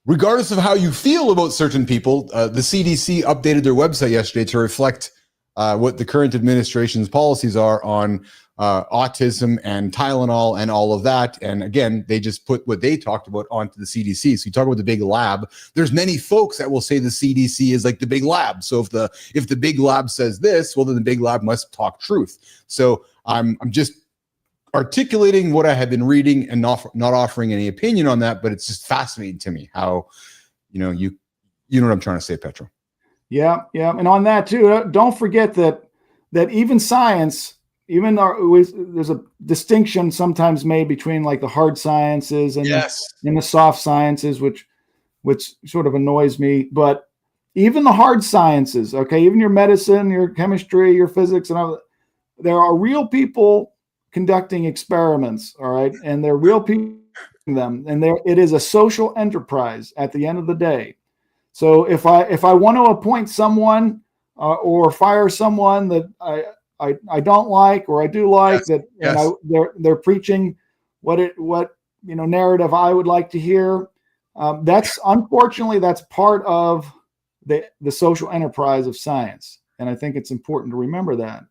Regardless of how you feel about certain people, the CDC updated their website yesterday to reflect what the current administration's policies are on autism and Tylenol and all of that. And again, they just put what they talked about onto the CDC. So you talk about the big lab. There's many folks that will say the CDC is like the big lab. So if the big lab says this, well, then the big lab must talk truth. So I'm just articulating what I have been reading and not offering any opinion on that. But it's just fascinating to me how, you know what I'm trying to say, Petro. Yeah. And on that too, don't forget that even science, there's a distinction sometimes made between like the hard sciences and the soft sciences, which sort of annoys me. But even the hard sciences, okay, even your medicine, your chemistry, your physics, and all, there are real people conducting experiments, all right, and they're real people doing them, and it is a social enterprise at the end of the day. So if I want to appoint someone or fire someone that I don't like, or I do like, and they're preaching what narrative I would like to hear. That's part of the social enterprise of science, and I think it's important to remember that.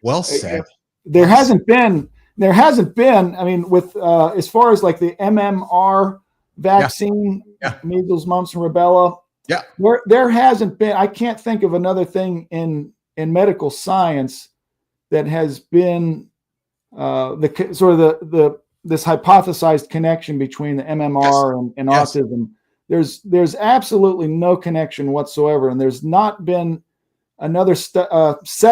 Well said. There hasn't been. I mean, with as far as like the MMR vaccine, measles, mumps, and rubella. Yeah, there hasn't been. I can't think of another thing in medical science that has been this hypothesized connection between the MMR and autism. There's absolutely no connection whatsoever, and there's not been another set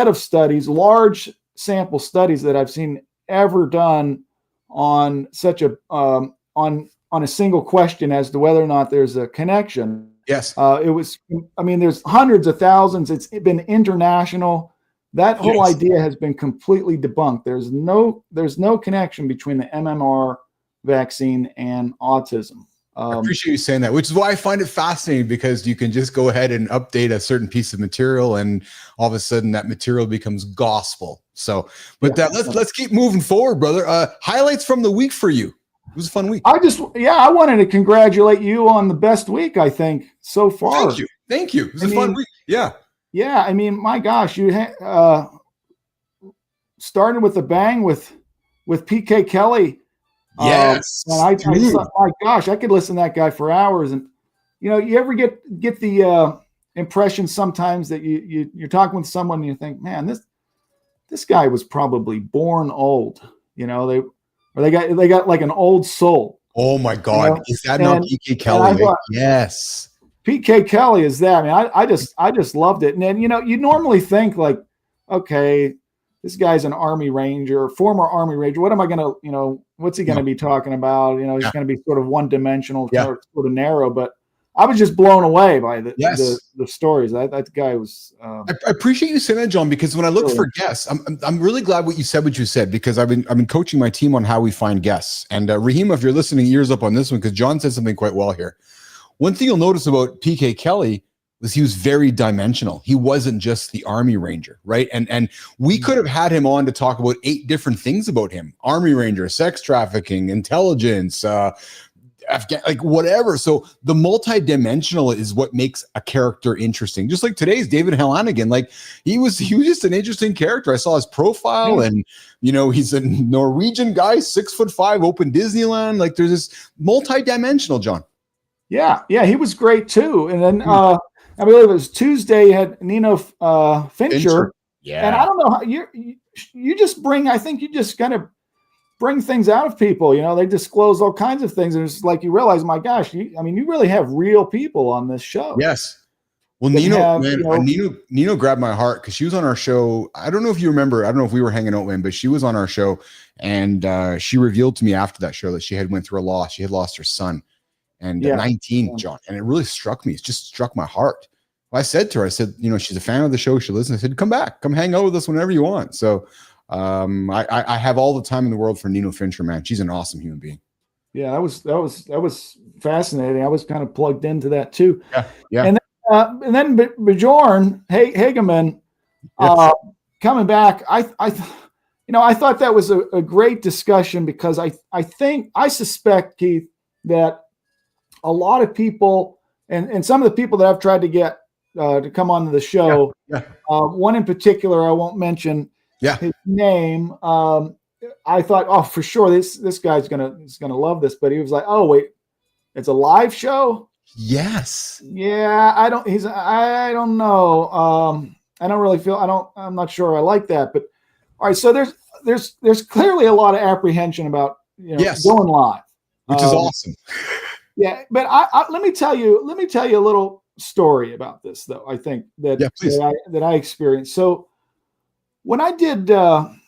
of studies, large sample studies that I've seen ever done on such a on a single question as to whether or not there's a connection. Yes. It was, I mean, there's hundreds of thousands. It's been international. That whole idea has been completely debunked. There's no connection between the MMR vaccine and autism. I appreciate you saying that, which is why I find it fascinating, because you can just go ahead and update a certain piece of material and all of a sudden that material becomes gospel. So, but let's keep moving forward, brother. Highlights from the week for you. It was a fun week. I wanted to congratulate you on the best week, I think, so far. Thank you. It was a fun week. Yeah. Yeah. I mean, my gosh, you started with a bang with PK Kelly. Yes. And I thought, my gosh, I could listen to that guy for hours. And, you ever get the impression sometimes that you're talking with someone and you think, man, this guy was probably born old. They got like an old soul. Oh my God. Is that not PK Kelly? Thought, yes. PK Kelly is that. I mean, I just loved it. And then, you normally think like, okay, this guy's an Army Ranger, former Army Ranger. What am I going to, what's he going to be talking about? He's going to be sort of one-dimensional, sort of narrow. But I was just blown away by the stories. That guy was. I appreciate you saying that, John, because when I look for guests, I'm really glad what you said, because I've been coaching my team on how we find guests. And Raheem, if you're listening, ears up on this one, because John said something quite well here. One thing you'll notice about PK Kelly was he was very dimensional. He wasn't just the Army Ranger, right? And we could have had him on to talk about 8 different things about him: Army Ranger, sex trafficking, intelligence, like whatever. So the multidimensional is what makes a character interesting. Just like today's David Hannigan, like he was just an interesting character. I saw his profile, and he's a Norwegian guy, 6'5", open Disneyland. Like there's this multidimensional, John. Yeah, he was great too. And then I believe it was Tuesday, you had Nino Fincher. Yeah. And I don't know how you just bring, I think you just kind of bring things out of people. They disclose all kinds of things. And it's like you realize, my gosh, you really have real people on this show. Yes. Well, Nino grabbed my heart because she was on our show. I don't know if you remember. I don't know if we were hanging out with him, but she was on our show, and she revealed to me after that show that she had went through a loss. She had lost her son. And 19, John. And it really struck me. It just struck my heart. I said to her, she's a fan of the show. She listens. I said, come back, come hang out with us whenever you want. So I have all the time in the world for Nino Fincher, man. She's an awesome human being. Yeah, that was fascinating. I was kind of plugged into that too. Yeah. And then Bjorn Hageman coming back. I thought that was a great discussion, because I suspect, Keith, that a lot of people, and some of the people that I've tried to get to come on to the show, one in particular, I won't mention his name. I thought, oh, for sure, this guy's gonna love this, but he was like, oh wait, it's a live show. Yes. Yeah, I don't know. I don't really feel. I'm not sure I like that. But all right, so there's clearly a lot of apprehension about going live, which is awesome. Yeah, but let me tell you a little story about this, though. I think that I experienced. So when I did my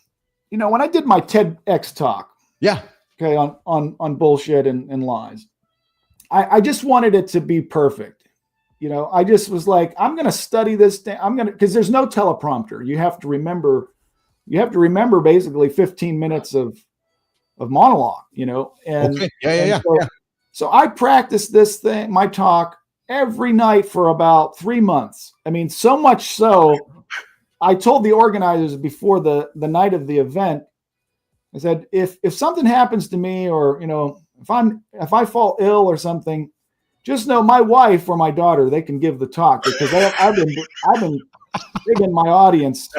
TEDx talk, okay, on bullshit and lies, I just wanted it to be perfect. I just was like, I'm going to study this. Because there's no teleprompter. You have to remember basically 15 minutes of monologue. And okay. So I practiced my talk every night for about 3 months. I mean, so much so, I told the organizers before the night of the event, I said, if something happens to me, or if I fall ill or something, just know my wife or my daughter, they can give the talk, because I've been digging my audience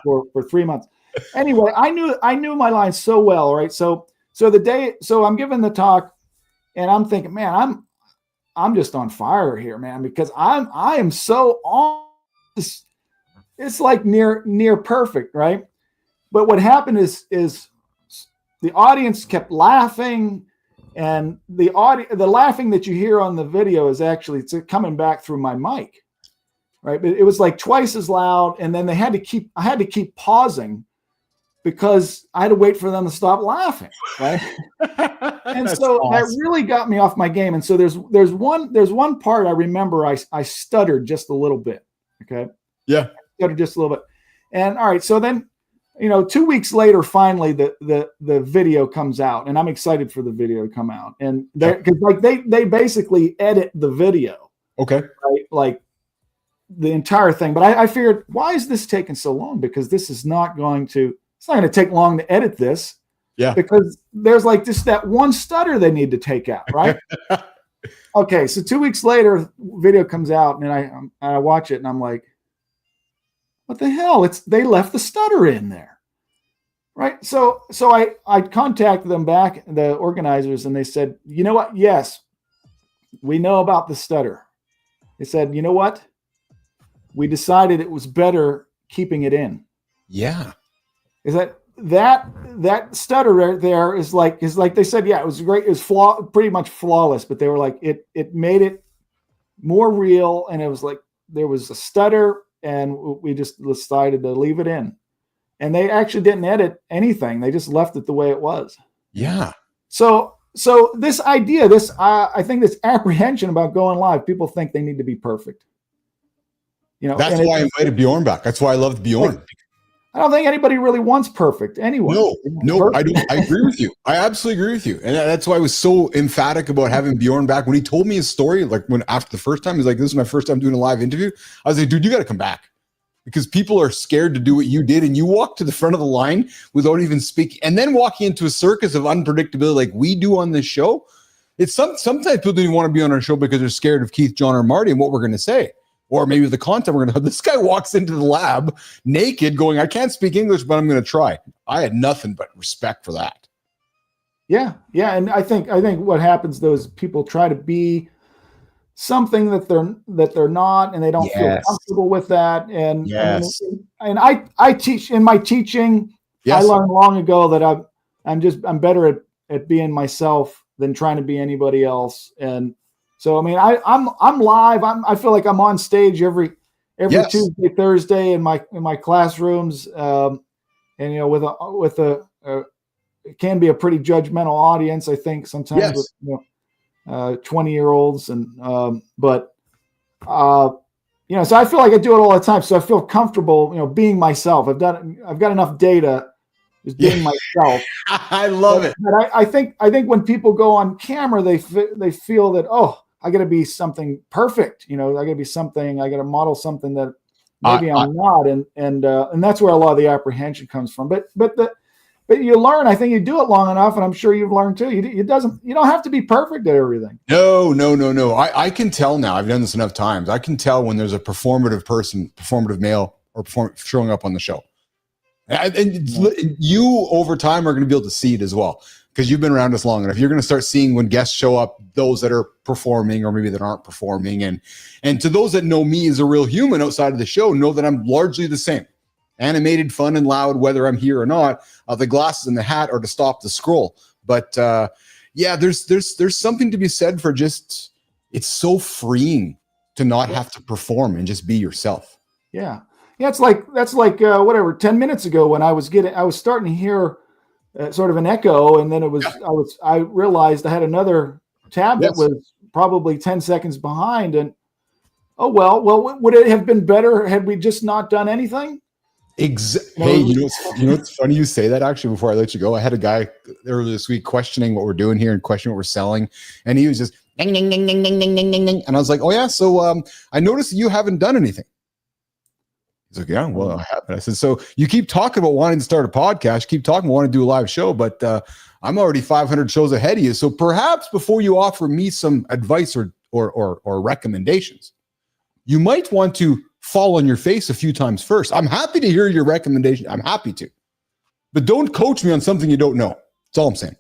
for 3 months. Anyway, I knew my lines so well, right? So I'm giving the talk. And I'm thinking, man, I'm just on fire here, man, because I am so on this. It's like near perfect, right? But what happened is the audience kept laughing, and the laughing that you hear on the video is actually coming back through my mic, right? But it was like twice as loud, and then I had to keep pausing because I had to wait for them to stop laughing, right? And so that really got me off my game. And so there's one part I remember I stuttered just a little bit. Okay. Yeah. Stuttered just a little bit. And all right, so then 2 weeks later, finally the video comes out, and I'm excited for the video to come out. And because they basically edit the video. Okay. Right? Like the entire thing. But I figured, why is this taking so long? Because this is not going to take long to edit this. Yeah. Because there's like just that one stutter they need to take out, right? Okay, so 2 weeks later, video comes out, and I watch it, and I'm like, what the hell? They left the stutter in there, right? So I contacted them back, the organizers, and they said, you know what? Yes, we know about the stutter. They said, you know what? We decided it was better keeping it in. Yeah. Is that stutter right there is like they said, yeah, it was great. It was pretty much flawless, but they were like, it made it more real. And it was like, there was a stutter, and we just decided to leave it in. And they actually didn't edit anything. They just left it the way it was. Yeah. So this idea, I think this apprehension about going live, people think they need to be perfect. That's why I invited Bjorn back. That's why I loved Bjorn. I don't think anybody really wants perfect anyway. No, I don't. I agree with you. I absolutely agree with you. And that's why I was so emphatic about having Bjorn back. When he told me his story, like after the first time, he's like, this is my first time doing a live interview. I was like, dude, you got to come back, because people are scared to do what you did. And you walked to the front of the line without even speaking, and then walking into a circus of unpredictability like we do on this show. It's sometimes people don't even want to be on our show because they're scared of Keith, John, or Marty and what we're going to say. Or maybe the content we're going to have. This guy walks into the lab naked going, I can't speak English, but I'm going to try. I had nothing but respect for that. Yeah. Yeah. And I think what happens though is people try to be something that they're not, and they don't feel comfortable with that. And, and I teach in my teaching. I learned long ago that I'm better at being myself than trying to be anybody else. And so, I mean, I'm live. I feel like I'm on stage every Tuesday, Thursday in my classrooms, and with a it can be a pretty judgmental audience. I think sometimes with 20-year-olds, and so I feel like I do it all the time. So I feel comfortable, being myself. I've got enough data. Just being myself. I love it. But I think when people go on camera, they feel that, oh, I got to be something perfect. I got to be something. I got to model something that maybe I'm not, and that's where a lot of the apprehension comes from. But you learn. I think you do it long enough, and I'm sure you've learned too. You don't have to be perfect at everything. No. I can tell now. I've done this enough times. I can tell when there's a performative person, performative male, or showing up on the show. And you over time are going to be able to see it as well, because you've been around us long enough. You're going to start seeing when guests show up, those that are performing or maybe that aren't performing. And to those that know me as a real human outside of the show, know that I'm largely the same. Animated, fun, and loud, whether I'm here or not. The glasses and the hat are to stop the scroll. But there's something to be said for just, it's so freeing to not have to perform and just be yourself. Yeah. Yeah, that's like 10 minutes ago when I was starting to hear sort of an echo, and then I realized I had another tab that was probably 10 seconds behind, and would it have been better had we just not done anything? Hey, it's funny you say that. Actually, before I let you go, I had a guy earlier this week questioning what we're doing here and questioning what we're selling, and he was just ding, ding, ding, ding, ding, ding, ding, ding, ding. And I was like, oh yeah, so I noticed that you haven't done anything. He's like, yeah, well, I haven't. I said, so you keep talking about wanting to start a podcast, you keep talking about wanting to do a live show, but I'm already 500 shows ahead of you. So perhaps before you offer me some advice or recommendations, you might want to fall on your face a few times first. I'm happy to hear your recommendation. I'm happy to, but don't coach me on something you don't know. That's all I'm saying.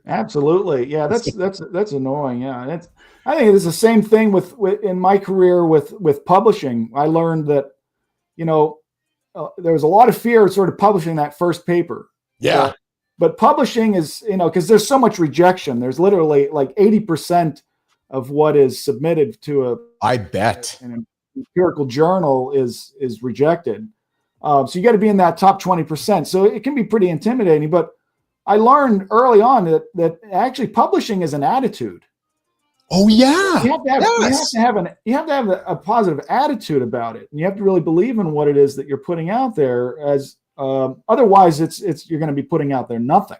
Absolutely. Yeah, that's annoying. Yeah. And I think it's the same thing with in my career with publishing. I learned that, there was a lot of fear sort of publishing that first paper. Yeah. But publishing is, because there's so much rejection. There's literally like 80% of what is submitted to I bet an empirical journal is rejected. So you got to be in that top 20%. So it can be pretty intimidating. But I learned early on that actually publishing is an attitude. Oh yeah, you have to have a positive attitude about it, and you have to really believe in what it is that you're putting out there. As otherwise, you're going to be putting out there nothing.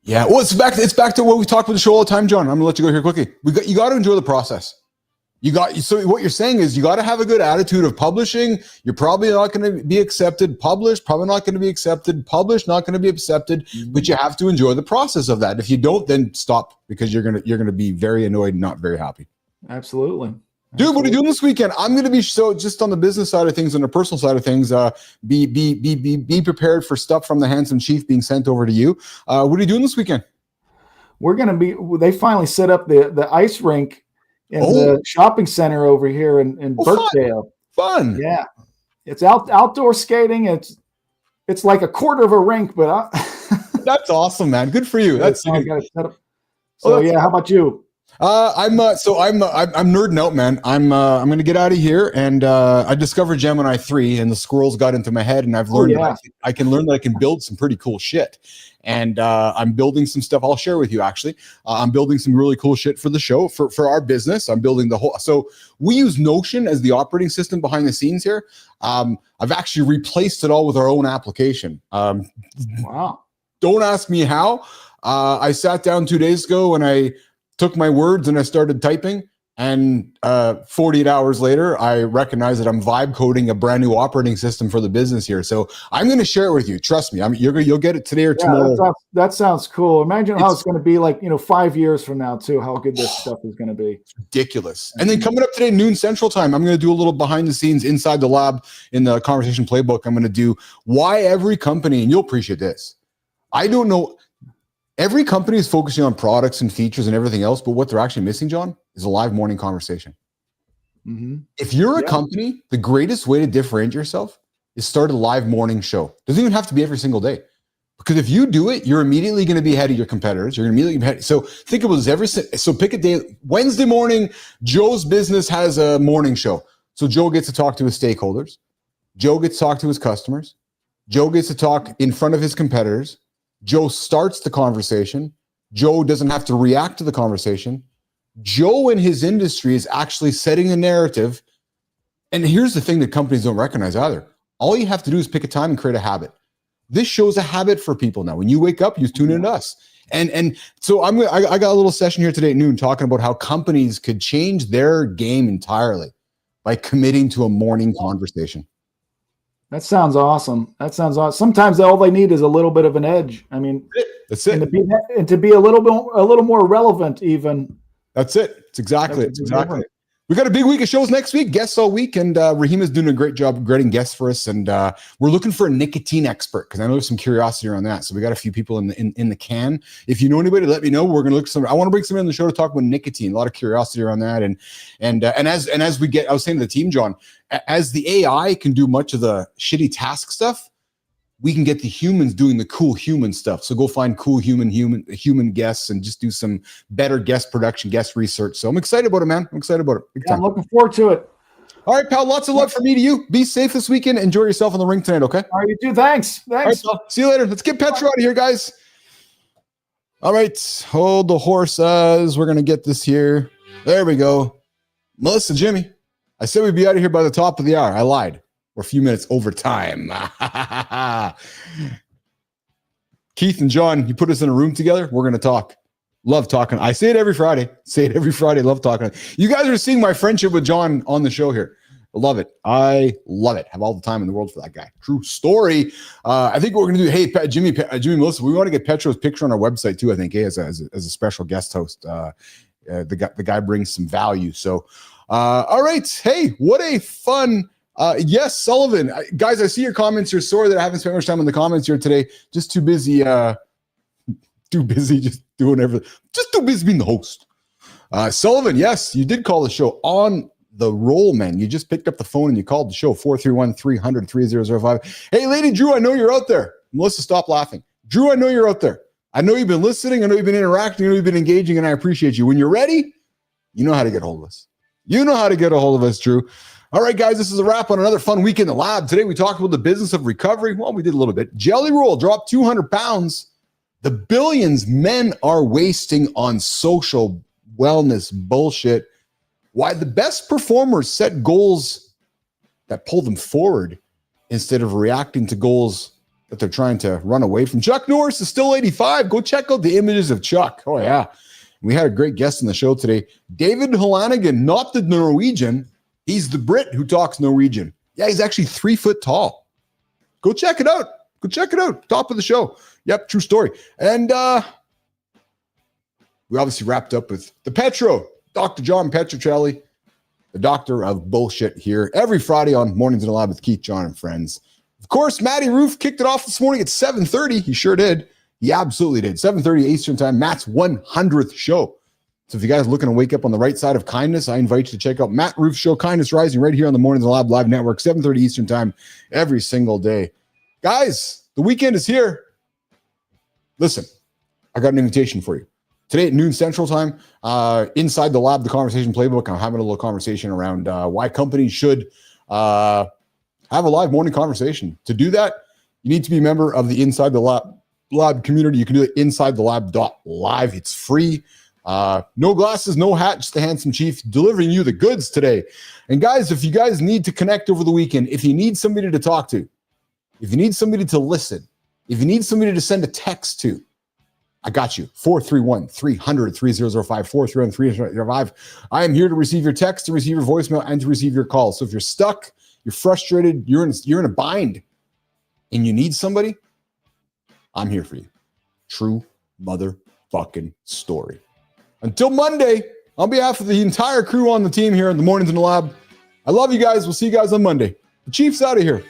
Yeah, well, it's back to what we talk about the show all the time, John. I'm gonna let you go here quickly. You got to enjoy the process. So what you're saying is you got to have a good attitude of publishing. You're probably not going to be accepted, published, probably not going to be accepted, published, not going to be accepted, but you have to enjoy the process of that. If you don't, then stop, because you're going to be very annoyed and not very happy. Absolutely. Dude, what are you doing this weekend? I'm going to be just on the business side of things and the personal side of things. Be prepared for stuff from the Handsome Chief being sent over to you. What are you doing this weekend? We're going to be. They finally set up the ice rink in the shopping center over here in Birkdale. Fun. Yeah, it's outdoor skating. It's like a quarter of a rink, but that's awesome, man. Good for you. That's I got it set up. So yeah, how about you? I'm nerding out, man. I'm gonna get out of here, and I discovered Gemini 3, and the squirrels got into my head, and I've learned that I can learn that I can build some pretty cool shit. And I'm building some stuff I'll share with you. Actually, I'm building some really cool shit for the show for our business. I'm building the whole. So we use Notion as the operating system behind the scenes here. I've actually replaced it all with our own application. Wow! Don't ask me how. I sat down 2 days ago and I took my words and I started typing, and 48 hours later, I recognized that I'm vibe coding a brand new operating system for the business here. So I'm going to share it with you. Trust me. You'll get it today or tomorrow. That sounds cool. Imagine how it's going to be like, 5 years from now too, how good this stuff is going to be. Ridiculous. And then coming up today, noon Central Time, I'm going to do a little behind the scenes inside the lab in the Conversation Playbook. I'm going to do why every company, and you'll appreciate this. I don't know. Every company is focusing on products and features and everything else, but what they're actually missing, John, is a live morning conversation. Mm-hmm. If you're a company, the greatest way to differentiate yourself is start a live morning show. Doesn't even have to be every single day, because if you do it, you're immediately going to be ahead of your competitors. You're going to immediately be ahead. So think about this so pick a day. Wednesday morning, Joe's business has a morning show. So Joe gets to talk to his stakeholders. Joe gets to talk to his customers. Joe gets to talk in front of his competitors. Joe starts the conversation. Joe doesn't have to react to the conversation. Joe in his industry is actually setting the narrative. And here's the thing that companies don't recognize either. All you have to do is pick a time and create a habit. This shows a habit for people now. When you wake up, you tune in to us. And so I got a little session here today at noon talking about how companies could change their game entirely by committing to a morning conversation. That sounds awesome. Sometimes all they need is a little bit of an edge. I mean, that's it. And to be a little more relevant, even. That's it. It's exactly it. Exactly. We got a big week of shows next week, guests all week, and Rahima's doing a great job getting guests for us. And we're looking for a nicotine expert, because I know there's some curiosity around that. So we got a few people in the can. If you know anybody, let me know. We're gonna look for some. I want to bring somebody on the show to talk about nicotine. A lot of curiosity around that. And as we get, I was saying to the team, John, as the AI can do much of the shitty task stuff, we can get the humans doing the cool human stuff. So go find cool human guests and just do some better guest production, guest research. So I'm excited about it, man. I'm excited about it. I'm looking forward to it. All right, pal. Lots of love from me to you. Be safe this weekend. Enjoy yourself on the ring tonight, okay? All right, you too. Thanks. All right, see you later. Let's get Petro out of here, guys. All right. Hold the horses. We're going to get this here. There we go. Melissa, Jimmy, I said we'd be out of here by the top of the hour. I lied. We're a few minutes over time. Keith and John, you put us in a room together, we're going to talk. Love talking. I say it every Friday. Love talking. You guys are seeing my friendship with John on the show here. I love it. Have all the time in the world for that guy. True story. I think what we're going to do, hey, Jimmy, Melissa, we want to get Petro's picture on our website too, I think, as a special guest host. The guy brings some value. So, all right. Hey, what a fun... yes, Sullivan. Guys, I see your comments. You're sorry that I haven't spent much time in the comments here today. Just too busy just doing everything. Just too busy being the host. Sullivan, yes, you did call the show on the roll, man. You just picked up the phone and you called the show, 431-300-3005. Hey, Lady Drew, I know you're out there. Melissa, stop laughing. Drew, I know you're out there. I know you've been listening. I know you've been interacting. I know you've been engaging, and I appreciate you. When you're ready, you know how to get a hold of us. You know how to get a hold of us, Drew. All right, guys, this is a wrap on another fun week in the lab. Today, we talked about the business of recovery. Well, we did a little bit. Jelly Roll dropped 200 pounds. The billions men are wasting on social wellness bullshit. Why the best performers set goals that pull them forward instead of reacting to goals that they're trying to run away from. Chuck Norris is still 85. Go check out the images of Chuck. Oh, yeah. We had a great guest on the show today. David Halanigan, not the Norwegian. He's the Brit who talks Norwegian. Yeah, he's actually 3 foot tall. Go check it out. Go check it out. Top of the show. Yep, true story. And we obviously wrapped up with the Petro, Dr. John Petrocelli, the doctor of bullshit here every Friday on Mornings in the Lab with Keith, John, and friends. Of course, Matty Roof kicked it off this morning at 7:30. He sure did. He absolutely did. 7:30 Eastern time, Matt's 100th show. So if you guys are looking to wake up on the right side of kindness, I invite you to check out Matt Roof's show, Kindness Rising, right here on the Mornings in the Lab Live Network, 7:30 Eastern time, every single day. Guys, the weekend is here. Listen, I got an invitation for you. Today at noon Central time, inside the lab, the conversation playbook, I'm having a little conversation around why companies should have a live morning conversation. To do that, you need to be a member of the Inside the Lab community. You can do it inside the lab.live. It's free. No glasses, no hat, just the handsome chief delivering you the goods today. And guys, if you guys need to connect over the weekend, if you need somebody to talk to, if you need somebody to listen, if you need somebody to send a text to, I got you. 431-300-3005, 431-3005. I am here to receive your text, to receive your voicemail, and to receive your calls. So if you're stuck, you're frustrated, you're in a bind, and you need somebody, I'm here for you. True motherfucking story. Until Monday, on behalf of the entire crew on the team here in the Mornings in the Lab, I love you guys. We'll see you guys on Monday. The Chief's out of here.